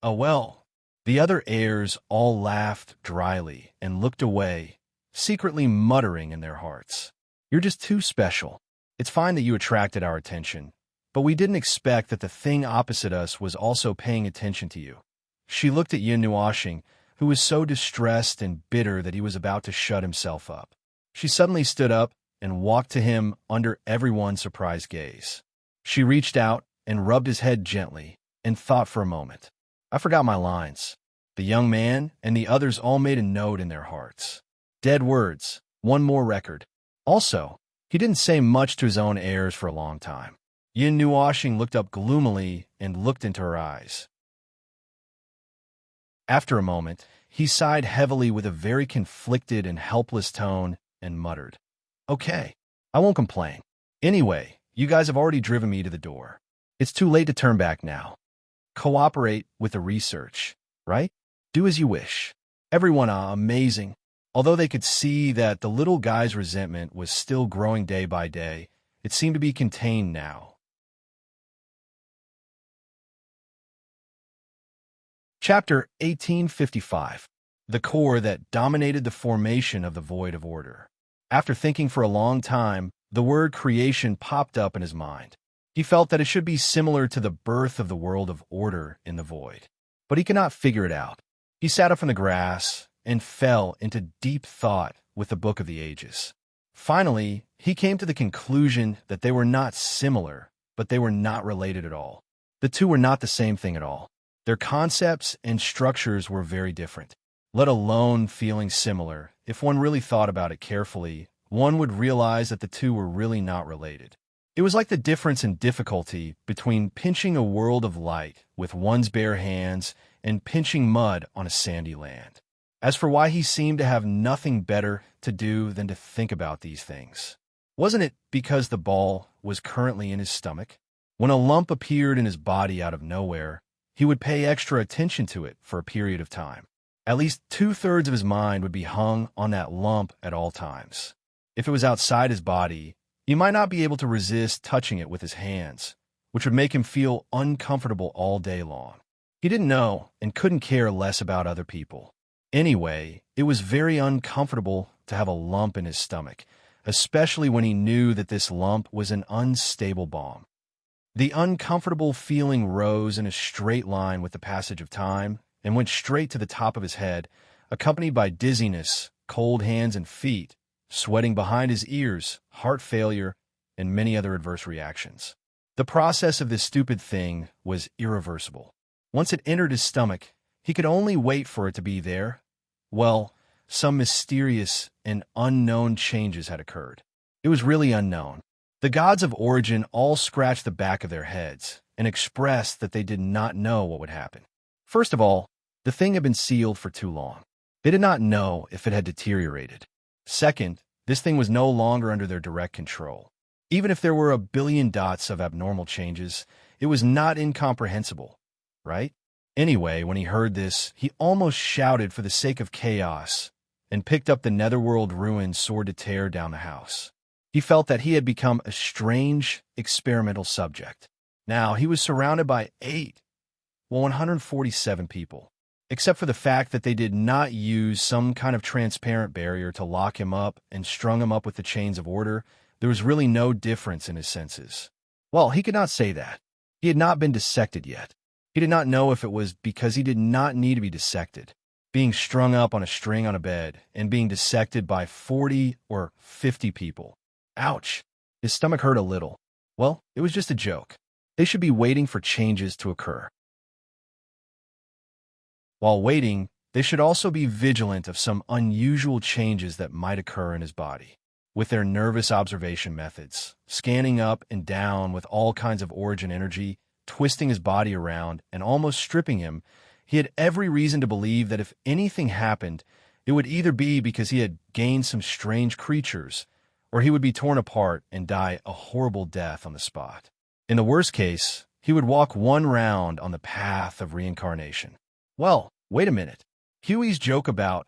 Oh well. The other heirs all laughed dryly and looked away, secretly muttering in their hearts. You're just too special. It's fine that you attracted our attention, but we didn't expect that the thing opposite us was also paying attention to you. She looked at Yin Nuoxing, who was so distressed and bitter that he was about to shut himself up. She suddenly stood up and walked to him under everyone's surprised gaze. She reached out and rubbed his head gently and thought for a moment. I forgot my lines. The young man and the others all made a note in their hearts. Dead words, one more record. Also, he didn't say much to his own heirs for a long time. Yin Nuoxing looked up gloomily and looked into her eyes. After a moment, he sighed heavily with a very conflicted and helpless tone and muttered, Okay, I won't complain. Anyway, you guys have already driven me to the door. It's too late to turn back now. Cooperate with the research, right? Do as you wish. Everyone amazing. Although they could see that the little guy's resentment was still growing day by day, it seemed to be contained now. Chapter 1855. The core that dominated the formation of the void of order. After thinking for a long time, the word creation popped up in his mind. He felt that it should be similar to the birth of the world of order in the void. But he could not figure it out. He sat up from the grass and fell into deep thought with the Book of the Ages. Finally, he came to the conclusion that they were not similar, but they were not related at all. The two were not the same thing at all. Their concepts and structures were very different. Let alone feeling similar, if one really thought about it carefully, one would realize that the two were really not related. It was like the difference in difficulty between pinching a world of light with one's bare hands and pinching mud on a sandy land. As for why he seemed to have nothing better to do than to think about these things. Wasn't it because the ball was currently in his stomach? When a lump appeared in his body out of nowhere, he would pay extra attention to it for a period of time. At least 2/3 of his mind would be hung on that lump at all times. If it was outside his body, he might not be able to resist touching it with his hands, which would make him feel uncomfortable all day long. He didn't know and couldn't care less about other people. Anyway, it was very uncomfortable to have a lump in his stomach, especially when he knew that this lump was an unstable bomb. The uncomfortable feeling rose in a straight line with the passage of time and went straight to the top of his head, accompanied by dizziness, cold hands and feet, sweating behind his ears, heart failure, and many other adverse reactions. The process of this stupid thing was irreversible. Once it entered his stomach, he could only wait for it to be there. Well, some mysterious and unknown changes had occurred. It was really unknown. The gods of origin all scratched the back of their heads and expressed that they did not know what would happen. First of all, the thing had been sealed for too long. They did not know if it had deteriorated. Second, this thing was no longer under their direct control. Even if there were a billion dots of abnormal changes, it was not incomprehensible, right? Anyway, when he heard this, he almost shouted for the sake of chaos and picked up the netherworld ruined sword to tear down the house. He felt that he had become a strange, experimental subject. Now, he was surrounded by 147 people, except for the fact that they did not use some kind of transparent barrier to lock him up and strung him up with the chains of order. There was really no difference in his senses. Well, he could not say that. He had not been dissected yet. He did not know if it was because he did not need to be dissected. Being strung up on a string on a bed and being dissected by 40 or 50 people. Ouch. His stomach hurt a little. Well, it was just a joke. They should be waiting for changes to occur. While waiting, they should also be vigilant of some unusual changes that might occur in his body. With their nervous observation methods, scanning up and down with all kinds of origin energy, twisting his body around, and almost stripping him, he had every reason to believe that if anything happened, it would either be because he had gained some strange creatures, or he would be torn apart and die a horrible death on the spot. In the worst case, he would walk one round on the path of reincarnation. Well, wait a minute. Huey's joke about,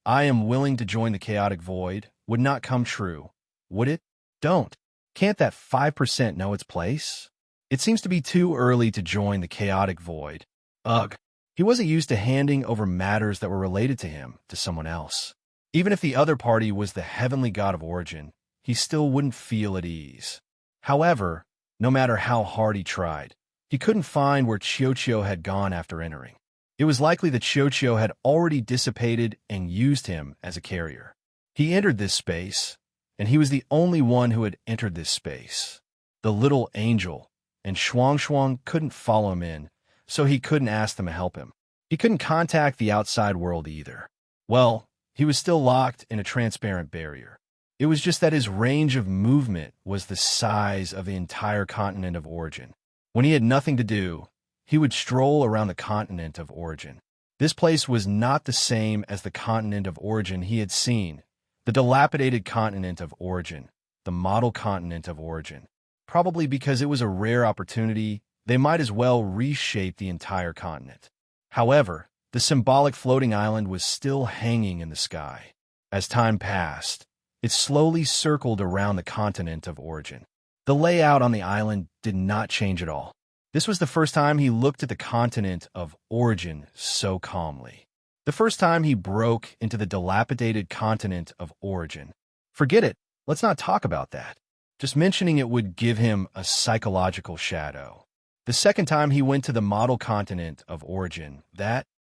"I am willing to join the chaotic void," would not come true, would it? Don't. Can't that 5% know its place? It seems to be too early to join the chaotic void. Ugh. He wasn't used to handing over matters that were related to him to someone else. Even if the other party was the heavenly god of origin, he still wouldn't feel at ease. However, no matter how hard he tried, he couldn't find where Chiochio had gone after entering. It was likely that Chiochio had already dissipated and used him as a carrier. He entered this space, and he was the only one who had entered this space. The little angel, and Shuang Shuang couldn't follow him in, so he couldn't ask them to help him. He couldn't contact the outside world either. Well, he was still locked in a transparent barrier. It was just that his range of movement was the size of the entire continent of origin. When he had nothing to do, he would stroll around the continent of origin. This place was not the same as the continent of origin he had seen, the dilapidated continent of origin, the model continent of origin. Probably because it was a rare opportunity, they might as well reshape the entire continent. However, the symbolic floating island was still hanging in the sky. As time passed, it slowly circled around the continent of origin. The layout on the island did not change at all. This was the first time he looked at the continent of origin so calmly. The first time he broke into the dilapidated continent of origin. Forget it. Let's not talk about that. Just mentioning it would give him a psychological shadow. The second time he went to the model continent of origin,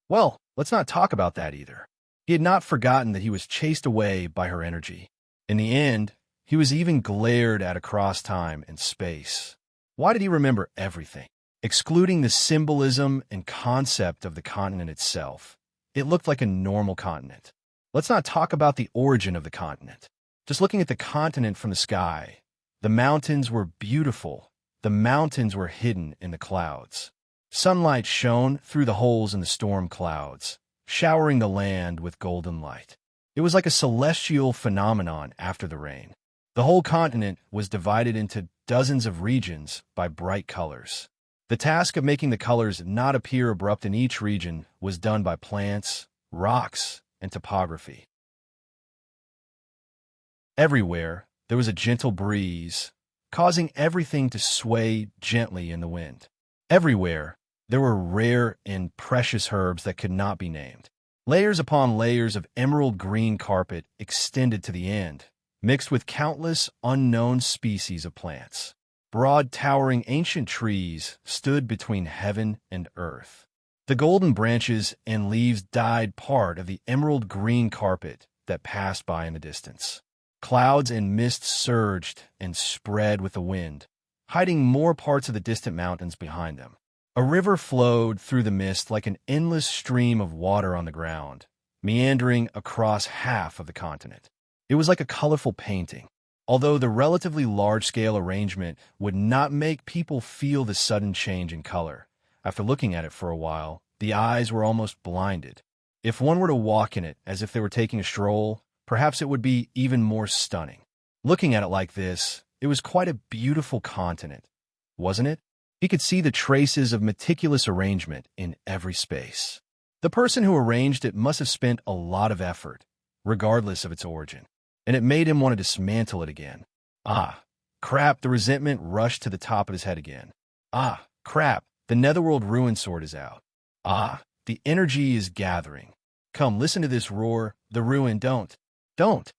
well, let's not talk about that either. He had not forgotten that he was chased away by her energy. In the end, he was even glared at across time and space. Why did he remember everything? Excluding the symbolism and concept of the continent itself, it looked like a normal continent. Let's not talk about the origin of the continent. Just looking at the continent from the sky, the mountains were beautiful. The mountains were hidden in the clouds. Sunlight shone through the holes in the storm clouds, showering the land with golden light. It was like a celestial phenomenon after the rain. The whole continent was divided into dozens of regions by bright colors. The task of making the colors not appear abrupt in each region was done by plants, rocks, and topography. Everywhere, there was a gentle breeze, causing everything to sway gently in the wind. Everywhere, there were rare and precious herbs that could not be named. Layers upon layers of emerald green carpet extended to the end, mixed with countless unknown species of plants. Broad, towering ancient trees stood between heaven and earth. The golden branches and leaves dyed part of the emerald green carpet that passed by in the distance. Clouds and mist surged and spread with the wind, hiding more parts of the distant mountains behind them. A river flowed through the mist like an endless stream of water on the ground, meandering across half of the continent. It was like a colorful painting. Although the relatively large-scale arrangement would not make people feel the sudden change in color, after looking at it for a while, the eyes were almost blinded. If one were to walk in it as if they were taking a stroll, perhaps it would be even more stunning. Looking at it like this, it was quite a beautiful continent, wasn't it? He could see the traces of meticulous arrangement in every space. The person who arranged it must have spent a lot of effort, regardless of its origin, and it made him want to dismantle it again. Ah, crap, the resentment rushed to the top of his head again. Ah, crap, the Netherworld Ruin Sword is out. Ah, the energy is gathering. Come, listen to this roar. The ruin, don't. Don't.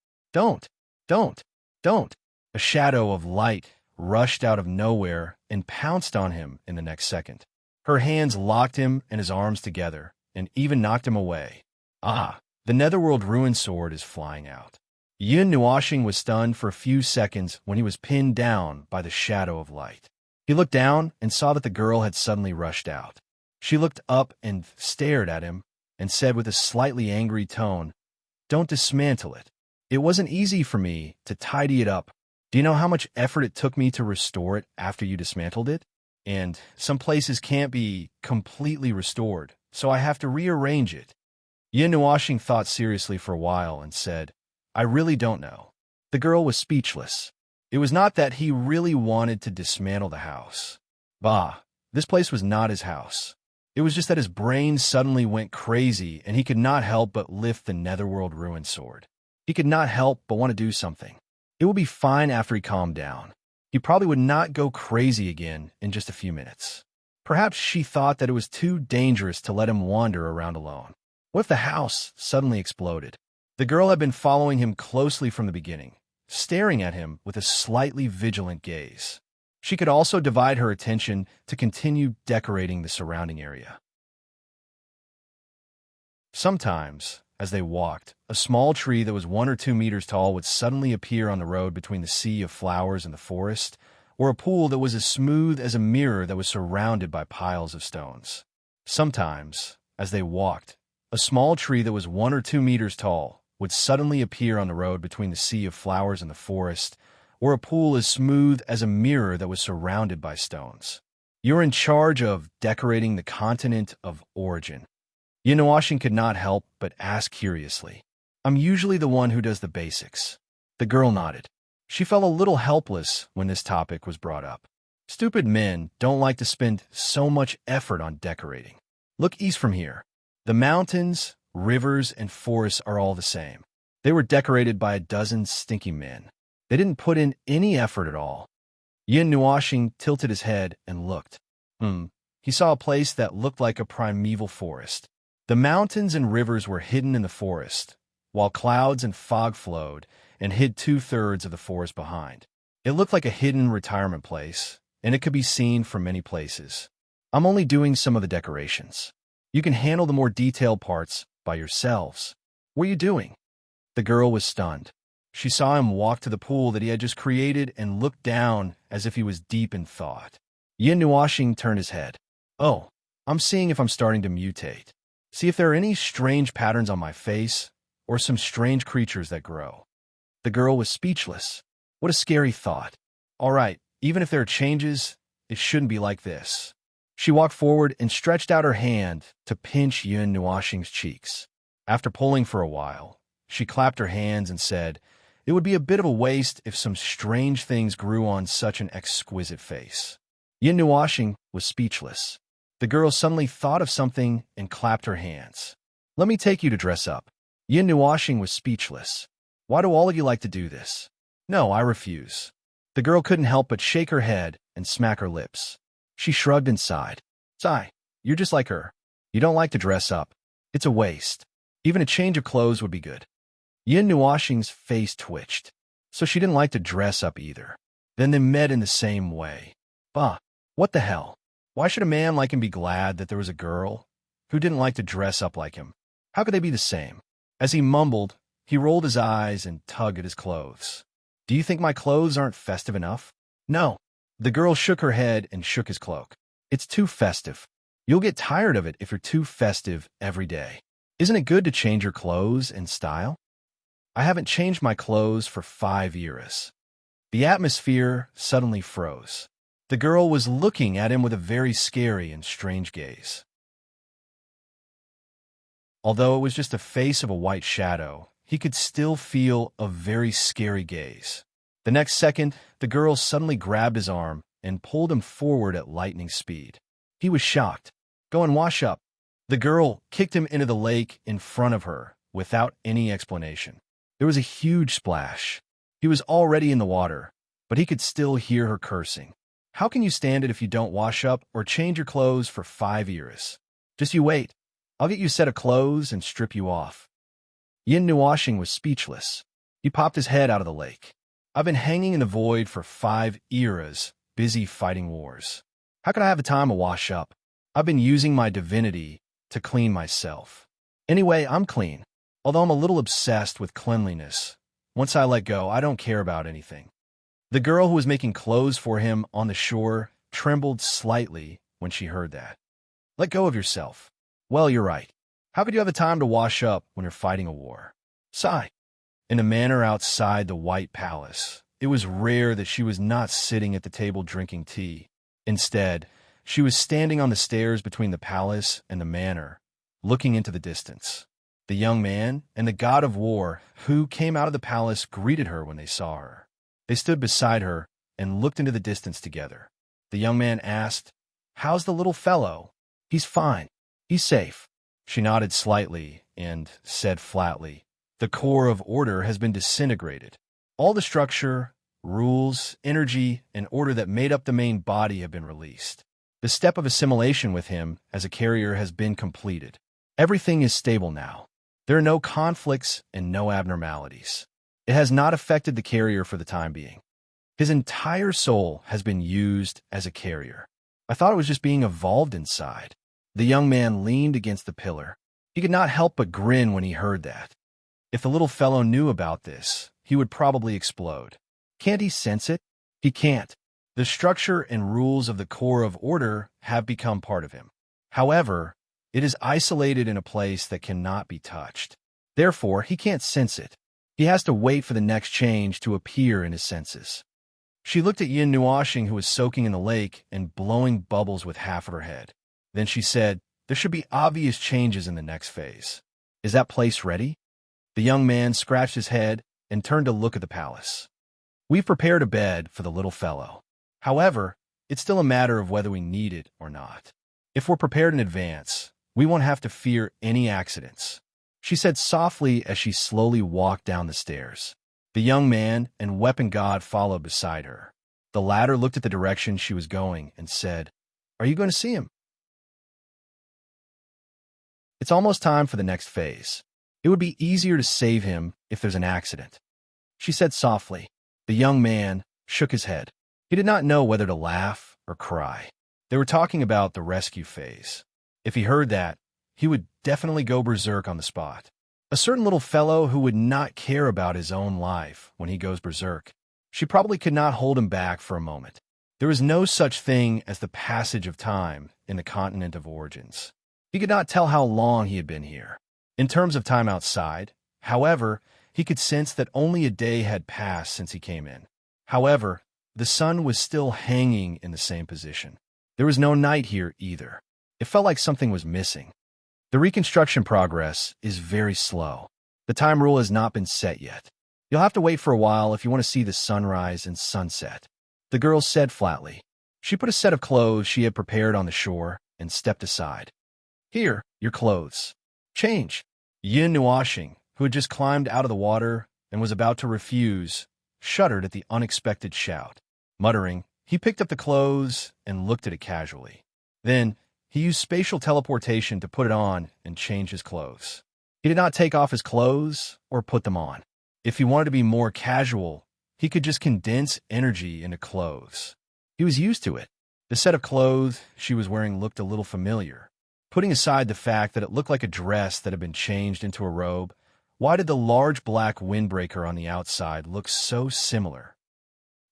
A shadow of light rushed out of nowhere and pounced on him in the next second. Her hands locked him and his arms together, and even knocked him away. Ah, the Netherworld Ruin Sword is flying out. Yun Nuashing was stunned for a few seconds when he was pinned down by the shadow of light. He looked down and saw that the girl had suddenly rushed out. She looked up and stared at him and said with a slightly angry tone, "Don't dismantle it. It wasn't easy for me to tidy it up. Do you know how much effort it took me to restore it after you dismantled it? And some places can't be completely restored, so I have to rearrange it." Yin Nuashing thought seriously for a while and said, "I really don't know." The girl was speechless. It was not that he really wanted to dismantle the house. Bah, this place was not his house. It was just that his brain suddenly went crazy and he could not help but lift the Netherworld Ruin Sword. He could not help but want to do something. It would be fine after he calmed down. He probably would not go crazy again in just a few minutes. Perhaps she thought that it was too dangerous to let him wander around alone. What if the house suddenly exploded? The girl had been following him closely from the beginning, staring at him with a slightly vigilant gaze. She could also divide her attention to continue decorating the surrounding area. Sometimes, as they walked, a small tree that was 1 or 2 meters tall would suddenly appear on the road between the sea of flowers and the forest, or a pool that was as smooth as a mirror that was surrounded by piles of stones. Sometimes, as they walked, a small tree that was 1 or 2 meters tall would suddenly appear on the road between the sea of flowers and the forest, or a pool as smooth as a mirror that was surrounded by stones. You're in charge of decorating the continent of origin. Yinuashin could not help but ask curiously, "I'm usually the one who does the basics." The girl nodded. She felt a little helpless when this topic was brought up. Stupid men don't like to spend so much effort on decorating. Look east from here. The mountains, rivers, and forests are all the same. They were decorated by a dozen stinky men. They didn't put in any effort at all. Yin Nuashing tilted his head and looked. He saw a place that looked like a primeval forest. The mountains and rivers were hidden in the forest, while clouds and fog flowed and hid 2/3 of the forest behind. It looked like a hidden retirement place, and it could be seen from many places. "I'm only doing some of the decorations. You can handle the more detailed parts by yourselves." "What are you doing?" The girl was stunned. She saw him walk to the pool that he had just created and looked down as if he was deep in thought. Yin Nuashing turned his head. "Oh, I'm seeing if I'm starting to mutate. See if there are any strange patterns on my face or some strange creatures that grow." The girl was speechless. What a scary thought. All right, even if there are changes, it shouldn't be like this. She walked forward and stretched out her hand to pinch Yin Nuashing's cheeks. After pulling for a while, she clapped her hands and said, "It would be a bit of a waste if some strange things grew on such an exquisite face." Yin Nuashing was speechless. The girl suddenly thought of something and clapped her hands. "Let me take you to dress up." Yin Nuashing was speechless. "Why do all of you like to do this?" "No, I refuse." The girl couldn't help but shake her head and smack her lips. She shrugged and sighed. "Sigh, you're just like her. You don't like to dress up. It's a waste. Even a change of clothes would be good." Yin Nuashing's face twitched. So she didn't like to dress up either. Then they met in the same way. Bah, what the hell? Why should a man like him be glad that there was a girl who didn't like to dress up like him? How could they be the same? As he mumbled, he rolled his eyes and tugged at his clothes. "Do you think my clothes aren't festive enough?" "No." The girl shook her head and shook his cloak. "It's too festive. You'll get tired of it if you're too festive every day. Isn't it good to change your clothes and style?" "I haven't changed my clothes for 5 years." The atmosphere suddenly froze. The girl was looking at him with a very scary and strange gaze. Although it was just the face of a white shadow, he could still feel a very scary gaze. The next second, the girl suddenly grabbed his arm and pulled him forward at lightning speed. He was shocked. "Go and wash up." The girl kicked him into the lake in front of her without any explanation. There was a huge splash. He was already in the water, but he could still hear her cursing. "How can you stand it if you don't wash up or change your clothes for 5 years? Just you wait. I'll get you a set of clothes and strip you off." Yin Nuashing was speechless. He popped his head out of the lake. "I've been hanging in the void for 5 eras, busy fighting wars. How could I have the time to wash up? I've been using my divinity to clean myself. Anyway, I'm clean, although I'm a little obsessed with cleanliness. Once I let go, I don't care about anything." The girl who was making clothes for him on the shore trembled slightly when she heard that. "Let go of yourself. Well, you're right. How could you have the time to wash up when you're fighting a war?" Sigh. In a manor outside the White Palace, it was rare that she was not sitting at the table drinking tea. Instead, she was standing on the stairs between the palace and the manor, looking into the distance. The young man and the god of war who came out of the palace greeted her when they saw her. They stood beside her and looked into the distance together. The young man asked, "How's the little fellow?" "He's fine. He's safe." She nodded slightly and said flatly, "The core of order has been disintegrated. All the structure, rules, energy, and order that made up the main body have been released. The step of assimilation with him as a carrier has been completed. Everything is stable now. There are no conflicts and no abnormalities. It has not affected the carrier for the time being. His entire soul has been used as a carrier. I thought it was just being evolved inside." The young man leaned against the pillar. He could not help but grin when he heard that. If the little fellow knew about this, he would probably explode. Can't he sense it? He can't. The structure and rules of the core of order have become part of him. However, it is isolated in a place that cannot be touched. Therefore, he can't sense it. He has to wait for the next change to appear in his senses. She looked at Yin Nuashing, who was soaking in the lake and blowing bubbles with half of her head. Then she said, "There should be obvious changes in the next phase. Is that place ready?" The young man scratched his head and turned to look at the palace. "We've prepared a bed for the little fellow. However, it's still a matter of whether we need it or not. If we're prepared in advance, we won't have to fear any accidents," she said softly as she slowly walked down the stairs. The young man and weapon god followed beside her. The latter looked at the direction she was going and said, "Are you going to see him?" "It's almost time for the next phase. It would be easier to save him if there's an accident," she said softly. The young man shook his head. He did not know whether to laugh or cry. They were talking about the rescue phase. If he heard that, he would definitely go berserk on the spot. A certain little fellow who would not care about his own life when he goes berserk. She probably could not hold him back for a moment. There is no such thing as the passage of time in the continent of origins. He could not tell how long he had been here. In terms of time outside, however, he could sense that only a day had passed since he came in. However, the sun was still hanging in the same position. There was no night here either. It felt like something was missing. The reconstruction progress is very slow. The time rule has not been set yet. You'll have to wait for a while if you want to see the sunrise and sunset, the girl said flatly. She put a set of clothes she had prepared on the shore and stepped aside. "Here, your clothes. Change." Yin Nuashing, who had just climbed out of the water and was about to refuse, shuddered at the unexpected shout. Muttering, he picked up the clothes and looked at it casually. Then, he used spatial teleportation to put it on and change his clothes. He did not take off his clothes or put them on. If he wanted to be more casual, he could just condense energy into clothes. He was used to it. The set of clothes she was wearing looked a little familiar. Putting aside the fact that it looked like a dress that had been changed into a robe, why did the large black windbreaker on the outside look so similar?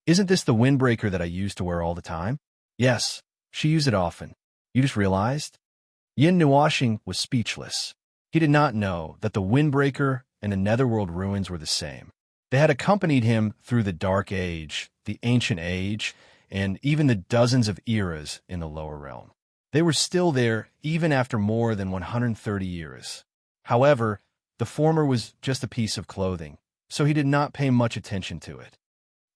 "Isn't this the windbreaker that I used to wear all the time?" "Yes, she used it often. You just realized?" Yin Nuashing was speechless. He did not know that the windbreaker and the netherworld ruins were the same. They had accompanied him through the Dark Age, the Ancient Age, and even the dozens of eras in the lower realm. They were still there even after more than 130 years. However, the former was just a piece of clothing, so he did not pay much attention to it.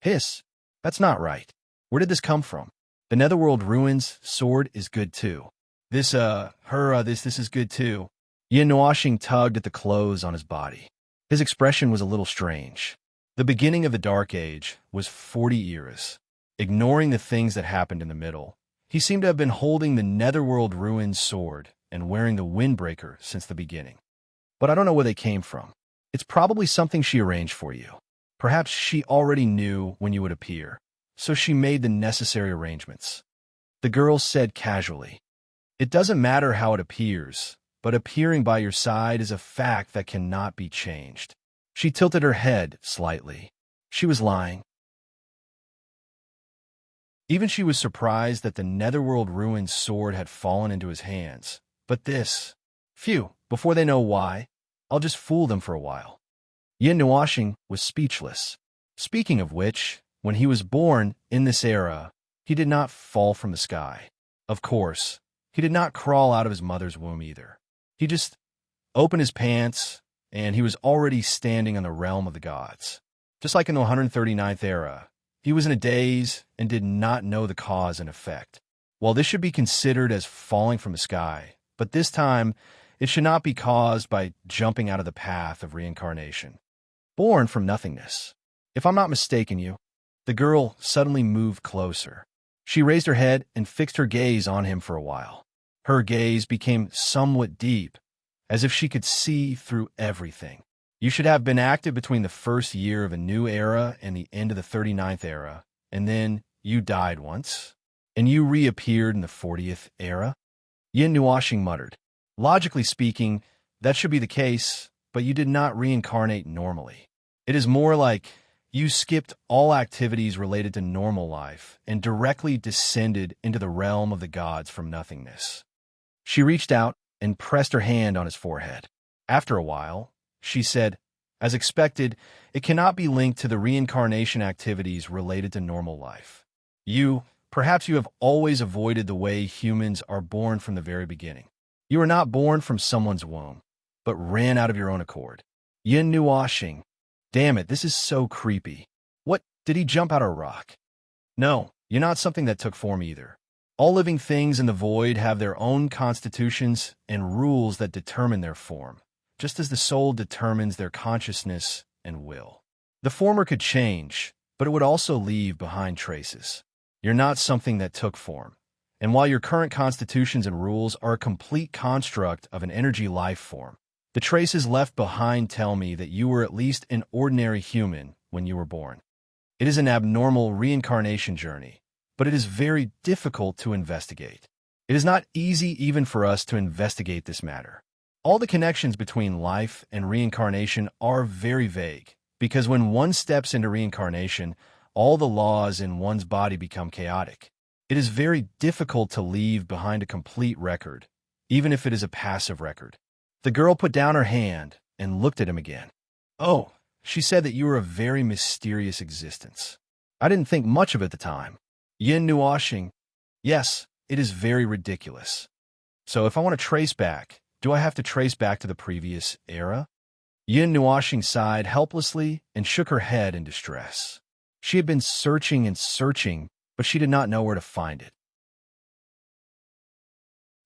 Hiss, that's not right. Where did this come from? The Netherworld Ruins sword is good too. This is good too. Yin Nuashing tugged at the clothes on his body. His expression was a little strange. The beginning of the Dark Age was 40 eras. Ignoring the things that happened in the middle, he seemed to have been holding the Netherworld Ruins sword and wearing the Windbreaker since the beginning. But I don't know where they came from. It's probably something she arranged for you. Perhaps she already knew when you would appear, so she made the necessary arrangements. The girl said casually, "It doesn't matter how it appears, but appearing by your side is a fact that cannot be changed." She tilted her head slightly. She was lying. Even she was surprised that the Netherworld Ruins sword had fallen into his hands. But this... Phew, before they know why, I'll just fool them for a while. Yin Nuashing was speechless. Speaking of which, when he was born in this era, he did not fall from the sky. Of course, he did not crawl out of his mother's womb either. He just opened his pants, and he was already standing on the realm of the gods. Just like in the 139th era, he was in a daze and did not know the cause and effect. Well, this should be considered as falling from the sky, but this time, it should not be caused by jumping out of the path of reincarnation. Born from nothingness. If I'm not mistaken you, the girl suddenly moved closer. She raised her head and fixed her gaze on him for a while. Her gaze became somewhat deep, as if she could see through everything. You should have been active between the first year of a new era and the end of the 39th era, and then you died once, and you reappeared in the 40th era? Yin Nuashing muttered. Logically speaking, that should be the case, but you did not reincarnate normally. It is more like you skipped all activities related to normal life and directly descended into the realm of the gods from nothingness. She reached out and pressed her hand on his forehead. After a while, she said, "As expected, it cannot be linked to the reincarnation activities related to normal life. Perhaps you have always avoided the way humans are born from the very beginning. You were not born from someone's womb, but ran out of your own accord." Yin Nuashing. Damn it, this is so creepy. What, did he jump out of a rock? No, you're not something that took form either. All living things in the void have their own constitutions and rules that determine their form, just as the soul determines their consciousness and will. The former could change, but it would also leave behind traces. You're not something that took form. And while your current constitutions and rules are a complete construct of an energy life form, the traces left behind tell me that you were at least an ordinary human when you were born. It is an abnormal reincarnation journey, but it is very difficult to investigate. It is not easy even for us to investigate this matter. All the connections between life and reincarnation are very vague, because when one steps into reincarnation, all the laws in one's body become chaotic. It is very difficult to leave behind a complete record, even if it is a passive record. The girl put down her hand and looked at him again. "Oh," she said, "that you were a very mysterious existence. I didn't think much of it at the time." Yin Nuashing. Yes, it is very ridiculous. So if I want to trace back, do I have to trace back to the previous era? Yin Nuashing sighed helplessly and shook her head in distress. She had been searching and searching, but she did not know where to find it.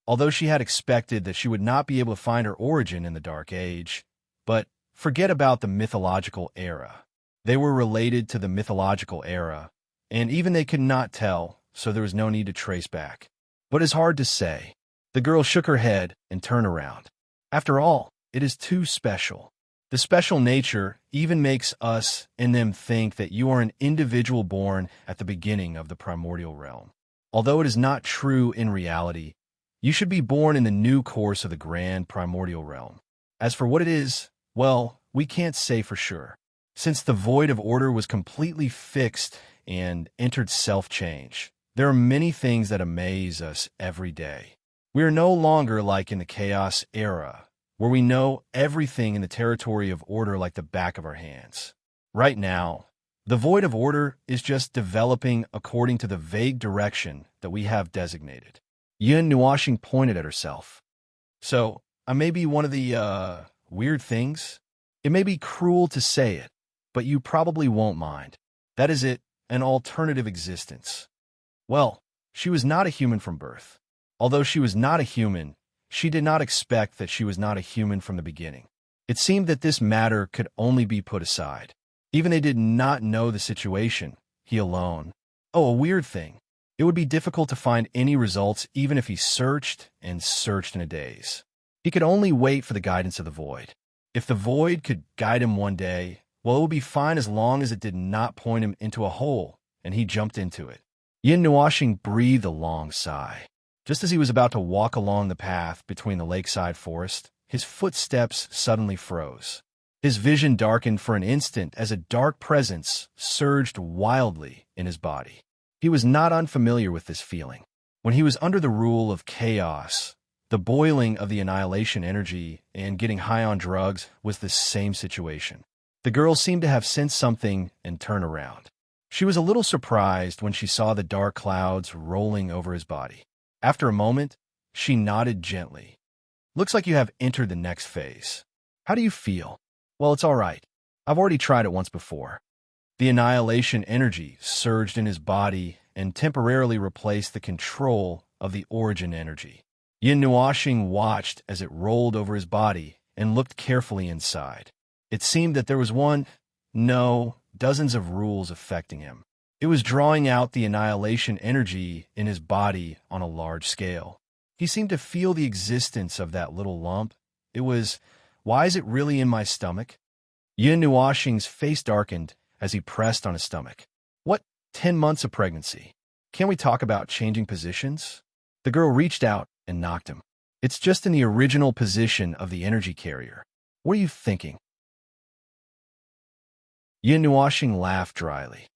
Although she had expected that she would not be able to find her origin in the Dark Age, but forget about the mythological era. They were related to the mythological era, and even they could not tell, so there was no need to trace back. But it's hard to say. The girl shook her head and turned around. After all, it is too special. The special nature even makes us and them think that you are an individual born at the beginning of the primordial realm. Although it is not true in reality, you should be born in the new course of the grand primordial realm. As for what it is, well, we can't say for sure. Since the void of order was completely fixed and entered self-change, there are many things that amaze us every day. We are no longer like in the chaos era, where we know everything in the territory of order like the back of our hands. Right now, the void of order is just developing according to the vague direction that we have designated. Yin Nuashing pointed at herself. So, I may be one of the, weird things? It may be cruel to say it, but you probably won't mind. That is it, an alternative existence. Well, she was not a human from birth. Although she was not a human, she did not expect that she was not a human from the beginning. It seemed that this matter could only be put aside. Even they did not know the situation, he alone. Oh, a weird thing. It would be difficult to find any results even if he searched and searched in a daze. He could only wait for the guidance of the void. If the void could guide him one day, well, it would be fine as long as it did not point him into a hole, and he jumped into it. Yin Nuoxing breathed a long sigh. Just as he was about to walk along the path between the lakeside forest, his footsteps suddenly froze. His vision darkened for an instant as a dark presence surged wildly in his body. He was not unfamiliar with this feeling. When he was under the rule of chaos, the boiling of the annihilation energy and getting high on drugs was the same situation. The girl seemed to have sensed something and turned around. She was a little surprised when she saw the dark clouds rolling over his body. After a moment, she nodded gently. Looks like you have entered the next phase. How do you feel? Well, it's all right. I've already tried it once before. The annihilation energy surged in his body and temporarily replaced the control of the origin energy. Yin Nuoxing watched as it rolled over his body and looked carefully inside. It seemed that there was dozens of rules affecting him. It was drawing out the annihilation energy in his body on a large scale. He seemed to feel the existence of that little lump. It was, why is it really in my stomach? Yin Nuoxing's face darkened as he pressed on his stomach. What, 10 months of pregnancy? Can't we talk about changing positions? The girl reached out and knocked him. It's just in the original position of the energy carrier. What are you thinking? Yin Nuoxing laughed dryly.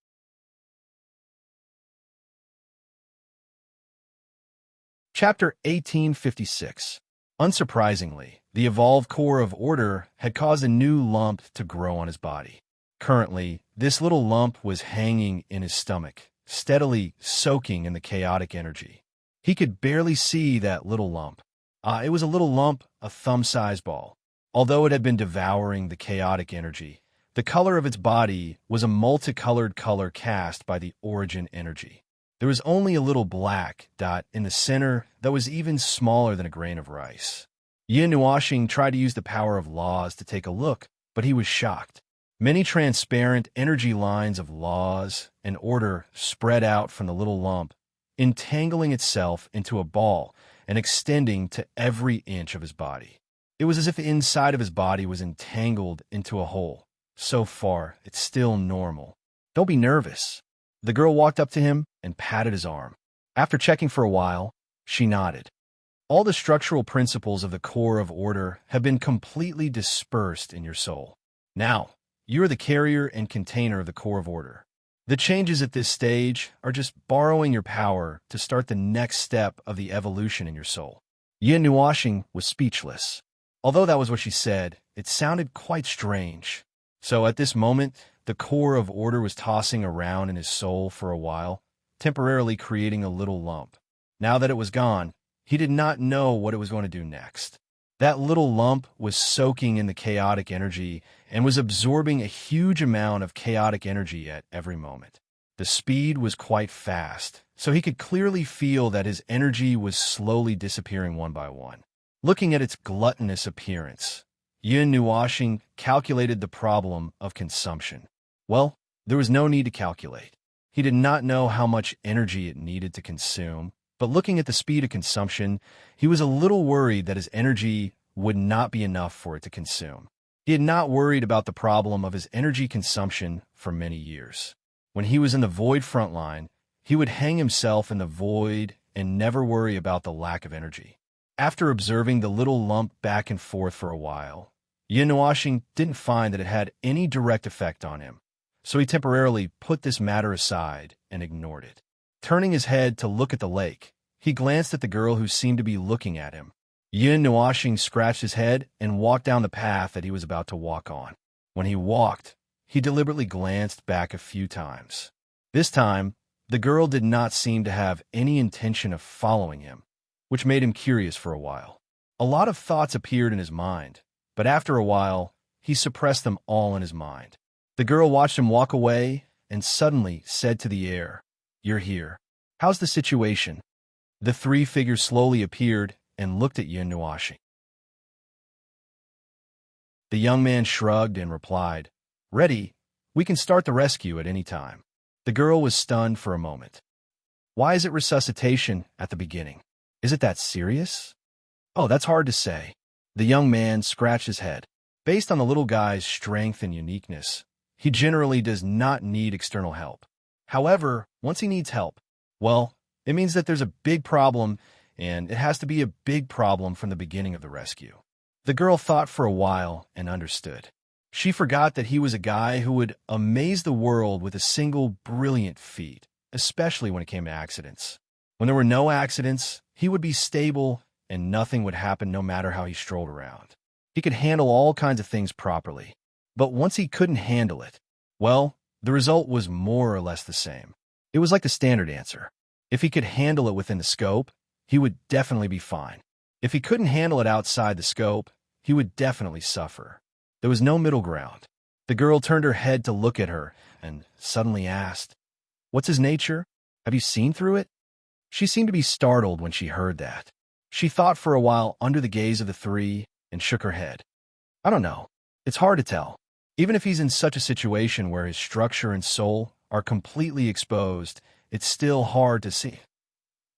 Chapter 1856. Unsurprisingly, the evolved core of order had caused a new lump to grow on his body. Currently, this little lump was hanging in his stomach, steadily soaking in the chaotic energy. He could barely see that little lump. It was a little lump, a thumb-sized ball. Although it had been devouring the chaotic energy, the color of its body was a multicolored color cast by the origin energy. There was only a little black dot in the center that was even smaller than a grain of rice. Yin Nuoxing tried to use the power of laws to take a look, but he was shocked. Many transparent energy lines of laws and order spread out from the little lump, entangling itself into a ball and extending to every inch of his body. It was as if the inside of his body was entangled into a hole. So far, it's still normal. Don't be nervous. The girl walked up to him and patted his arm. After checking for a while, she nodded. All the structural principles of the core of order have been completely dispersed in your soul. Now, you are the carrier and container of the core of order. The changes at this stage are just borrowing your power to start the next step of the evolution in your soul. Yin Nuoxing was speechless. Although that was what she said, it sounded quite strange. So at this moment, the core of order was tossing around in his soul for a while, temporarily creating a little lump. Now that it was gone, he did not know what it was going to do next. That little lump was soaking in the chaotic energy and was absorbing a huge amount of chaotic energy at every moment. The speed was quite fast, so he could clearly feel that his energy was slowly disappearing one by one. Looking at its gluttonous appearance, Yin Nuoxing calculated the problem of consumption. Well, there was no need to calculate. He did not know how much energy it needed to consume, but looking at the speed of consumption, he was a little worried that his energy would not be enough for it to consume. He had not worried about the problem of his energy consumption for many years. When he was in the void front line, he would hang himself in the void and never worry about the lack of energy. After observing the little lump back and forth for a while, Yin Nuoxing didn't find that it had any direct effect on him, so he temporarily put this matter aside and ignored it. Turning his head to look at the lake, he glanced at the girl who seemed to be looking at him. Yin Nuoxing scratched his head and walked down the path that he was about to walk on. When he walked, he deliberately glanced back a few times. This time, the girl did not seem to have any intention of following him, which made him curious for a while. A lot of thoughts appeared in his mind, but after a while, he suppressed them all in his mind. The girl watched him walk away and suddenly said to the air, "You're here. How's the situation?" The three figures slowly appeared and looked at Yun Nuashi. The young man shrugged and replied, "Ready. We can start the rescue at any time." The girl was stunned for a moment. "Why is it resuscitation at the beginning? Is it that serious?" "Oh, that's hard to say." The young man scratched his head. Based on the little guy's strength and uniqueness, he generally does not need external help. However, once he needs help, well, it means that there's a big problem, and it has to be a big problem from the beginning of the rescue. The girl thought for a while and understood. She forgot that he was a guy who would amaze the world with a single brilliant feat, especially when it came to accidents. When there were no accidents, he would be stable and nothing would happen no matter how he strolled around. He could handle all kinds of things properly. But once he couldn't handle it, well, the result was more or less the same. It was like the standard answer. If he could handle it within the scope, he would definitely be fine. If he couldn't handle it outside the scope, he would definitely suffer. There was no middle ground. The girl turned her head to look at her and suddenly asked, "What's his nature? Have you seen through it?" She seemed to be startled when she heard that. She thought for a while under the gaze of the three and shook her head. "I don't know. It's hard to tell. Even if he's in such a situation where his structure and soul are completely exposed, it's still hard to see."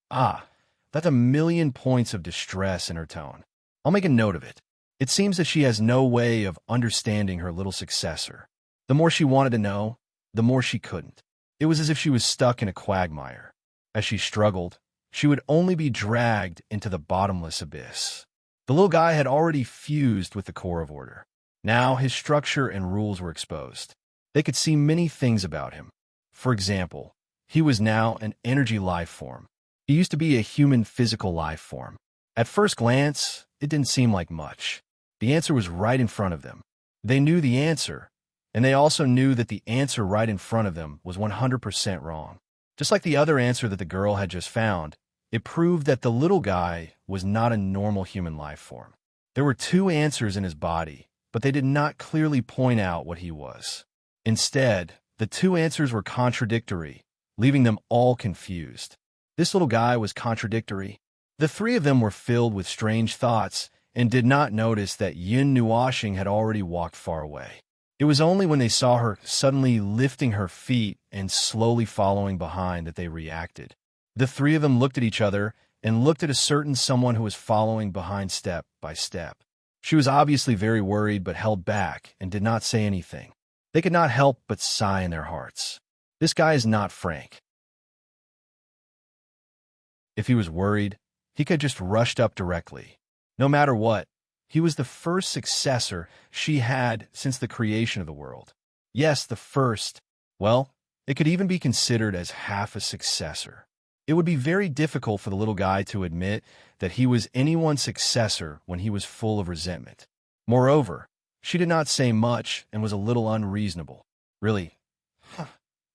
Ah, that's a million points of distress in her tone. I'll make a note of it. It seems that she has no way of understanding her little successor. The more she wanted to know, the more she couldn't. It was as if she was stuck in a quagmire. As she struggled, she would only be dragged into the bottomless abyss. The little guy had already fused with the core of order. Now his structure and rules were exposed. They could see many things about him. For example, he was now an energy life form. He used to be a human physical life form. At first glance, it didn't seem like much. The answer was right in front of them. They knew the answer, and they also knew that the answer right in front of them was 100% wrong. Just like the other answer that the girl had just found, it proved that the little guy was not a normal human life form. There were two answers in his body, but they did not clearly point out what he was. Instead, the two answers were contradictory, leaving them all confused. This little guy was contradictory. The three of them were filled with strange thoughts and did not notice that Yun Nuashi had already walked far away. It was only when they saw her suddenly lifting her feet and slowly following behind that they reacted. The three of them looked at each other and looked at a certain someone who was following behind step by step. She was obviously very worried but held back and did not say anything. They could not help but sigh in their hearts. This guy is not Frank. If he was worried, he could just rushed up directly. No matter what, he was the first successor she had since the creation of the world. Yes, the first. Well, it could even be considered as half a successor. It would be very difficult for the little guy to admit that he was anyone's successor when he was full of resentment. Moreover, she did not say much and was a little unreasonable. Really,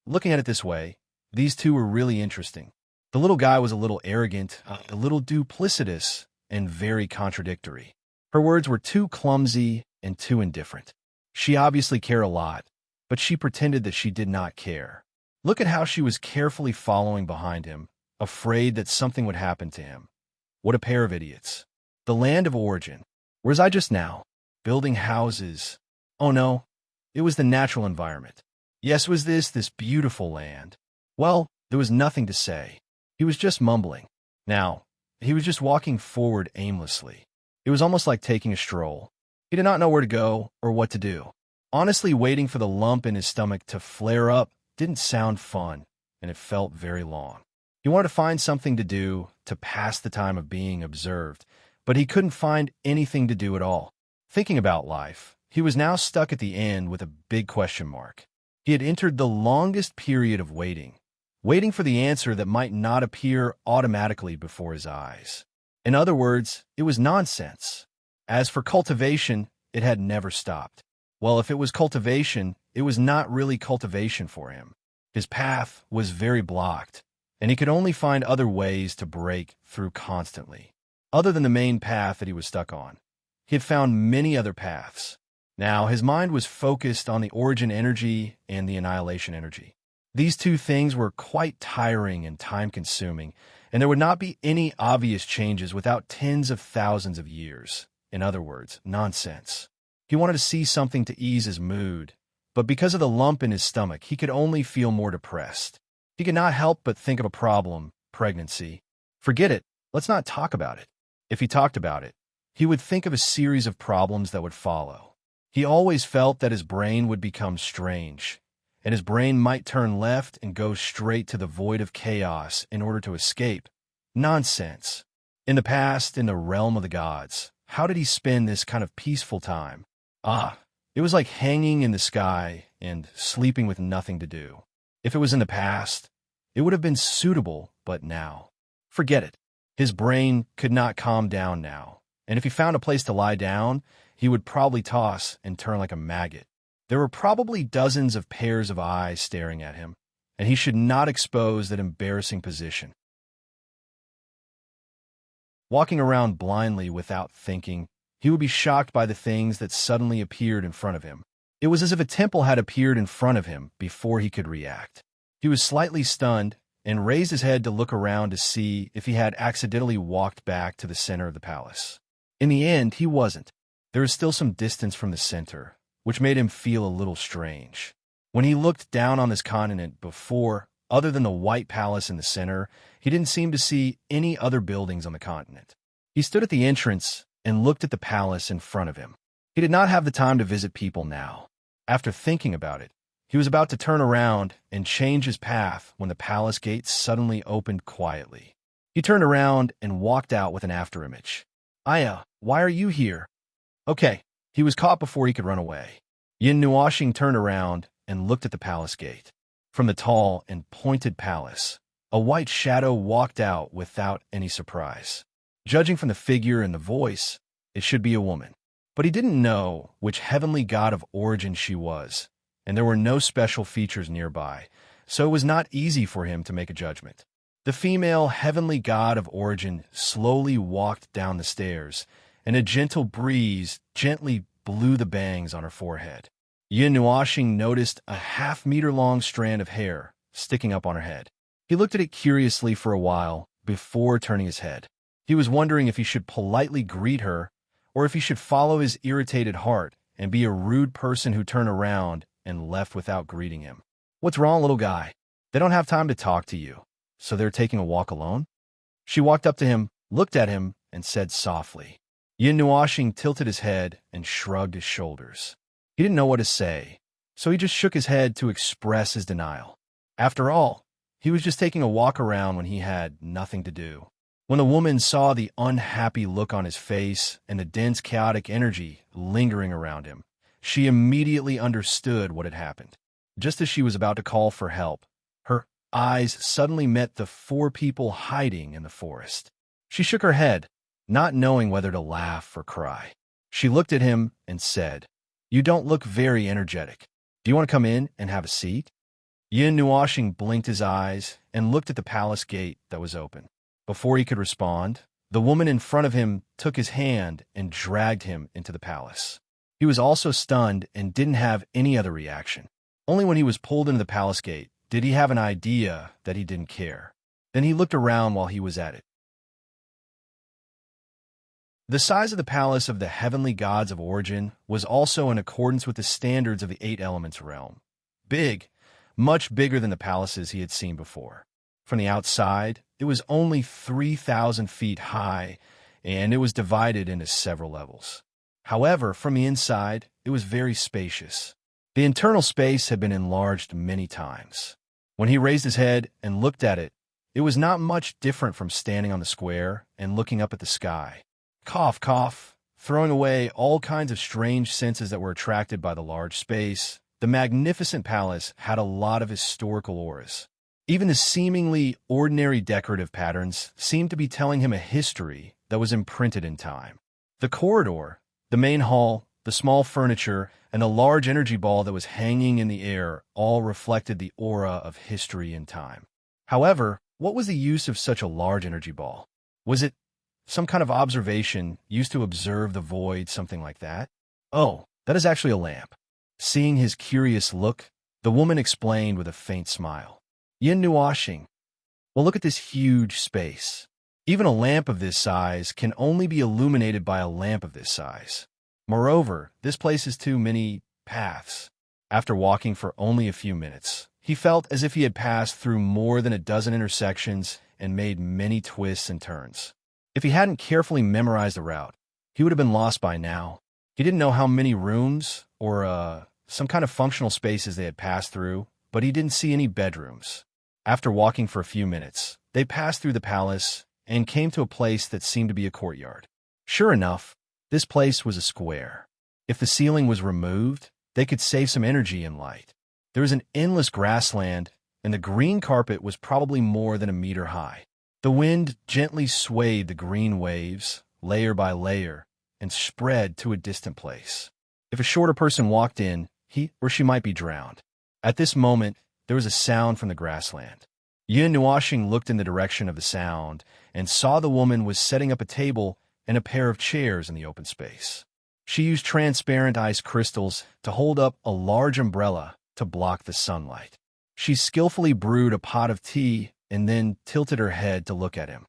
looking at it this way, these two were really interesting. The little guy was a little arrogant, a little duplicitous, and very contradictory. Her words were too clumsy and too indifferent. She obviously cared a lot, but she pretended that she did not care. Look at how she was carefully following behind him, afraid that something would happen to him. What a pair of idiots. The land of origin. Where was I just now? Building houses. Oh no, it was the natural environment. Yes, was this beautiful land? Well, there was nothing to say. He was just mumbling. Now, he was just walking forward aimlessly. It was almost like taking a stroll. He did not know where to go or what to do. Honestly, waiting for the lump in his stomach to flare up didn't sound fun, and it felt very long. He wanted to find something to do to pass the time of being observed, but he couldn't find anything to do at all. Thinking about life, he was now stuck at the end with a big question mark. He had entered the longest period of waiting for the answer that might not appear automatically before his eyes. In other words, it was nonsense. As for cultivation, it had never stopped. Well, if it was cultivation, it was not really cultivation for him. His path was very blocked, and he could only find other ways to break through constantly, other than the main path that he was stuck on. he had found many other paths. Now, his mind was focused on the origin energy and the annihilation energy. These two things were quite tiring and time-consuming, and there would not be any obvious changes without tens of thousands of years. In other words, nonsense. He wanted to see something to ease his mood, but because of the lump in his stomach, he could only feel more depressed. He could not help but think of a problem: pregnancy. Forget it. Let's not talk about it. If he talked about it, he would think of a series of problems that would follow. He always felt that his brain would become strange, and his brain might turn left and go straight to the void of chaos in order to escape. Nonsense. In the past, in the realm of the gods, how did he spend this kind of peaceful time? It was like hanging in the sky and sleeping with nothing to do. If it was in the past, it would have been suitable, but now, forget it. His brain could not calm down now, and if he found a place to lie down, he would probably toss and turn like a maggot. There were probably dozens of pairs of eyes staring at him, and he should not expose that embarrassing position. Walking around blindly without thinking, he would be shocked by the things that suddenly appeared in front of him. It was as if a temple had appeared in front of him before he could react. He was slightly stunned and raised his head to look around to see if he had accidentally walked back to the center of the palace. In the end, he wasn't. There was still some distance from the center, which made him feel a little strange. When he looked down on this continent before, other than the white palace in the center, he didn't seem to see any other buildings on the continent. He stood at the entrance and looked at the palace in front of him. He did not have the time to visit people now. After thinking about it, he was about to turn around and change his path when the palace gates suddenly opened quietly. He turned around and walked out with an afterimage. "Aya, why are you here?" Okay, he was caught before he could run away. Yin Nuoxing turned around and looked at the palace gate. From the tall and pointed palace, a white shadow walked out without any surprise. Judging from the figure and the voice, it should be a woman. But he didn't know which heavenly god of origin she was, and there were no special features nearby, so it was not easy for him to make a judgment. The female heavenly god of origin slowly walked down the stairs, and a gentle breeze gently blew the bangs on her forehead. Yin Nuoxing noticed a half-meter-long strand of hair sticking up on her head. He looked at it curiously for a while before turning his head. He was wondering if he should politely greet her or if he should follow his irritated heart and be a rude person who turned around and left without greeting him. "What's wrong, little guy? They don't have time to talk to you, so they're taking a walk alone?" She walked up to him, looked at him, and said softly. Yin Nuoxing tilted his head and shrugged his shoulders. He didn't know what to say, so he just shook his head to express his denial. After all, he was just taking a walk around when he had nothing to do. When the woman saw the unhappy look on his face and the dense, chaotic energy lingering around him, she immediately understood what had happened. Just as she was about to call for help, her eyes suddenly met the 4 people hiding in the forest. She shook her head, not knowing whether to laugh or cry. She looked at him and said, "You don't look very energetic. Do you want to come in and have a seat?" Yin Nuoxing blinked his eyes and looked at the palace gate that was open. Before he could respond, the woman in front of him took his hand and dragged him into the palace. He was also stunned and didn't have any other reaction. Only when he was pulled into the palace gate did he have an idea that he didn't care. Then he looked around while he was at it. The size of the palace of the heavenly gods of origin was also in accordance with the standards of the 8 elements realm. Big, much bigger than the palaces he had seen before. From the outside, it was only 3,000 feet high, and it was divided into several levels. However, from the inside, it was very spacious. The internal space had been enlarged many times. When he raised his head and looked at it, it was not much different from standing on the square and looking up at the sky. Cough, cough, throwing away all kinds of strange senses that were attracted by the large space, the magnificent palace had a lot of historical auras. Even the seemingly ordinary decorative patterns seemed to be telling him a history that was imprinted in time. The corridor, the main hall, the small furniture, and the large energy ball that was hanging in the air all reflected the aura of history and time. However, what was the use of such a large energy ball? Was it Some kind of observation used to observe the void, something like that. Oh, that is actually a lamp. Seeing his curious look, the woman explained with a faint smile. Yin Nuashing. Well, look at this huge space. Even a lamp of this size can only be illuminated by a lamp of this size. Moreover, this place has too many paths. After walking for only a few minutes, he felt as if he had passed through more than a dozen intersections and made many twists and turns. If he hadn't carefully memorized the route, he would have been lost by now. He didn't know how many rooms or some kind of functional spaces they had passed through, but he didn't see any bedrooms. After walking for a few minutes, they passed through the palace and came to a place that seemed to be a courtyard. Sure enough, this place was a square. If the ceiling was removed, they could save some energy and light. There was an endless grassland, and the green carpet was probably more than a meter high. The wind gently swayed the green waves, layer by layer, and spread to a distant place. If a shorter person walked in, he or she might be drowned. At this moment, there was a sound from the grassland. Yin Nuashing looked in the direction of the sound and saw the woman was setting up a table and a pair of chairs in the open space. She used transparent ice crystals to hold up a large umbrella to block the sunlight. She skillfully brewed a pot of tea and then tilted her head to look at him.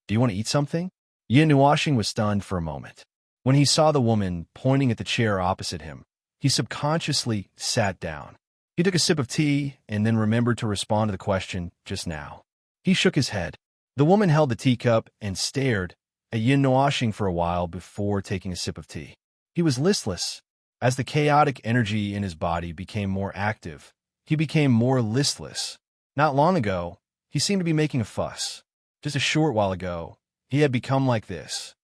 Do you want to eat something? Yin Nuashing was stunned for a moment. When he saw the woman pointing at the chair opposite him, he subconsciously sat down. He took a sip of tea and then remembered to respond to the question just now. He shook his head. The woman held the teacup and stared at Yin Nuashing for a while before taking a sip of tea. He was listless. As the chaotic energy in his body became more active, he became more listless. Not long ago, he seemed to be making a fuss. Just a short while ago, he had become like this.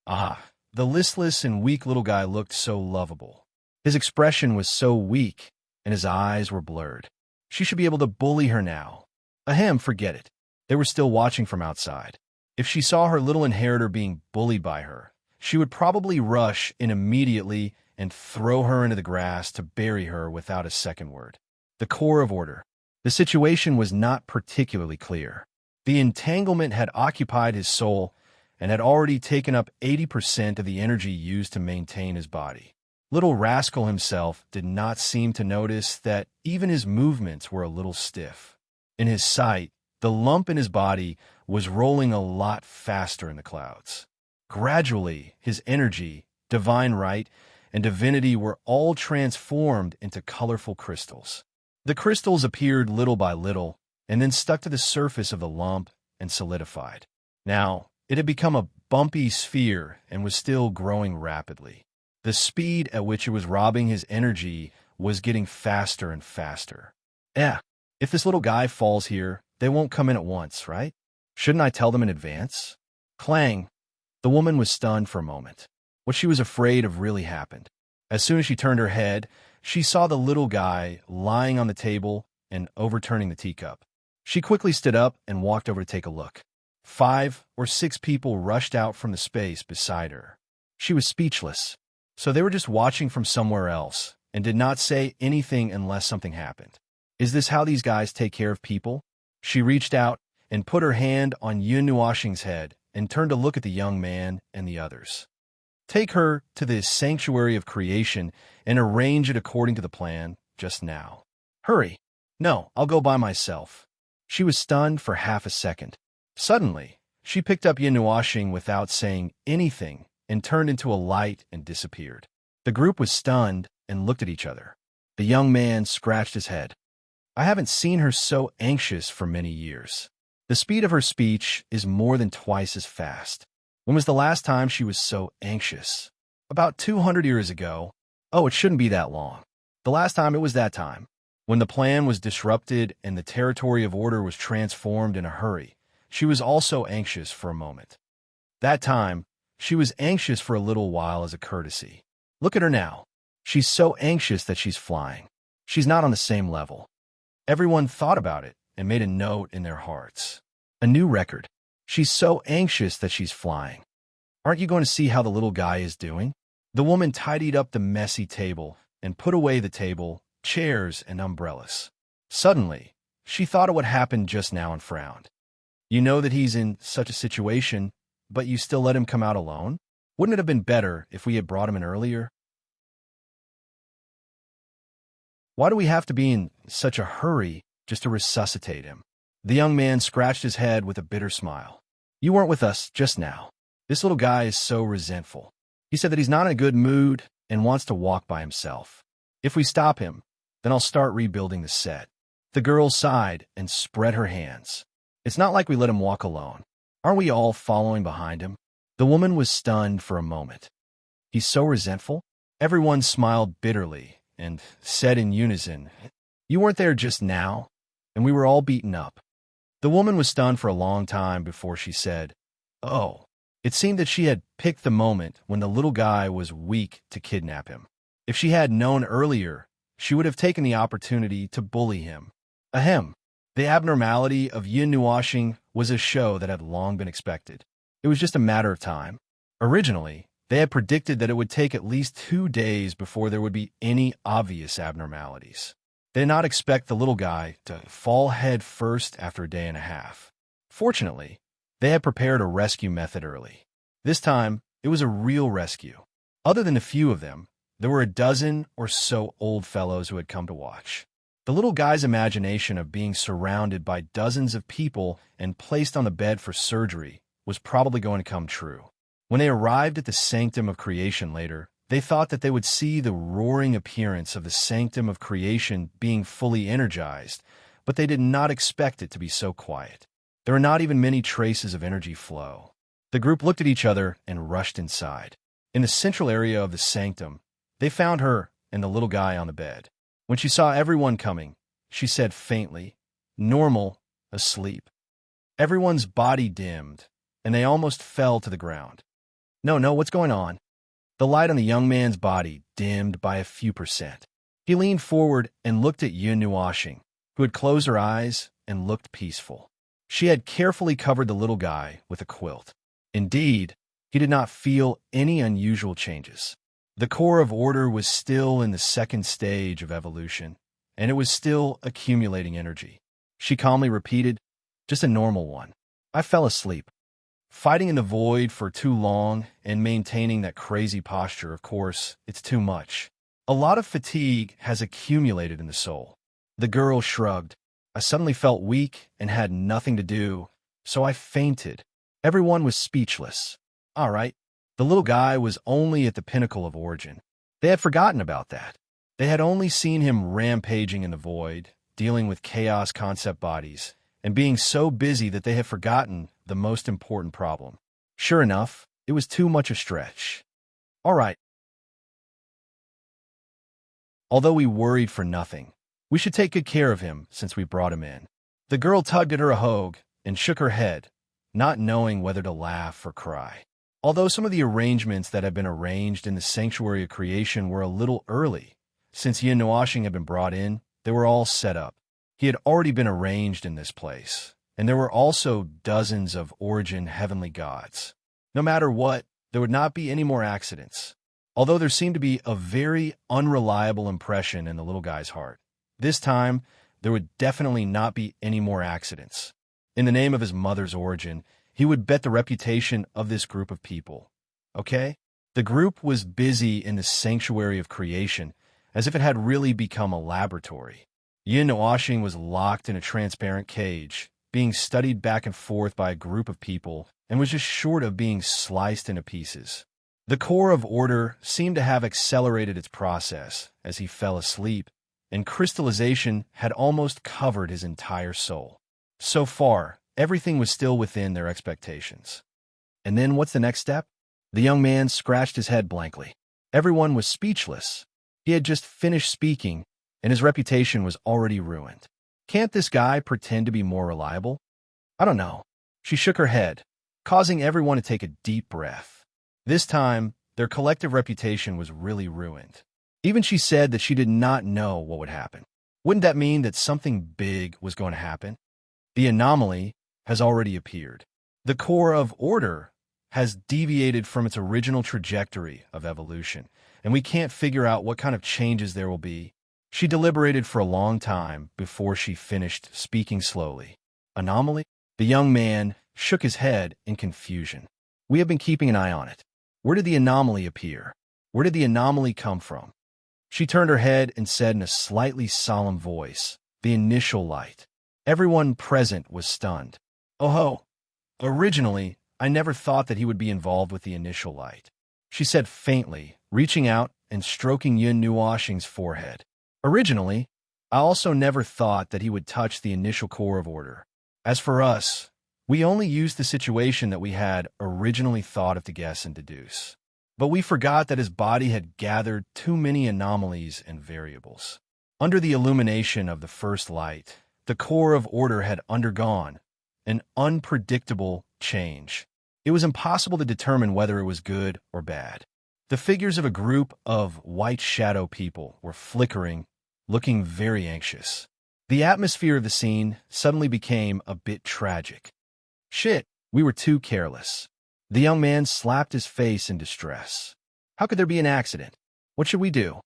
Ah, the listless and weak little guy looked so lovable. His expression was so weak, and his eyes were blurred. She should be able to bully her now. Ahem, forget it. They were still watching from outside. If she saw her little inheritor being bullied by her, she would probably rush in immediately and throw her into the grass to bury her without a second word. The core of order. The situation was not particularly clear. The entanglement had occupied his soul and had already taken up 80% of the energy used to maintain his body. Little rascal himself did not seem to notice that even his movements were a little stiff. In his sight, the lump in his body was rolling a lot faster in the clouds. Gradually, his energy, divine right, and divinity were all transformed into colorful crystals. The crystals appeared little by little, and then stuck to the surface of the lump and solidified. Now, it had become a bumpy sphere and was still growing rapidly. The speed at which it was robbing his energy was getting faster and faster. If this little guy falls here, they won't come in at once, right? Shouldn't I tell them in advance? Clang! The woman was stunned for a moment. What she was afraid of really happened. As soon as she turned her head, she saw the little guy lying on the table and overturning the teacup. She quickly stood up and walked over to take a look. 5 or 6 people rushed out from the space beside her. She was speechless, so they were just watching from somewhere else and did not say anything unless something happened. Is this how these guys take care of people? She reached out and put her hand on Yin Nuashing's head and turned to look at the young man and the others. Take her to this sanctuary of creation and arrange it according to the plan just now. Hurry. No, I'll go by myself. She was stunned for half a second. Suddenly, she picked up Yin Nuashing without saying anything and turned into a light and disappeared. The group was stunned and looked at each other. The young man scratched his head. I haven't seen her so anxious for many years. The speed of her speech is more than twice as fast. When was the last time she was so anxious? About 200 years ago. Oh, it shouldn't be that long. The last time it was that time, when the plan was disrupted and the territory of order was transformed in a hurry. She was also anxious for a moment. That time, she was anxious for a little while as a courtesy. Look at her now. She's so anxious that she's flying. She's not on the same level. Everyone thought about it and made a note in their hearts. A new record. She's so anxious that she's flying. Aren't you going to see how the little guy is doing? The woman tidied up the messy table and put away the table, chairs, and umbrellas. Suddenly, she thought of what happened just now and frowned. You know that he's in such a situation, but you still let him come out alone? Wouldn't it have been better if we had brought him in earlier? Why do we have to be in such a hurry just to resuscitate him? The young man scratched his head with a bitter smile. You weren't with us just now. This little guy is so resentful. He said that he's not in a good mood and wants to walk by himself. If we stop him, then I'll start rebuilding the set. The girl sighed and spread her hands. It's not like we let him walk alone. Aren't we all following behind him? The woman was stunned for a moment. He's so resentful? Everyone smiled bitterly and said in unison, You weren't there just now, and we were all beaten up. The woman was stunned for a long time before she said, Oh. It seemed that she had picked the moment when the little guy was weak to kidnap him. If she had known earlier, she would have taken the opportunity to bully him. Ahem. The abnormality of yin washing was a show that had long been expected. It was just a matter of time. Originally, they had predicted that it would take at least 2 days before there would be any obvious abnormalities. They did not expect the little guy to fall head first after a day and a half. Fortunately, they had prepared a rescue method early. This time, it was a real rescue. Other than a few of them, there were a dozen or so old fellows who had come to watch. The little guy's imagination of being surrounded by dozens of people and placed on the bed for surgery was probably going to come true. When they arrived at the sanctum of creation later, they thought that they would see the roaring appearance of the sanctum of creation being fully energized, but they did not expect it to be so quiet. There were not even many traces of energy flow. The group looked at each other and rushed inside. In the central area of the sanctum, they found her and the little guy on the bed. When she saw everyone coming, she said faintly, Normal, asleep. Everyone's body dimmed, and they almost fell to the ground. No, what's going on? The light on the young man's body dimmed by a few percent. He leaned forward and looked at Yun Nuashing, who had closed her eyes and looked peaceful. She had carefully covered the little guy with a quilt. Indeed, he did not feel any unusual changes. The core of order was still in the second stage of evolution, and it was still accumulating energy. She calmly repeated, Just a normal one. I fell asleep. Fighting in the void for too long and maintaining that crazy posture, of course, it's too much. A lot of fatigue has accumulated in the soul. The girl shrugged. I suddenly felt weak and had nothing to do, so I fainted. Everyone was speechless. All right. The little guy was only at the pinnacle of origin. They had forgotten about that. They had only seen him rampaging in the void, dealing with chaos concept bodies, and being so busy that they had forgotten the most important problem. Sure enough, it was too much a stretch. All right. Although we worried for nothing, we should take good care of him since we brought him in. The girl tugged at her ahogue and shook her head, not knowing whether to laugh or cry. Although some of the arrangements that had been arranged in the sanctuary of creation were a little early, since Yin Nuashing had been brought in, they were all set up. He had already been arranged in this place, and there were also dozens of origin heavenly gods. No matter what, there would not be any more accidents, although there seemed to be a very unreliable impression in the little guy's heart. This time, there would definitely not be any more accidents. In the name of his mother's origin, he would bet the reputation of this group of people. Okay? The group was busy in the sanctuary of creation, as if it had really become a laboratory. Yin Nuashing was locked in a transparent cage, being studied back and forth by a group of people, and was just short of being sliced into pieces. The core of order seemed to have accelerated its process as he fell asleep, and crystallization had almost covered his entire soul. So far, everything was still within their expectations. And then what's the next step? The young man scratched his head blankly. Everyone was speechless. He had just finished speaking, and his reputation was already ruined. Can't this guy pretend to be more reliable? I don't know. She shook her head, causing everyone to take a deep breath. This time, their collective reputation was really ruined. Even she said that she did not know what would happen. Wouldn't that mean that something big was going to happen? The anomaly has already appeared. The core of order has deviated from its original trajectory of evolution, and we can't figure out what kind of changes there will be. She deliberated for a long time before she finished speaking slowly. Anomaly? The young man shook his head in confusion. We have been keeping an eye on it. Where did the anomaly appear? Where did the anomaly come from? She turned her head and said in a slightly solemn voice, the initial light. Everyone present was stunned. Oh ho! Originally, I never thought that he would be involved with the initial light, she said faintly, reaching out and stroking Yun Nuoxing's forehead. Originally, I also never thought that he would touch the initial core of order. As for us, we only used the situation that we had originally thought of to guess and deduce. But we forgot that his body had gathered too many anomalies and variables. Under the illumination of the first light, the core of order had undergone an unpredictable change. It was impossible to determine whether it was good or bad. The figures of a group of white shadow people were flickering, looking very anxious. The atmosphere of the scene suddenly became a bit tragic. Shit, we were too careless. The young man slapped his face in distress. How could there be an accident? What should we do?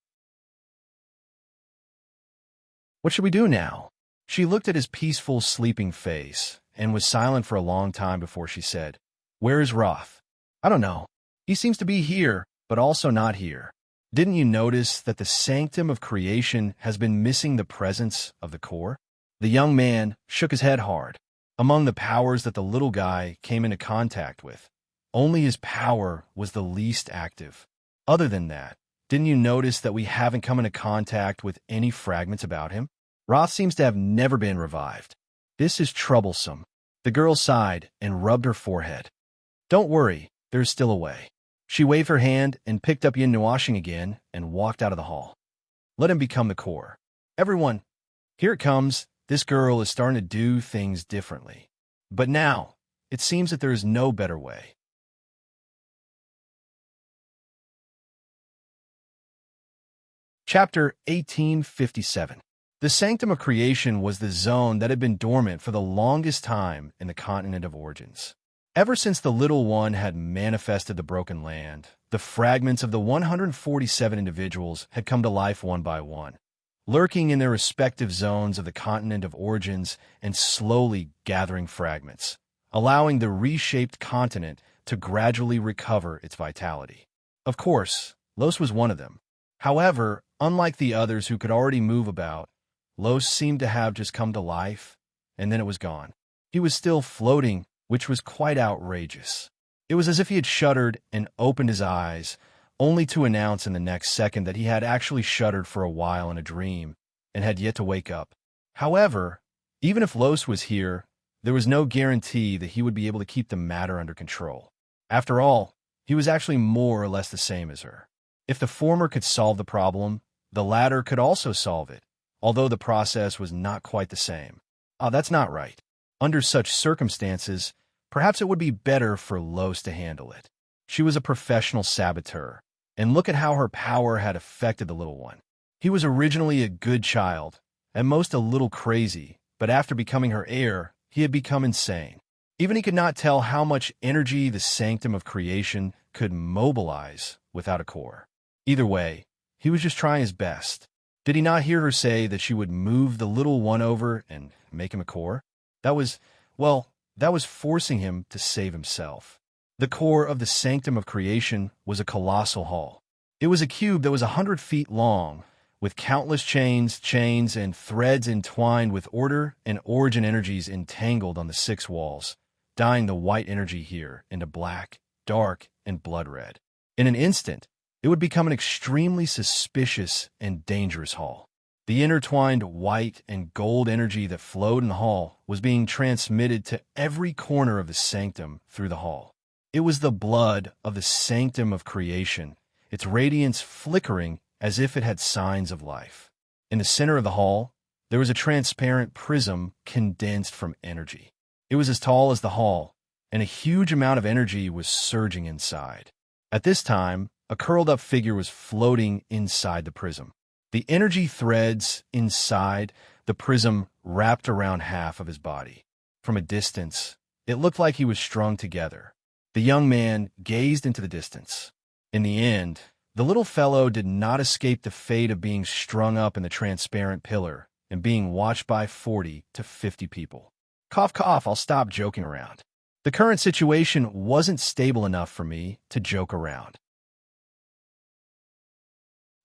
What should we do now? She looked at his peaceful, sleeping face and was silent for a long time before she said, Where is Roth? I don't know. He seems to be here, but also not here. Didn't you notice that the sanctum of creation has been missing the presence of the core? The young man shook his head hard. Among the powers that the little guy came into contact with, only his power was the least active. Other than that, didn't you notice that we haven't come into contact with any fragments about him? Roth seems to have never been revived. This is troublesome. The girl sighed and rubbed her forehead. Don't worry, there's still a way. She waved her hand and picked up Yin Nuoxing again and walked out of the hall. Let him become the core. Everyone, here it comes. This girl is starting to do things differently. But now, it seems that there is no better way. Chapter 1857. The sanctum of creation was the zone that had been dormant for the longest time in the continent of origins. Ever since the little one had manifested the broken land, the fragments of the 147 individuals had come to life one by one, lurking in their respective zones of the continent of origins and slowly gathering fragments, allowing the reshaped continent to gradually recover its vitality. Of course, Los was one of them. However, unlike the others who could already move about, Los seemed to have just come to life, and then it was gone. He was still floating, which was quite outrageous. It was as if he had shuddered and opened his eyes, only to announce in the next second that he had actually shuddered for a while in a dream and had yet to wake up. However, even if Los was here, there was no guarantee that he would be able to keep the matter under control. After all, he was actually more or less the same as her. If the former could solve the problem, the latter could also solve it, although the process was not quite the same. That's not right. Under such circumstances, perhaps it would be better for Los to handle it. She was a professional saboteur, and look at how her power had affected the little one. He was originally a good child, at most a little crazy, but after becoming her heir, he had become insane. Even he could not tell how much energy the sanctum of creation could mobilize without a core. Either way, he was just trying his best. Did he not hear her say that she would move the little one over and make him a core? That was forcing him to save himself. The core of the sanctum of creation was a colossal hall. It was a cube that was 100 feet long, with countless chains, and threads entwined with order and origin energies entangled on the 6 walls, dyeing the white energy here into black, dark, and blood red. In an instant, it would become an extremely suspicious and dangerous hall. The intertwined white and gold energy that flowed in the hall was being transmitted to every corner of the sanctum through the hall. It was the blood of the sanctum of creation, its radiance flickering as if it had signs of life. In the center of the hall, there was a transparent prism condensed from energy. It was as tall as the hall, and a huge amount of energy was surging inside. At this time, a curled-up figure was floating inside the prism. The energy threads inside the prism wrapped around half of his body. From a distance, it looked like he was strung together. The young man gazed into the distance. In the end, the little fellow did not escape the fate of being strung up in the transparent pillar and being watched by 40 to 50 people. Cough, cough, I'll stop joking around. The current situation wasn't stable enough for me to joke around.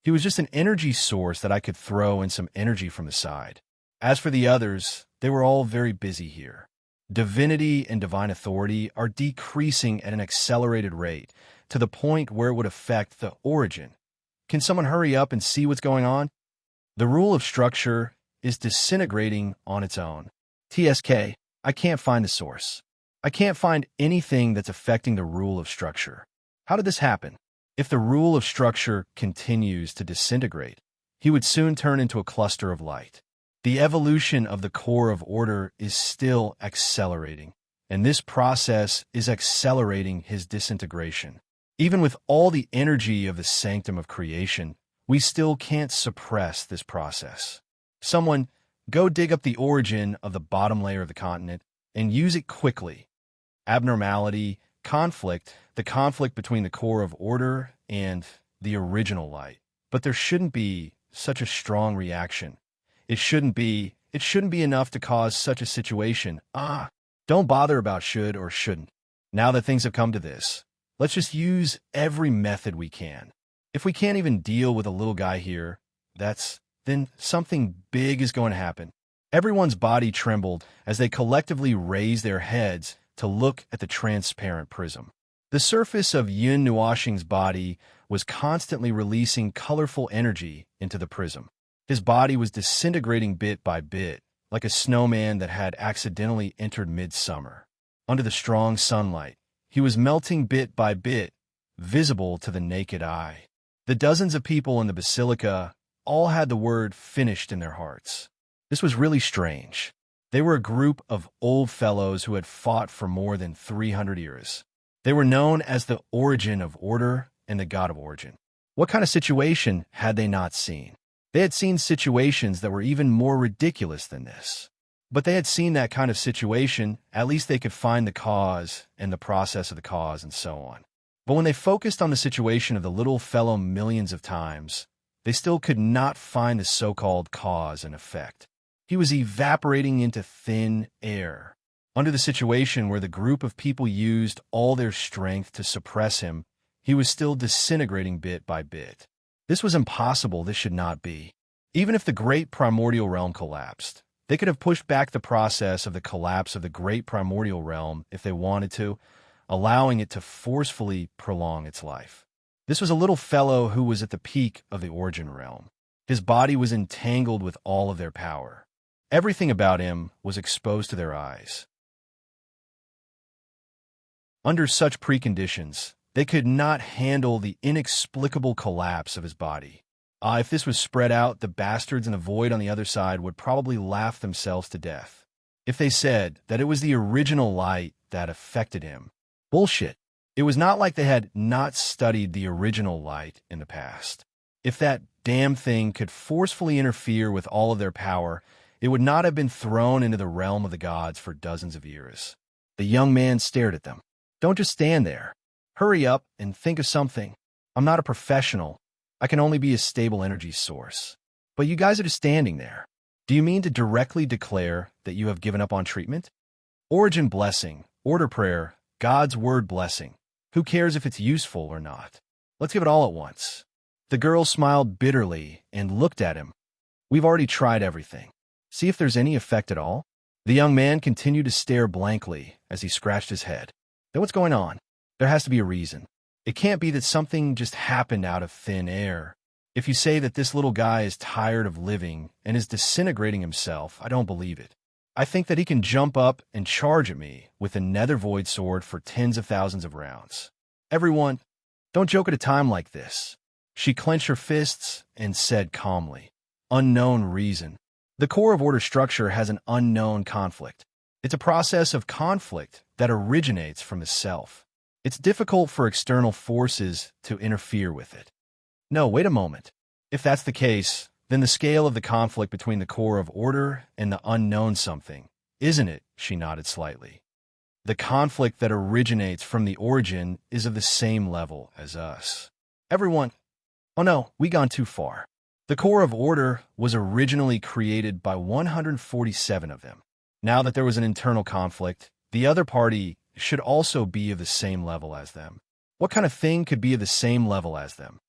He was just an energy source that I could throw in some energy from the side. As for the others, they were all very busy here. Divinity and divine authority are decreasing at an accelerated rate to the point where it would affect the origin. Can someone hurry up and see what's going on? The rule of structure is disintegrating on its own. TSK, I can't find the source. I can't find anything that's affecting the rule of structure. How did this happen? If the rule of structure continues to disintegrate, he would soon turn into a cluster of light. The evolution of the core of order is still accelerating, and this process is accelerating his disintegration. Even with all the energy of the sanctum of creation, we still can't suppress this process. Someone, go dig up the origin of the bottom layer of the continent and use it quickly. Abnormality, conflict, the conflict between the core of order and the original light. But there shouldn't be such a strong reaction. It shouldn't be enough to cause such a situation. Don't bother about should or shouldn't. Now that things have come to this, let's just use every method we can. If we can't even deal with a little guy here, then something big is going to happen. Everyone's body trembled as they collectively raised their heads to look at the transparent prism. The surface of Yun Nuoxing's body was constantly releasing colorful energy into the prism. His body was disintegrating bit by bit, like a snowman that had accidentally entered midsummer. Under the strong sunlight, he was melting bit by bit, visible to the naked eye. The dozens of people in the basilica all had the word finished in their hearts. This was really strange. They were a group of old fellows who had fought for more than 300 years. They were known as the origin of order and the god of origin. What kind of situation had they not seen? They had seen situations that were even more ridiculous than this. But they had seen that kind of situation, at least they could find the cause and the process of the cause and so on. But when they focused on the situation of the little fellow millions of times, they still could not find the so-called cause and effect. He was evaporating into thin air. Under the situation where the group of people used all their strength to suppress him, he was still disintegrating bit by bit. This was impossible. This should not be. Even if the great primordial realm collapsed, they could have pushed back the process of the collapse of the great primordial realm if they wanted to, allowing it to forcefully prolong its life. This was a little fellow who was at the peak of the origin realm. His body was entangled with all of their power. Everything about him was exposed to their eyes. Under such preconditions, they could not handle the inexplicable collapse of his body. If this was spread out, the bastards in the void on the other side would probably laugh themselves to death. If they said that it was the original light that affected him. Bullshit. It was not like they had not studied the original light in the past. If that damn thing could forcefully interfere with all of their power, it would not have been thrown into the realm of the gods for dozens of years. The young man stared at them. Don't just stand there. Hurry up and think of something. I'm not a professional. I can only be a stable energy source. But you guys are just standing there. Do you mean to directly declare that you have given up on treatment? Origin blessing, order prayer, God's word blessing. Who cares if it's useful or not? Let's give it all at once. The girl smiled bitterly and looked at him. We've already tried everything. See if there's any effect at all. The young man continued to stare blankly as he scratched his head. Then what's going on? There has to be a reason. It can't be that something just happened out of thin air. If you say that this little guy is tired of living and is disintegrating himself, I don't believe it. I think that he can jump up and charge at me with a nether void sword for tens of thousands of rounds. Everyone, don't joke at a time like this. She clenched her fists and said calmly, unknown reason. The core of order structure has an unknown conflict. It's a process of conflict that originates from the self. It's difficult for external forces to interfere with it. No, wait a moment. If that's the case, then the scale of the conflict between the core of order and the unknown something, isn't it? She nodded slightly. The conflict that originates from the origin is of the same level as us. Everyone, oh no, we gone too far. The core of order was originally created by 147 of them. Now that there was an internal conflict, the other party should also be of the same level as them. What kind of thing could be of the same level as them?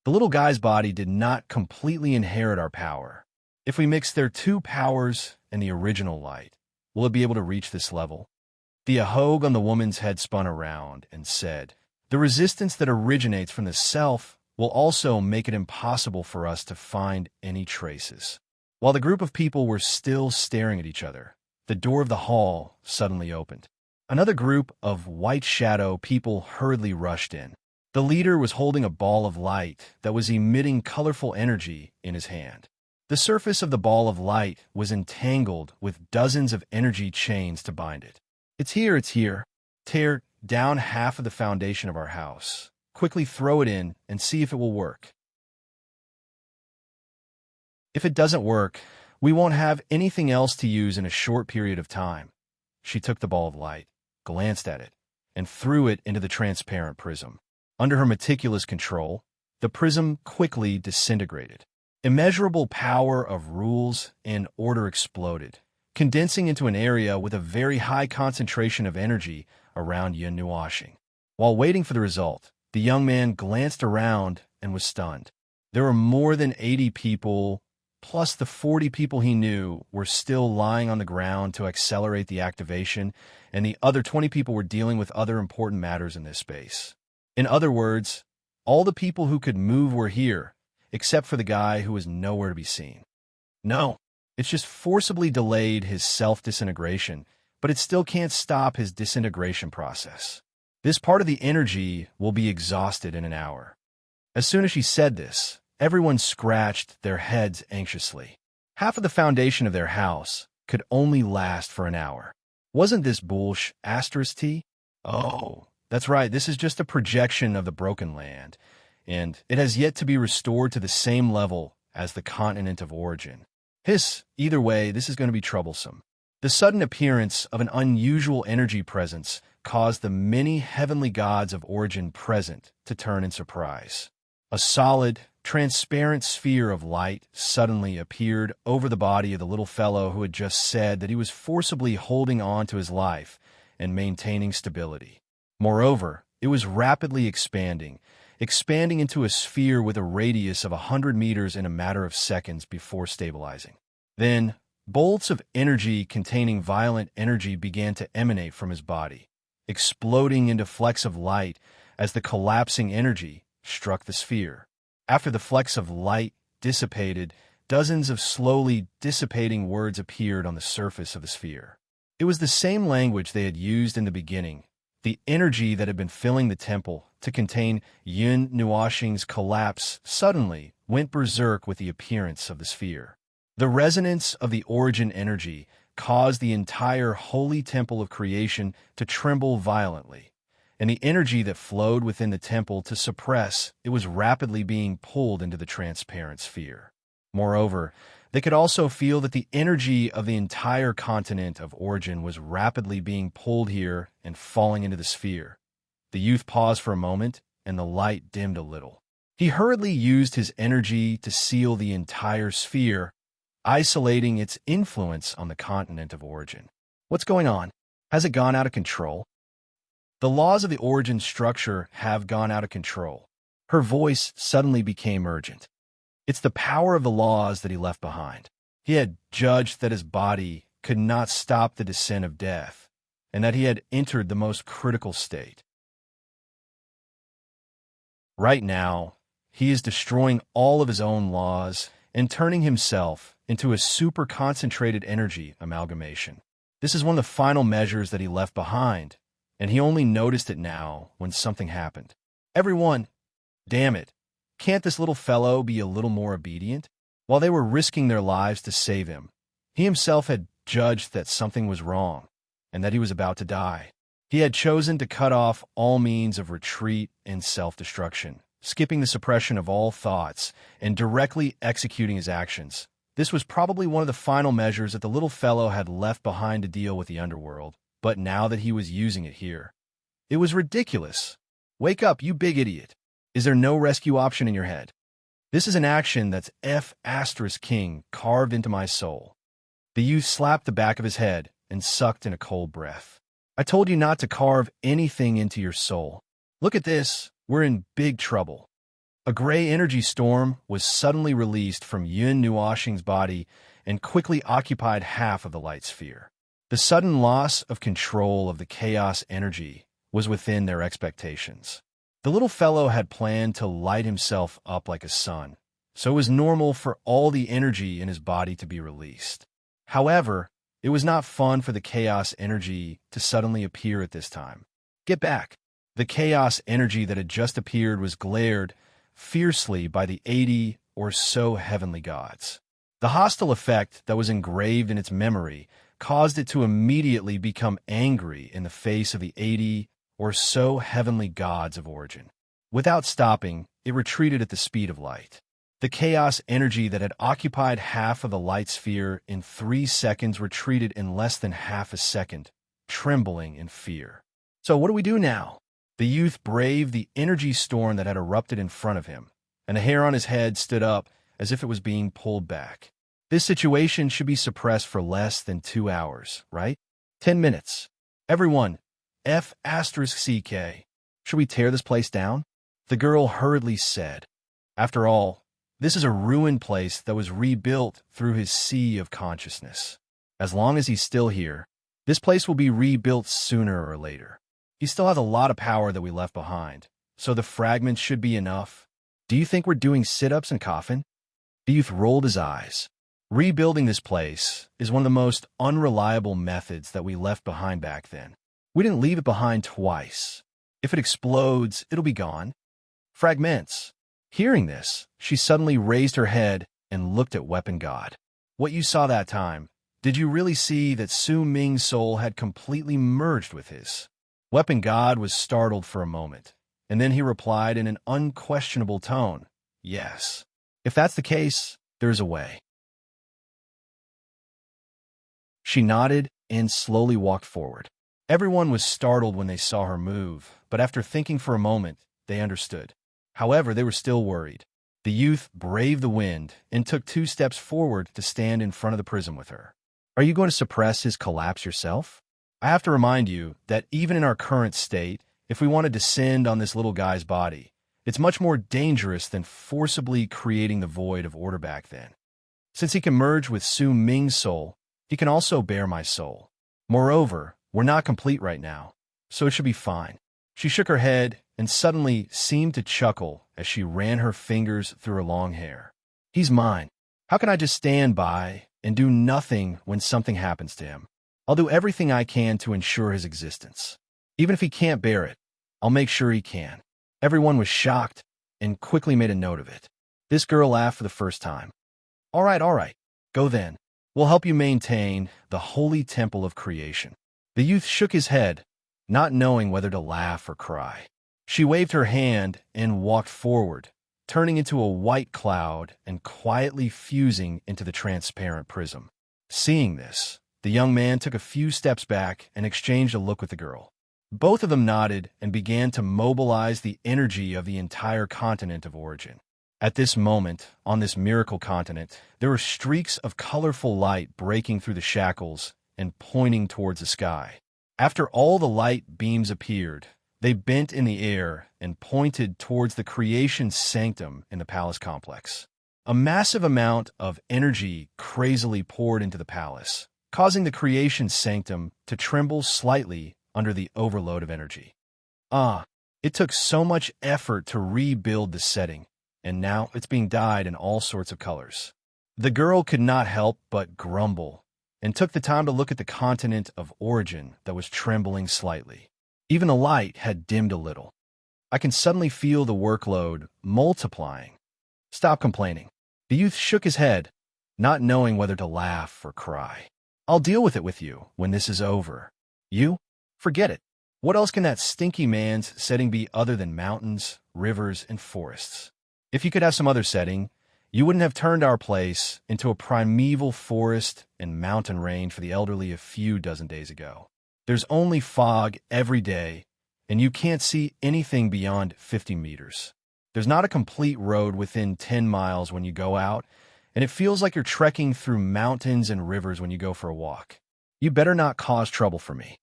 The little guy's body did not completely inherit our power. If we mix their two powers and the original light, will it be able to reach this level? The ahog on the woman's head spun around and said, "The resistance that originates from the self will also make it impossible for us to find any traces." While the group of people were still staring at each other, the door of the hall suddenly opened. Another group of white shadow people hurriedly rushed in. The leader was holding a ball of light that was emitting colorful energy in his hand. The surface of the ball of light was entangled with dozens of energy chains to bind it. It's here. Tear down half of the foundation of our house. Quickly throw it in and see if it will work. If it doesn't work, we won't have anything else to use in a short period of time." She took the ball of light, glanced at it, and threw it into the transparent prism. Under her meticulous control, the prism quickly disintegrated. Immeasurable power of rules and order exploded, condensing into an area with a very high concentration of energy around Yun Nuashing. While waiting for the result, the young man glanced around and was stunned. There were more than 80 people, plus the 40 people he knew were still lying on the ground to accelerate the activation, and the other 20 people were dealing with other important matters in this space. In other words, all the people who could move were here, except for the guy who was nowhere to be seen. No, it's just forcibly delayed his self-disintegration, but it still can't stop his disintegration process. This part of the energy will be exhausted in an hour. As soon as she said this, everyone scratched their heads anxiously. Half of the foundation of their house could only last for an hour. Wasn't this bullsh asterisk T? Oh, that's right, this is just a projection of the broken land, and it has yet to be restored to the same level as the continent of origin. Either way, this is going to be troublesome. The sudden appearance of an unusual energy presence caused the many heavenly gods of origin present to turn in surprise. A solid, transparent sphere of light suddenly appeared over the body of the little fellow who had just said that he was forcibly holding on to his life and maintaining stability. Moreover, it was rapidly expanding into a sphere with a radius of 100 meters in a matter of seconds before stabilizing. Then, bolts of energy containing violent energy began to emanate from his body, exploding into flecks of light as the collapsing energy struck the sphere. After the flecks of light dissipated, dozens of slowly dissipating words appeared on the surface of the sphere. It was the same language they had used in the beginning. The energy that had been filling the temple to contain Yun Nuashing's collapse suddenly went berserk with the appearance of the sphere. The resonance of the origin energy caused the entire holy temple of creation to tremble violently, and the energy that flowed within the temple to suppress it was rapidly being pulled into the transparent sphere. Moreover, they could also feel that the energy of the entire continent of origin was rapidly being pulled here and falling into the sphere. The youth paused for a moment, and the light dimmed a little. He hurriedly used his energy to seal the entire sphere, isolating its influence on the continent of origin. What's going on? Has it gone out of control? The laws of the origin structure have gone out of control. Her voice suddenly became urgent. It's the power of the laws that he left behind. He had judged that his body could not stop the descent of death, and that he had entered the most critical state. Right now, he is destroying all of his own laws and turning himself into a super-concentrated energy amalgamation. This is one of the final measures that he left behind, and he only noticed it now when something happened. Everyone, damn it, can't this little fellow be a little more obedient? While they were risking their lives to save him, he himself had judged that something was wrong and that he was about to die. He had chosen to cut off all means of retreat and self-destruction, skipping the suppression of all thoughts and directly executing his actions. This was probably one of the final measures that the little fellow had left behind to deal with the underworld, but now that he was using it here, it was ridiculous. Wake up, you big idiot. Is there no rescue option in your head? This is an action that's F*** king carved into my soul. The youth slapped the back of his head and sucked in a cold breath. I told you not to carve anything into your soul. Look at this, we're in big trouble. A gray energy storm was suddenly released from Yun Nuoxing's body and quickly occupied half of the light sphere. The sudden loss of control of the chaos energy was within their expectations. The little fellow had planned to light himself up like a sun, so it was normal for all the energy in his body to be released. However, it was not fun for the chaos energy to suddenly appear at this time. Get back! The chaos energy that had just appeared was glared fiercely by the 80 or so heavenly gods. The hostile effect that was engraved in its memory caused it to immediately become angry in the face of the 80 or so heavenly gods of origin. Without stopping, it retreated at the speed of light. The chaos energy that had occupied half of the light sphere in 3 seconds retreated in less than half a second, trembling in fear. So what do we do now? The youth braved the energy storm that had erupted in front of him, and the hair on his head stood up as if it was being pulled back. This situation should be suppressed for less than 2 hours, right? 10 minutes. Everyone, F*CK. Should we tear this place down? The girl hurriedly said. After all, this is a ruined place that was rebuilt through his sea of consciousness. As long as he's still here, this place will be rebuilt sooner or later. He still has a lot of power that we left behind, so the fragments should be enough. Do you think we're doing sit-ups in coffin? The youth rolled his eyes. Rebuilding this place is one of the most unreliable methods that we left behind back then. We didn't leave it behind twice. If it explodes, it'll be gone. Fragments. Hearing this, she suddenly raised her head and looked at Weapon God. What you saw that time, did you really see that Su Ming's soul had completely merged with his? Weapon God was startled for a moment, and then he replied in an unquestionable tone, yes. If that's the case, there's a way. She nodded and slowly walked forward. Everyone was startled when they saw her move, but after thinking for a moment, they understood. However, they were still worried. The youth braved the wind and took 2 steps forward to stand in front of the prism with her. Are you going to suppress his collapse yourself? I have to remind you that even in our current state, if we want to descend on this little guy's body, it's much more dangerous than forcibly creating the void of order back then. Since he can merge with Su Ming's soul, he can also bear my soul. Moreover, we're not complete right now, so it should be fine. She shook her head and suddenly seemed to chuckle as she ran her fingers through her long hair. He's mine. How can I just stand by and do nothing when something happens to him? I'll do everything I can to ensure his existence. Even if he can't bear it, I'll make sure he can. Everyone was shocked and quickly made a note of it. This girl laughed for the first time. All right, go then. We'll help you maintain the holy temple of creation. The youth shook his head, not knowing whether to laugh or cry. She waved her hand and walked forward, turning into a white cloud and quietly fusing into the transparent prism. Seeing this, the young man took a few steps back and exchanged a look with the girl. Both of them nodded and began to mobilize the energy of the entire continent of origin. At this moment, on this miracle continent, there were streaks of colorful light breaking through the shackles and pointing towards the sky. After all the light beams appeared, they bent in the air and pointed towards the creation sanctum in the palace complex. A massive amount of energy crazily poured into the palace, causing the creation sanctum to tremble slightly under the overload of energy. It took so much effort to rebuild the setting, and now it's being dyed in all sorts of colors. The girl could not help but grumble, and took the time to look at the continent of origin that was trembling slightly. Even the light had dimmed a little. I can suddenly feel the workload multiplying. Stop complaining. The youth shook his head, not knowing whether to laugh or cry. I'll deal with it with you when this is over. You? Forget it. What else can that stinky man's setting be other than mountains, rivers, and forests? If you could have some other setting, you wouldn't have turned our place into a primeval forest and mountain range for the elderly a few dozen days ago. There's only fog every day, and you can't see anything beyond 50 meters. There's not a complete road within 10 miles when you go out, and it feels like you're trekking through mountains and rivers when you go for a walk. You better not cause trouble for me.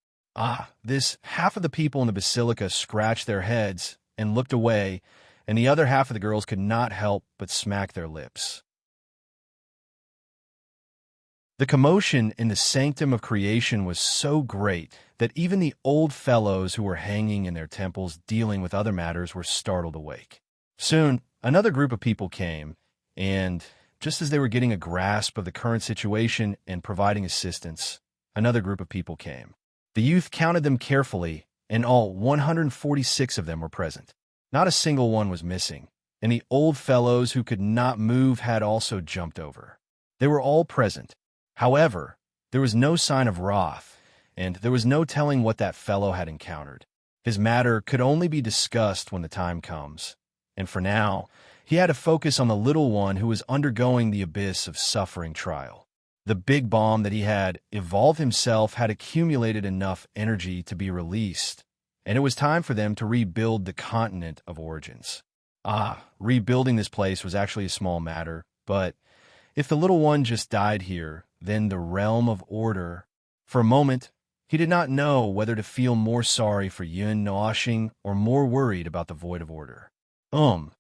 This half of the people in the basilica scratched their heads and looked away, and the other half of the girls could not help but smack their lips. The commotion in the sanctum of creation was so great that even the old fellows who were hanging in their temples dealing with other matters were startled awake. Soon, another group of people came, and just as they were getting a grasp of the current situation and providing assistance, another group of people came. The youth counted them carefully, and all 146 of them were present. Not a single one was missing, and the old fellows who could not move had also jumped over. They were all present. However, there was no sign of wrath, and there was no telling what that fellow had encountered. His matter could only be discussed when the time comes, and for now, he had to focus on the little one who was undergoing the abyss of suffering trial. The big bomb that he had evolved himself had accumulated enough energy to be released, and it was time for them to rebuild the continent of origins. Rebuilding this place was actually a small matter, but if the little one just died here, then the realm of order. For a moment, he did not know whether to feel more sorry for Yun Noashing or more worried about the void of order. An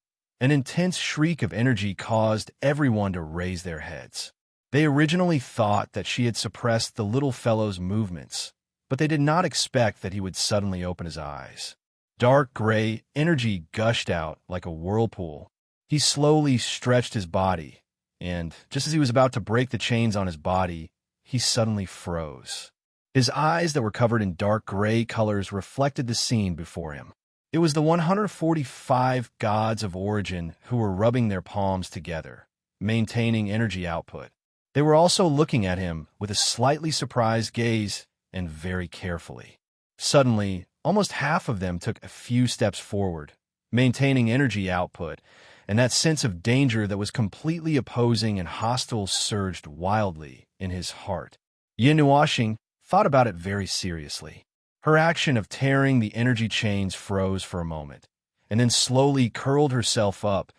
intense shriek of energy caused everyone to raise their heads. They originally thought that she had suppressed the little fellow's movements, but they did not expect that he would suddenly open his eyes. Dark gray energy gushed out like a whirlpool. He slowly stretched his body, and just as he was about to break the chains on his body, he suddenly froze. His eyes that were covered in dark gray colors reflected the scene before him. It was the 145 gods of origin who were rubbing their palms together, maintaining energy output. They were also looking at him with a slightly surprised gaze and very carefully. Suddenly, almost half of them took a few steps forward, maintaining energy output, and that sense of danger that was completely opposing and hostile surged wildly in his heart. Yin Nuashing thought about it very seriously. Her action of tearing the energy chains froze for a moment, and then slowly curled herself up,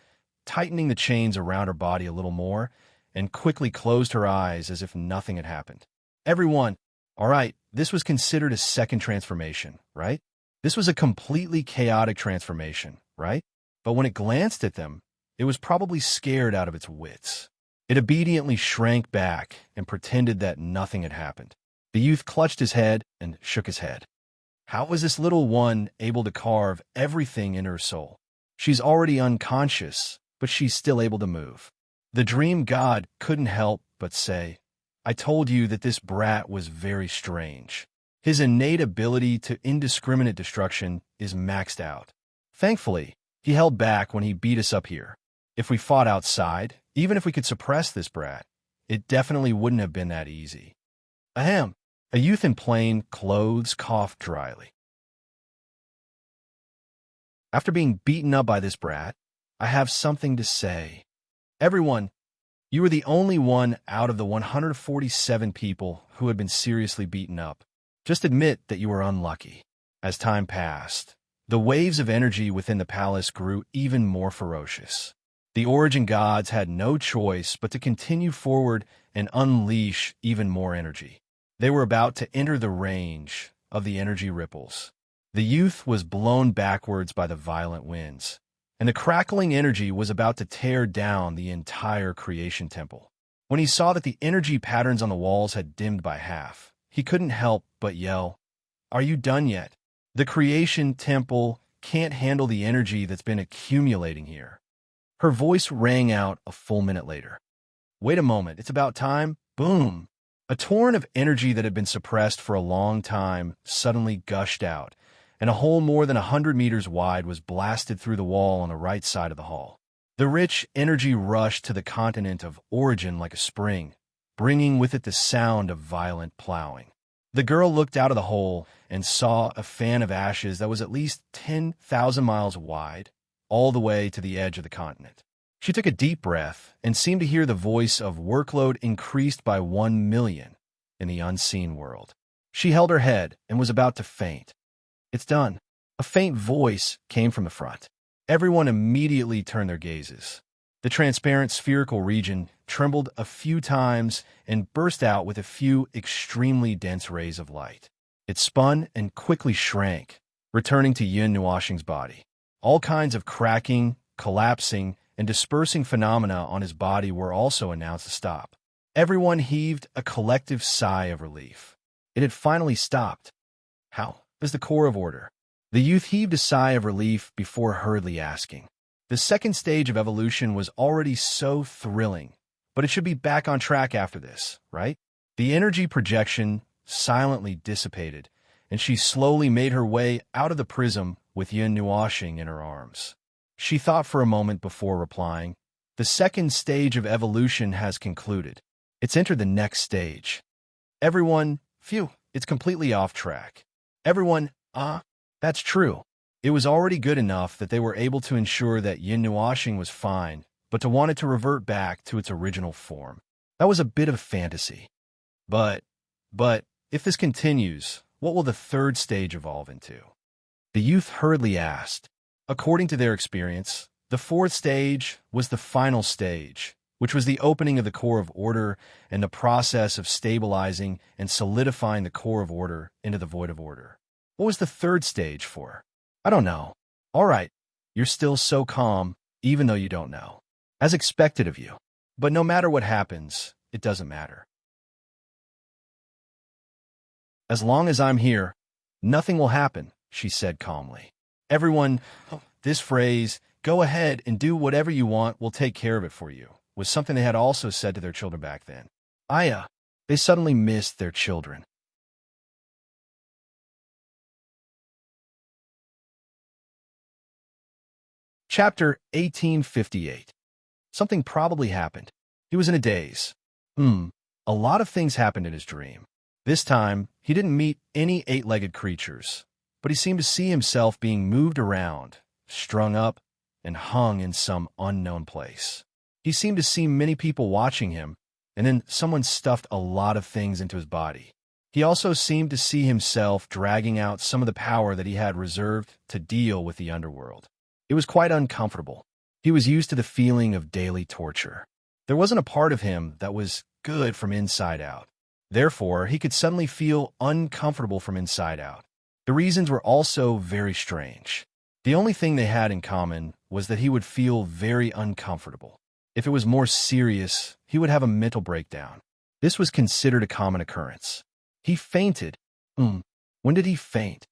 tightening the chains around her body a little more, and quickly closed her eyes as if nothing had happened. Everyone, all right, this was considered a second transformation, right? This was a completely chaotic transformation, right? But when it glanced at them, it was probably scared out of its wits. It obediently shrank back and pretended that nothing had happened. The youth clutched his head and shook his head. How was this little one able to carve everything in her soul? She's already unconscious, but she's still able to move. The dream god couldn't help but say, I told you that this brat was very strange. His innate ability to indiscriminate destruction is maxed out. Thankfully, he held back when he beat us up here. If we fought outside, even if we could suppress this brat, it definitely wouldn't have been that easy. Ahem. A youth in plain clothes coughed dryly. After being beaten up by this brat, I have something to say. Everyone, you were the only one out of the 147 people who had been seriously beaten up. Just admit that you were unlucky. As time passed, the waves of energy within the palace grew even more ferocious. The origin gods had no choice but to continue forward and unleash even more energy. They were about to enter the range of the energy ripples. The youth was blown backwards by the violent winds, and the crackling energy was about to tear down the entire creation temple. When he saw that the energy patterns on the walls had dimmed by half, he couldn't help but yell, Are you done yet? The creation temple can't handle the energy that's been accumulating here. Her voice rang out a full minute later. Wait a moment, it's about time. Boom! A torrent of energy that had been suppressed for a long time suddenly gushed out, and a hole more than 100 meters wide was blasted through the wall on the right side of the hall. The rich energy rushed to the continent of origin like a spring, bringing with it the sound of violent plowing. The girl looked out of the hole and saw a fan of ashes that was at least 10,000 miles wide, all the way to the edge of the continent. She took a deep breath and seemed to hear the voice of workload increased by 1 million in the unseen world. She held her head and was about to faint. It's done. A faint voice came from the front. Everyone immediately turned their gazes. The transparent spherical region trembled a few times and burst out with a few extremely dense rays of light. It spun and quickly shrank, returning to Yun Nuoxing's body. All kinds of cracking, collapsing, and dispersing phenomena on his body were also announced to stop. Everyone heaved a collective sigh of relief. It had finally stopped. How is the core of order? The youth heaved a sigh of relief before hurriedly asking. The second stage of evolution was already so thrilling, but it should be back on track after this, right? The energy projection silently dissipated, and she slowly made her way out of the prism with Yun Nuoxing in her arms. She thought for a moment before replying, "The second stage of evolution has concluded. It's entered the next stage." Everyone, phew, it's completely off track. Everyone, that's true. It was already good enough that they were able to ensure that Yun Nuoxing was fine, but to want it to revert back to its original form. That was a bit of fantasy. But, if this continues, what will the third stage evolve into? The youth hurriedly asked. According to their experience, the fourth stage was the final stage, which was the opening of the core of order and the process of stabilizing and solidifying the core of order into the void of order. What was the third stage for? I don't know. All right, you're still so calm, even though you don't know. As expected of you. But no matter what happens, it doesn't matter. As long as I'm here, nothing will happen, she said calmly. Everyone, this phrase, "go ahead and do whatever you want, we'll take care of it for you," was something they had also said to their children back then. They suddenly missed their children. Chapter 1858. Something probably happened. He was in a daze. A lot of things happened in his dream. This time, he didn't meet any eight-legged creatures, but he seemed to see himself being moved around, strung up, and hung in some unknown place. He seemed to see many people watching him, and then someone stuffed a lot of things into his body. He also seemed to see himself dragging out some of the power that he had reserved to deal with the underworld. It was quite uncomfortable. He was used to the feeling of daily torture. There wasn't a part of him that was good from inside out. Therefore, he could suddenly feel uncomfortable from inside out. The reasons were also very strange. The only thing they had in common was that he would feel very uncomfortable. If it was more serious, he would have a mental breakdown. This was considered a common occurrence. He fainted. When did he faint?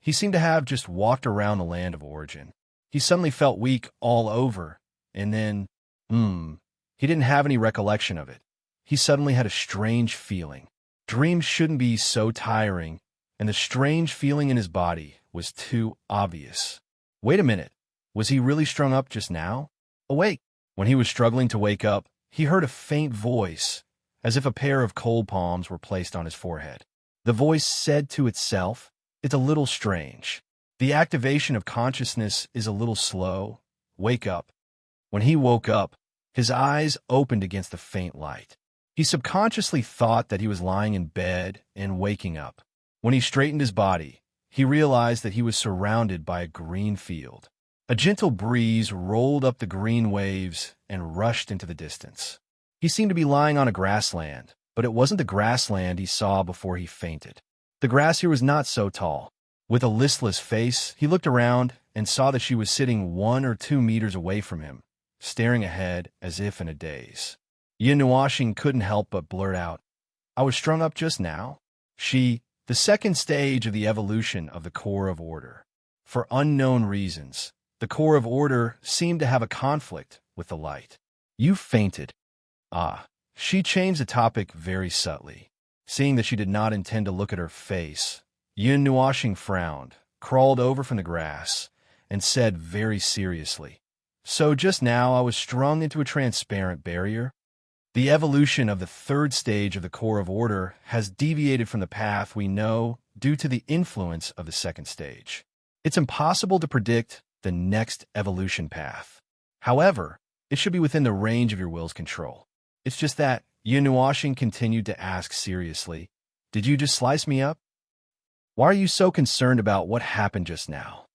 He seemed to have just walked around the land of origin. He suddenly felt weak all over, and then, he didn't have any recollection of it. He suddenly had a strange feeling. Dreams shouldn't be so tiring, and the strange feeling in his body was too obvious. Wait a minute, was he really strung up just now? Awake! When he was struggling to wake up, he heard a faint voice, as if a pair of cold palms were placed on his forehead. The voice said to itself, "It's a little strange. The activation of consciousness is a little slow. Wake up." When he woke up, his eyes opened against the faint light. He subconsciously thought that he was lying in bed and waking up. When he straightened his body, he realized that he was surrounded by a green field. A gentle breeze rolled up the green waves and rushed into the distance. He seemed to be lying on a grassland, but it wasn't the grassland he saw before he fainted. The grass here was not so tall. With a listless face, he looked around and saw that she was sitting 1 or 2 meters away from him, staring ahead as if in a daze. Yun Nuoxing couldn't help but blurt out, "I was strung up just now." The second stage of the evolution of the core of order. For unknown reasons, the core of order seemed to have a conflict with the light. "You fainted." She changed the topic very subtly. Seeing that she did not intend to look at her face, Yun Nuoxing frowned, crawled over from the grass, and said very seriously, "So just now I was strung into a transparent barrier?" The evolution of the third stage of the core of order has deviated from the path we know due to the influence of the second stage. It's impossible to predict the next evolution path. However, it should be within the range of your will's control. It's just that Yun Nuoxing continued to ask seriously, "Did you just slice me up? Why are you so concerned about what happened just now?"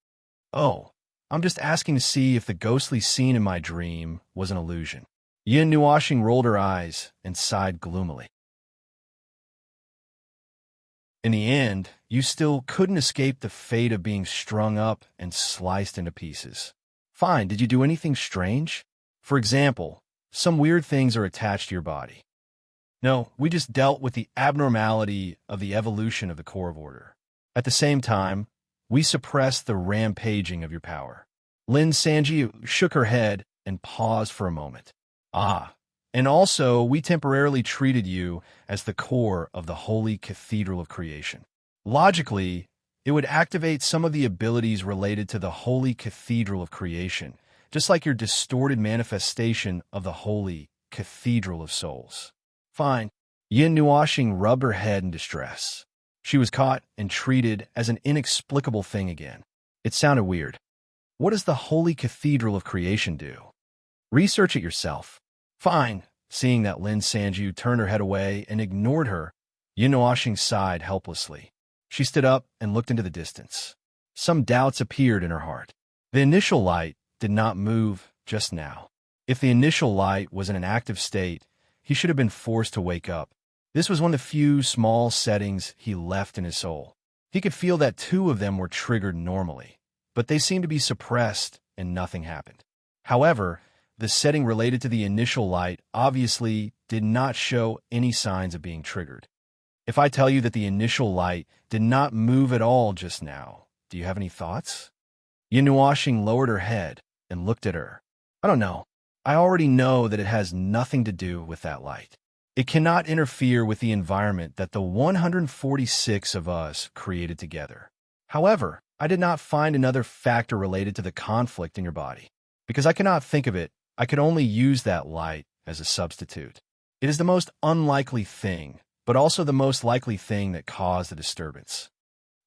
"Oh, I'm just asking to see if the ghostly scene in my dream was an illusion. Yin Nuashing rolled her eyes and sighed gloomily. In the end, you still couldn't escape the fate of being strung up and sliced into pieces. Fine, did you do anything strange? For example, some weird things are attached to your body. No, we just dealt with the abnormality of the evolution of the core of order. At the same time, we suppressed the rampaging of your power. Lin Sanji shook her head and paused for a moment. Ah, and also we temporarily treated you as the core of the holy cathedral of creation. Logically, it would activate some of the abilities related to the holy cathedral of creation, just like your distorted manifestation of the holy cathedral of souls. Fine. Yin Nuashing rubbed her head in distress. She was caught and treated as an inexplicable thing again. It sounded weird. What does the holy cathedral of creation do? Research it yourself. Fine. Seeing that Lin Sanju turned her head away and ignored her, Yin Nuashing sighed helplessly. She stood up and looked into the distance. Some doubts appeared in her heart. The initial light did not move just now. If the initial light was in an active state, he should have been forced to wake up. This was one of the few small settings he left in his soul. He could feel that two of them were triggered normally, but they seemed to be suppressed and nothing happened. However, the setting related to the initial light obviously did not show any signs of being triggered. If I tell you that the initial light did not move at all just now, do you have any thoughts? Yin Nuashing lowered her head and looked at her. I don't know. I already know that it has nothing to do with that light. It cannot interfere with the environment that the 146 of us created together. However, I did not find another factor related to the conflict in your body. Because I cannot think of it, I could only use that light as a substitute. It is the most unlikely thing, but also the most likely thing that caused the disturbance.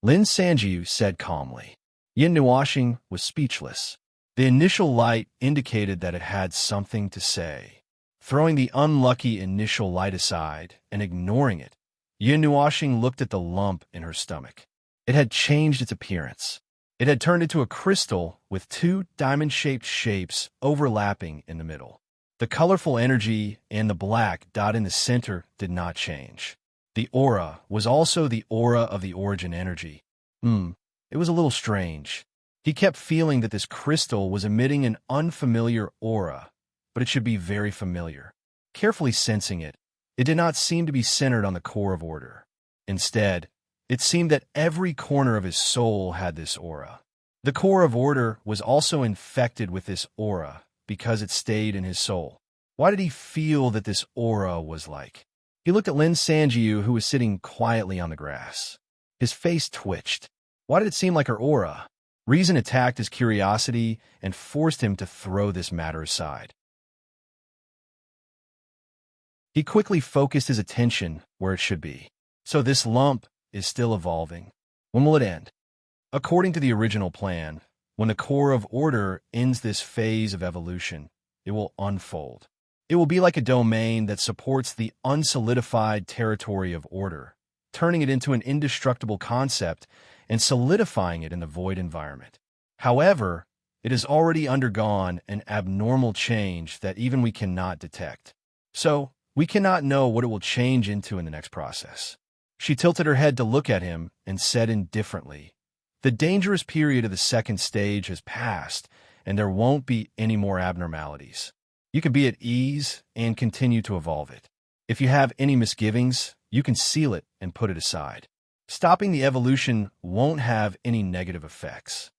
Lin Sanjiu said calmly. Yin Nuashing was speechless. The initial light indicated that it had something to say. Throwing the unlucky initial light aside and ignoring it, Yin Nuashing looked at the lump in her stomach. It had changed its appearance. It had turned into a crystal with two diamond-shaped shapes overlapping in the middle. The colorful energy and the black dot in the center did not change. The aura was also the aura of the origin energy. It was a little strange. He kept feeling that this crystal was emitting an unfamiliar aura, but it should be very familiar. Carefully sensing it, it did not seem to be centered on the core of order. Instead, it seemed that every corner of his soul had this aura. The core of order was also infected with this aura because it stayed in his soul. Why did he feel that this aura was like? He looked at Lin Sanjiu, who was sitting quietly on the grass. His face twitched. Why did it seem like her aura? Reason attacked his curiosity and forced him to throw this matter aside. He quickly focused his attention where it should be. So this lump is still evolving. When will it end? According to the original plan, when the core of order ends this phase of evolution, it will unfold. It will be like a domain that supports the unsolidified territory of order, turning it into an indestructible concept and solidifying it in the void environment. However, it has already undergone an abnormal change that even we cannot detect. So, we cannot know what it will change into in the next process. She tilted her head to look at him and said indifferently, "The dangerous period of the second stage has passed, and there won't be any more abnormalities. You can be at ease and continue to evolve it. If you have any misgivings, you can seal it and put it aside. Stopping the evolution won't have any negative effects."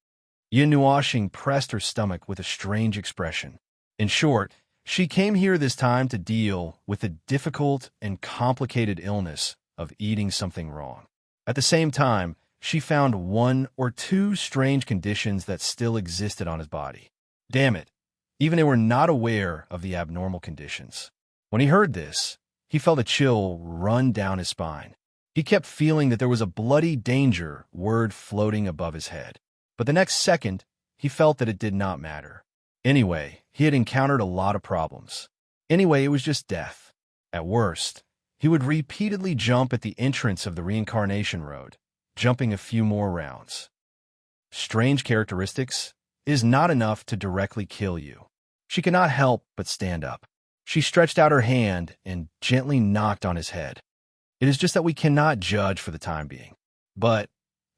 Yin Nuashing pressed her stomach with a strange expression. In short, she came here this time to deal with the difficult and complicated illness of eating something wrong. At the same time, she found one or two strange conditions that still existed on his body. Damn it, even they were not aware of the abnormal conditions. When he heard this, he felt a chill run down his spine. He kept feeling that there was a bloody danger word floating above his head. But the next second, he felt that it did not matter. Anyway, he had encountered a lot of problems. Anyway, it was just death. At worst, he would repeatedly jump at the entrance of the reincarnation road, jumping a few more rounds. Strange characteristics, is not enough to directly kill you. She could not help but stand up. She stretched out her hand and gently knocked on his head. It is just that we cannot judge for the time being. But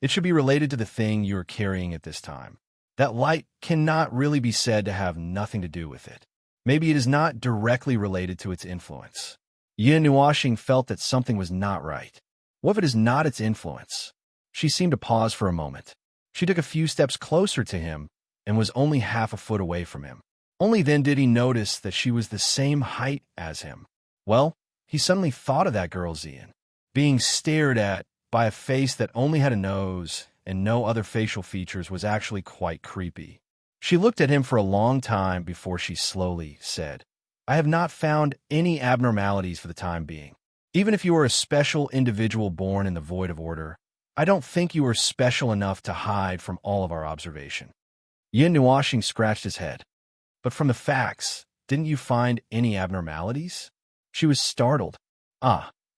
it should be related to the thing you are carrying at this time. That light cannot really be said to have nothing to do with it. Maybe it is not directly related to its influence. Yin Nuashing felt that something was not right. What if it is not its influence? She seemed to pause for a moment. She took a few steps closer to him and was only half a foot away from him. Only then did he notice that she was the same height as him. Well, he suddenly thought of that girl Xian, being stared at by a face that only had a nose and no other facial features was actually quite creepy. She looked at him for a long time before she slowly said, I have not found any abnormalities for the time being. Even if you are a special individual born in the void of order, I don't think you are special enough to hide from all of our observation. Yin Nuashing scratched his head. But from the facts, didn't you find any abnormalities? She was startled.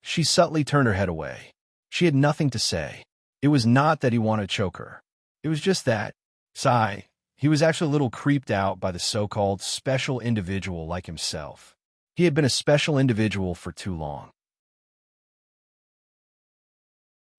She subtly turned her head away. She had nothing to say. It was not that he wanted to choke her. It was just that, he was actually a little creeped out by the so-called special individual like himself. He had been a special individual for too long.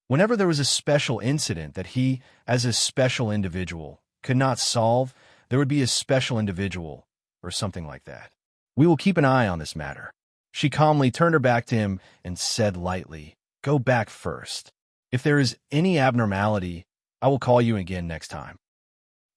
Whenever there was a special incident that he, as a special individual, could not solve, there would be a special individual, or something like that. We will keep an eye on this matter. She calmly turned her back to him and said lightly, Go back first. If there is any abnormality, I will call you again next time.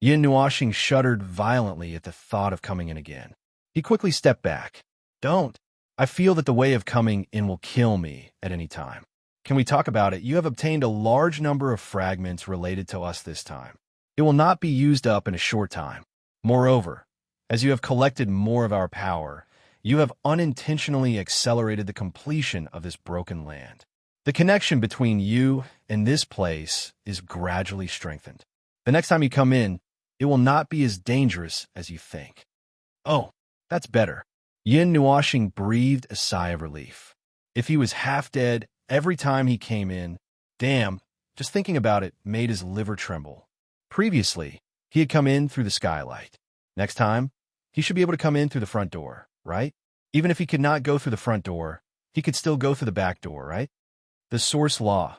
Yin Nuashing shuddered violently at the thought of coming in again. He quickly stepped back. Don't. I feel that the way of coming in will kill me at any time. Can we talk about it? You have obtained a large number of fragments related to us this time. It will not be used up in a short time. Moreover, as you have collected more of our power, you have unintentionally accelerated the completion of this broken land. The connection between you and this place is gradually strengthened. The next time you come in, it will not be as dangerous as you think. Oh, that's better. Yin Nuashing breathed a sigh of relief. If he was half dead every time he came in, damn, just thinking about it made his liver tremble. Previously, he had come in through the skylight. Next time, he should be able to come in through the front door, right? Even if he could not go through the front door, he could still go through the back door, right? The source law.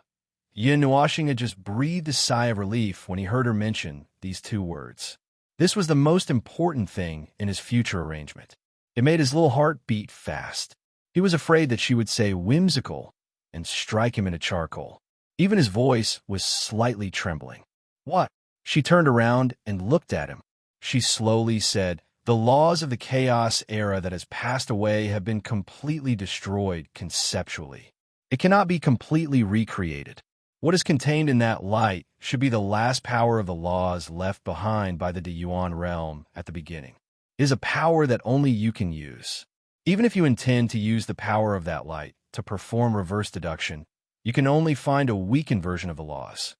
Yin Nuashing had just breathed a sigh of relief when he heard her mention these two words. This was the most important thing in his future arrangement. It made his little heart beat fast. He was afraid that she would say whimsical and strike him into charcoal. Even his voice was slightly trembling. What? She turned around and looked at him. She slowly said, The laws of the chaos era that has passed away have been completely destroyed conceptually. It cannot be completely recreated. What is contained in that light should be the last power of the laws left behind by the Yuan realm at the beginning. It is a power that only you can use. Even if you intend to use the power of that light to perform reverse deduction, you can only find a weakened version of the laws.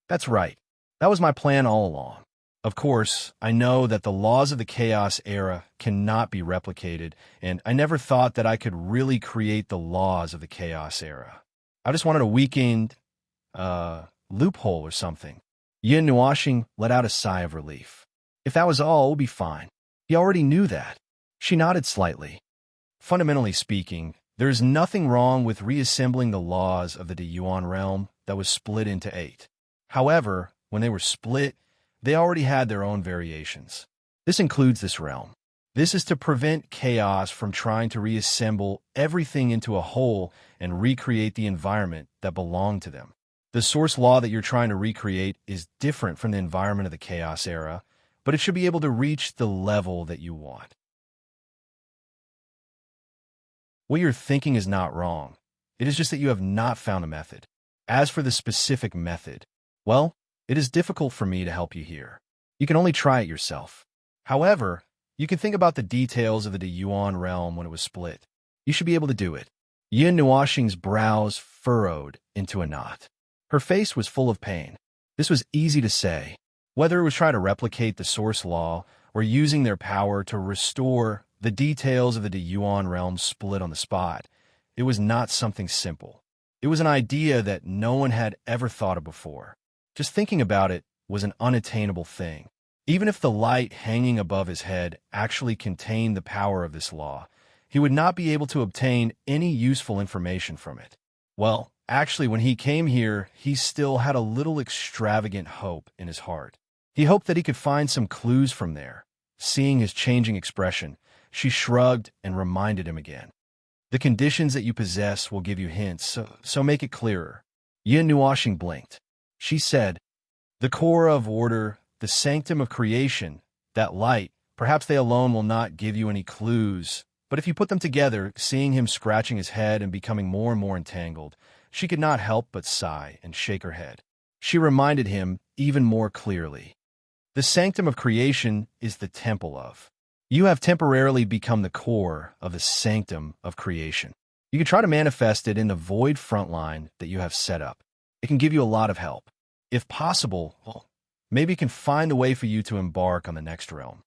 That's right. That was my plan all along. Of course, I know that the laws of the chaos era cannot be replicated, and I never thought that I could really create the laws of the chaos era. I just wanted a weakened, loophole or something. Yin Nuashing let out a sigh of relief. If that was all, it would be fine. He already knew that. She nodded slightly. Fundamentally speaking, there is nothing wrong with reassembling the laws of the Yuan realm that was split into 8. However, when they were split, they already had their own variations. This includes this realm. This is to prevent chaos from trying to reassemble everything into a whole and recreate the environment that belonged to them. The source law that you're trying to recreate is different from the environment of the chaos era, but it should be able to reach the level that you want. What you're thinking is not wrong. It is just that you have not found a method. As for the specific method, well, it is difficult for me to help you here. You can only try it yourself. However, you can think about the details of the Yuan realm when it was split. You should be able to do it. Yin Nuashing's brows furrowed into a knot. Her face was full of pain. This was easy to say. Whether it was trying to replicate the source law or using their power to restore the details of the Yuan realm split on the spot, it was not something simple. It was an idea that no one had ever thought of before. Just thinking about it was an unattainable thing. Even if the light hanging above his head actually contained the power of this law, he would not be able to obtain any useful information from it. Well, actually, when he came here, he still had a little extravagant hope in his heart. He hoped that he could find some clues from there. Seeing his changing expression, she shrugged and reminded him again. The conditions that you possess will give you hints, so make it clearer. Yin Nuoxing blinked. She said, the core of order, the sanctum of creation, that light, perhaps they alone will not give you any clues. But if you put them together, seeing him scratching his head and becoming more and more entangled, she could not help but sigh and shake her head. She reminded him even more clearly. The sanctum of creation is the temple of. You have temporarily become the core of the sanctum of creation. You can try to manifest it in the void front line that you have set up. It can give you a lot of help. If possible, well, maybe it can find a way for you to embark on the next realm.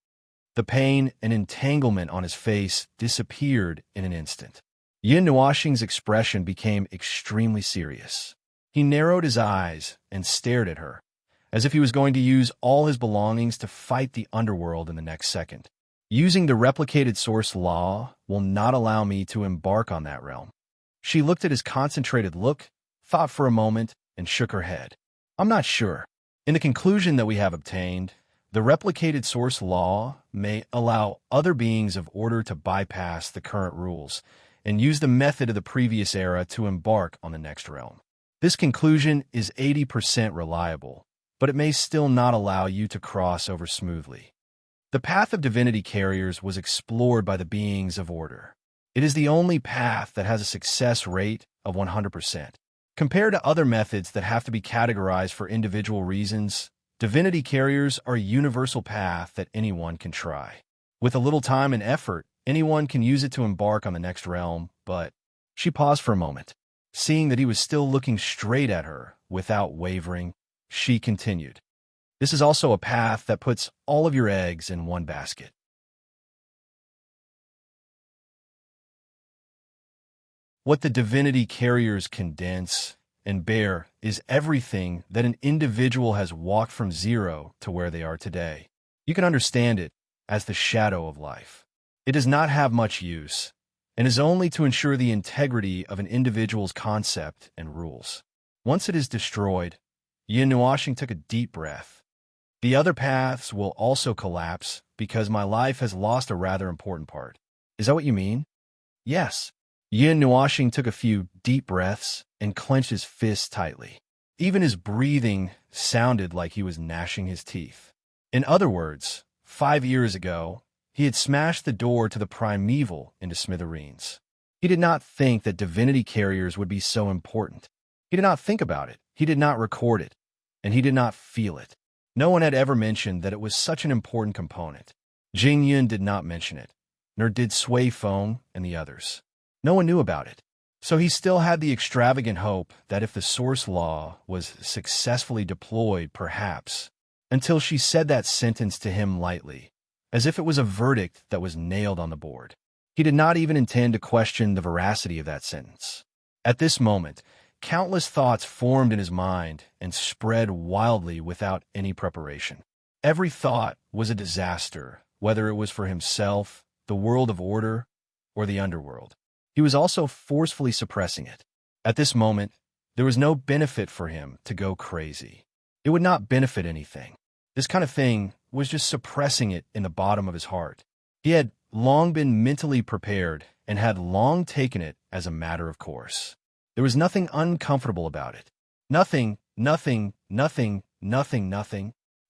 The pain and entanglement on his face disappeared in an instant. Yin Nuoxing's expression became extremely serious. He narrowed his eyes and stared at her, as if he was going to use all his belongings to fight the underworld in the next second. Using the replicated source law will not allow me to embark on that realm. She looked at his concentrated look, thought for a moment, and shook her head. I'm not sure. In the conclusion that we have obtained, the replicated source law may allow other beings of order to bypass the current rules and use the method of the previous era to embark on the next realm. This conclusion is 80% reliable, but it may still not allow you to cross over smoothly. The path of divinity carriers was explored by the beings of order. It is the only path that has a success rate of 100%. Compared to other methods that have to be categorized for individual reasons, divinity carriers are a universal path that anyone can try. With a little time and effort, anyone can use it to embark on the next realm, but she paused for a moment. Seeing that he was still looking straight at her without wavering, she continued. This is also a path that puts all of your eggs in one basket. What the divinity carriers condense and bear is everything that an individual has walked from zero to where they are today. You can understand it as the shadow of life. It does not have much use and is only to ensure the integrity of an individual's concept and rules. Once it is destroyed, Yin Nuoxing took a deep breath. The other paths will also collapse because my life has lost a rather important part. Is that what you mean? Yes. Yin Nuoxing took a few deep breaths and clenched his fists tightly. Even his breathing sounded like he was gnashing his teeth. In other words, 5 years ago, he had smashed the door to the primeval into smithereens. He did not think that divinity carriers would be so important. He did not think about it. He did not record it. And he did not feel it. No one had ever mentioned that it was such an important component. Jing Yun did not mention it, nor did Sui Feng and the others. No one knew about it. So he still had the extravagant hope that if the source law was successfully deployed, perhaps, until she said that sentence to him lightly, as if it was a verdict that was nailed on the board. He did not even intend to question the veracity of that sentence. At this moment, countless thoughts formed in his mind and spread wildly without any preparation. Every thought was a disaster, whether it was for himself, the world of order, or the underworld. He was also forcefully suppressing it. At this moment, there was no benefit for him to go crazy. It would not benefit anything. This kind of thing was just suppressing it in the bottom of his heart. He had long been mentally prepared and had long taken it as a matter of course. There was nothing uncomfortable about it. Nothing.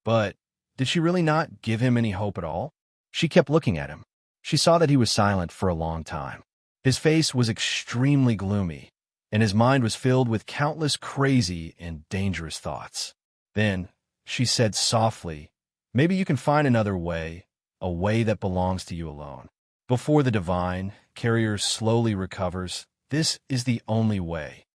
But did she really not give him any hope at all? She kept looking at him. She saw that he was silent for a long time. His face was extremely gloomy, and his mind was filled with countless crazy and dangerous thoughts. Then she said softly, "Maybe you can find another way, a way that belongs to you alone. Before the divine carrier slowly recovers, this is the only way."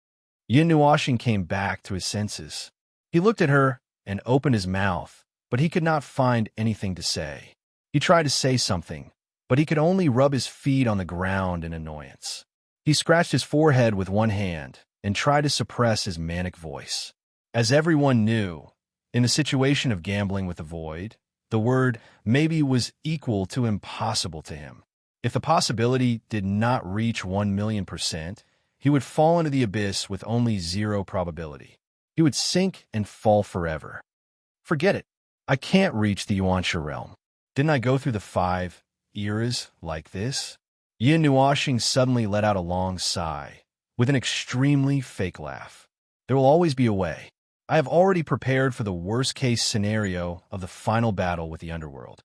Yin Nuoxing came back to his senses. He looked at her and opened his mouth, but he could not find anything to say. He tried to say something, but he could only rub his feet on the ground in annoyance. He scratched his forehead with one hand and tried to suppress his manic voice. As everyone knew, in the situation of gambling with the void, The word maybe was equal to impossible to him. If the possibility did not reach 1,000,000%, he would fall into the abyss with only 0 probability. He would sink and fall forever. Forget it. I can't reach the Yuansha realm. Didn't I go through the 5 eras like this? Yin Nuoxing suddenly let out a long sigh, with an extremely fake laugh. There will always be a way. I have already prepared for the worst-case scenario of the final battle with the underworld.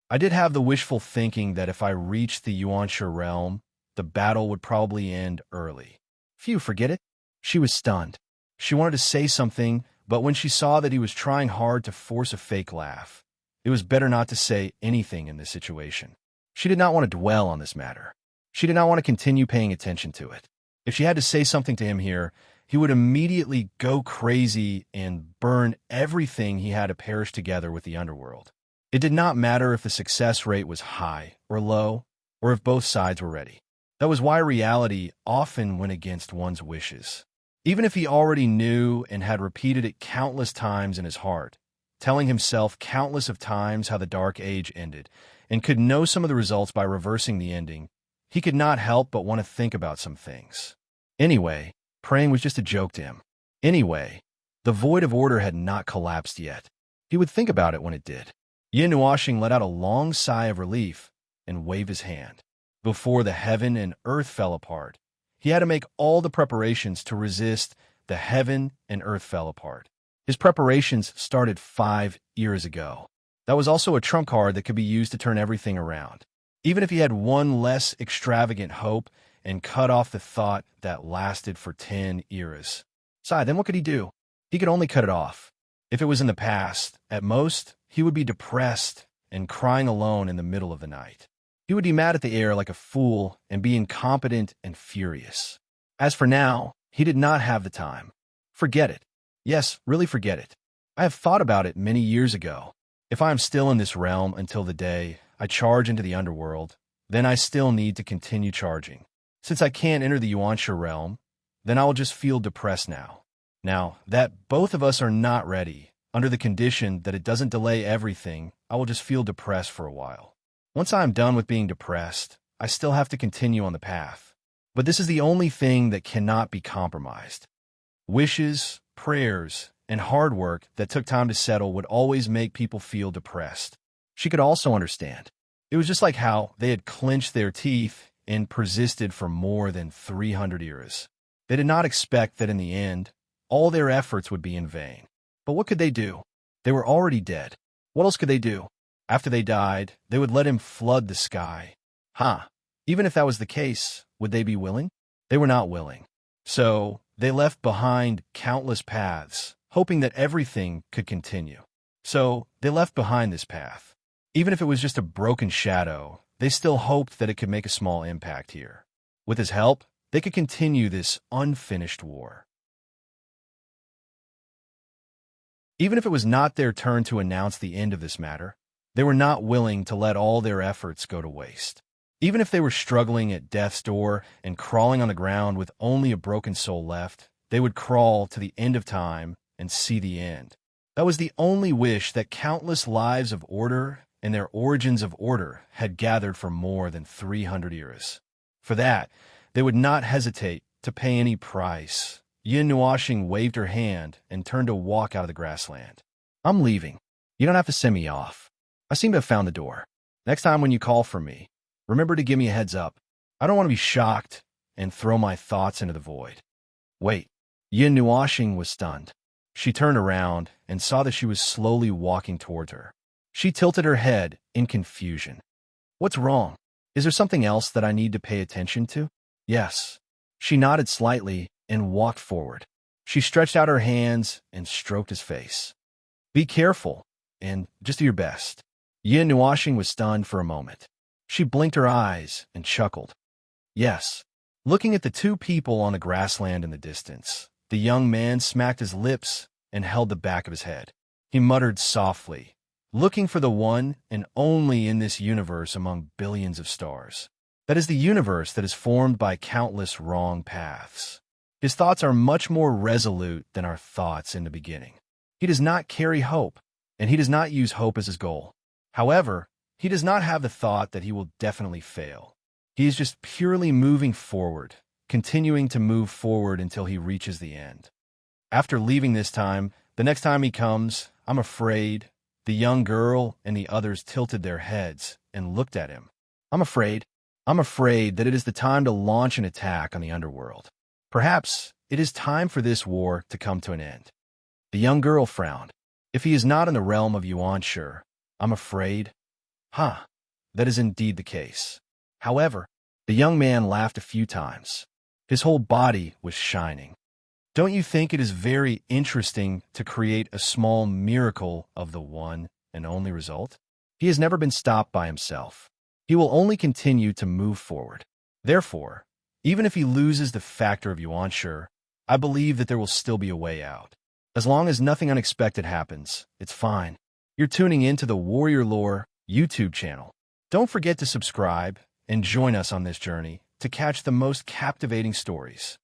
I did have the wishful thinking that if I reached the Yuansha realm, the battle would probably end early. Phew, forget it. She was stunned. She wanted to say something, but when she saw that he was trying hard to force a fake laugh, it was better not to say anything in this situation. She did not want to dwell on this matter. She did not want to continue paying attention to it. If she had to say something to him here, he would immediately go crazy and burn everything he had to perish together with the underworld. It did not matter if the success rate was high or low, or if both sides were ready. That was why reality often went against one's wishes. Even if he already knew and had repeated it countless times in his heart, telling himself countless of times how the Dark Age ended, and could know some of the results by reversing the ending, he could not help but want to think about some things. Anyway, praying was just a joke to him. Anyway, the void of order had not collapsed yet. He would think about it when it did. Yin Nuoxing let out a long sigh of relief and waved his hand. Before the heaven and earth fell apart, he had to make all the preparations to resist the heaven and earth fell apart. His preparations started 5 years ago. That was also a trump card that could be used to turn everything around. Even if he had one less extravagant hope and cut off the thought that lasted for 10 eras. Then what could he do? He could only cut it off. If it was in the past, at most, he would be depressed and crying alone in the middle of the night. He would be mad at the air like a fool and be incompetent and furious. As for now, he did not have the time. Forget it. Yes, really forget it. I have thought about it many years ago. If I am still in this realm until the day I charge into the underworld, then I still need to continue charging. Since I can't enter the Yuansha realm, then I will just feel depressed now. Now, that both of us are not ready, under the condition that it doesn't delay everything, I will just feel depressed for a while. Once I am done with being depressed, I still have to continue on the path. But this is the only thing that cannot be compromised. Wishes, prayers, and hard work that took time to settle would always make people feel depressed. She could also understand. It was just like how they had clenched their teeth and persisted for more than 300 years. They did not expect that in the end, all their efforts would be in vain. But what could they do? They were already dead. What else could they do? After they died, they would let him flood the sky. Even if that was the case, would they be willing? They were not willing. So, they left behind countless paths, hoping that everything could continue. So, they left behind this path. Even if it was just a broken shadow, they still hoped that it could make a small impact here. With his help, they could continue this unfinished war. Even if it was not their turn to announce the end of this matter, they were not willing to let all their efforts go to waste. Even if they were struggling at death's door and crawling on the ground with only a broken soul left, they would crawl to the end of time and see the end. That was the only wish that countless lives of order and their origins of order had gathered for more than 300 years. For that, they would not hesitate to pay any price. Yin Nuoxing waved her hand and turned to walk out of the grassland. I'm leaving. You don't have to send me off. I seem to have found the door. Next time when you call for me, remember to give me a heads up. I don't want to be shocked and throw my thoughts into the void. Wait. Yin Nuoxing was stunned. She turned around and saw that she was slowly walking towards her. She tilted her head in confusion. What's wrong? Is there something else that I need to pay attention to? Yes. She nodded slightly and walked forward. She stretched out her hands and stroked his face. Be careful, and just do your best. Yin Nuoxing was stunned for a moment. She blinked her eyes and chuckled. Yes. Looking at the two people on the grassland in the distance, the young man smacked his lips and held the back of his head. He muttered softly, looking for the one and only in this universe among billions of stars. That is the universe that is formed by countless wrong paths. His thoughts are much more resolute than our thoughts in the beginning. He does not carry hope, and he does not use hope as his goal. However, he does not have the thought that he will definitely fail. He is just purely moving forward, continuing to move forward until he reaches the end. After leaving this time, the next time he comes, I'm afraid, the young girl and the others tilted their heads and looked at him. I'm afraid that it is the time to launch an attack on the underworld. Perhaps it is time for this war to come to an end. The young girl frowned. If he is not in the realm of Yuan, sure, I'm afraid. That is indeed the case. However, the young man laughed a few times. His whole body was shining. Don't you think it is very interesting to create a small miracle of the one and only result? He has never been stopped by himself. He will only continue to move forward. Therefore, even if he loses the factor of Yuan, sure, I believe that there will still be a way out. As long as nothing unexpected happens, it's fine. You're tuning into the Warrior Lore YouTube channel. Don't forget to subscribe and join us on this journey to catch the most captivating stories.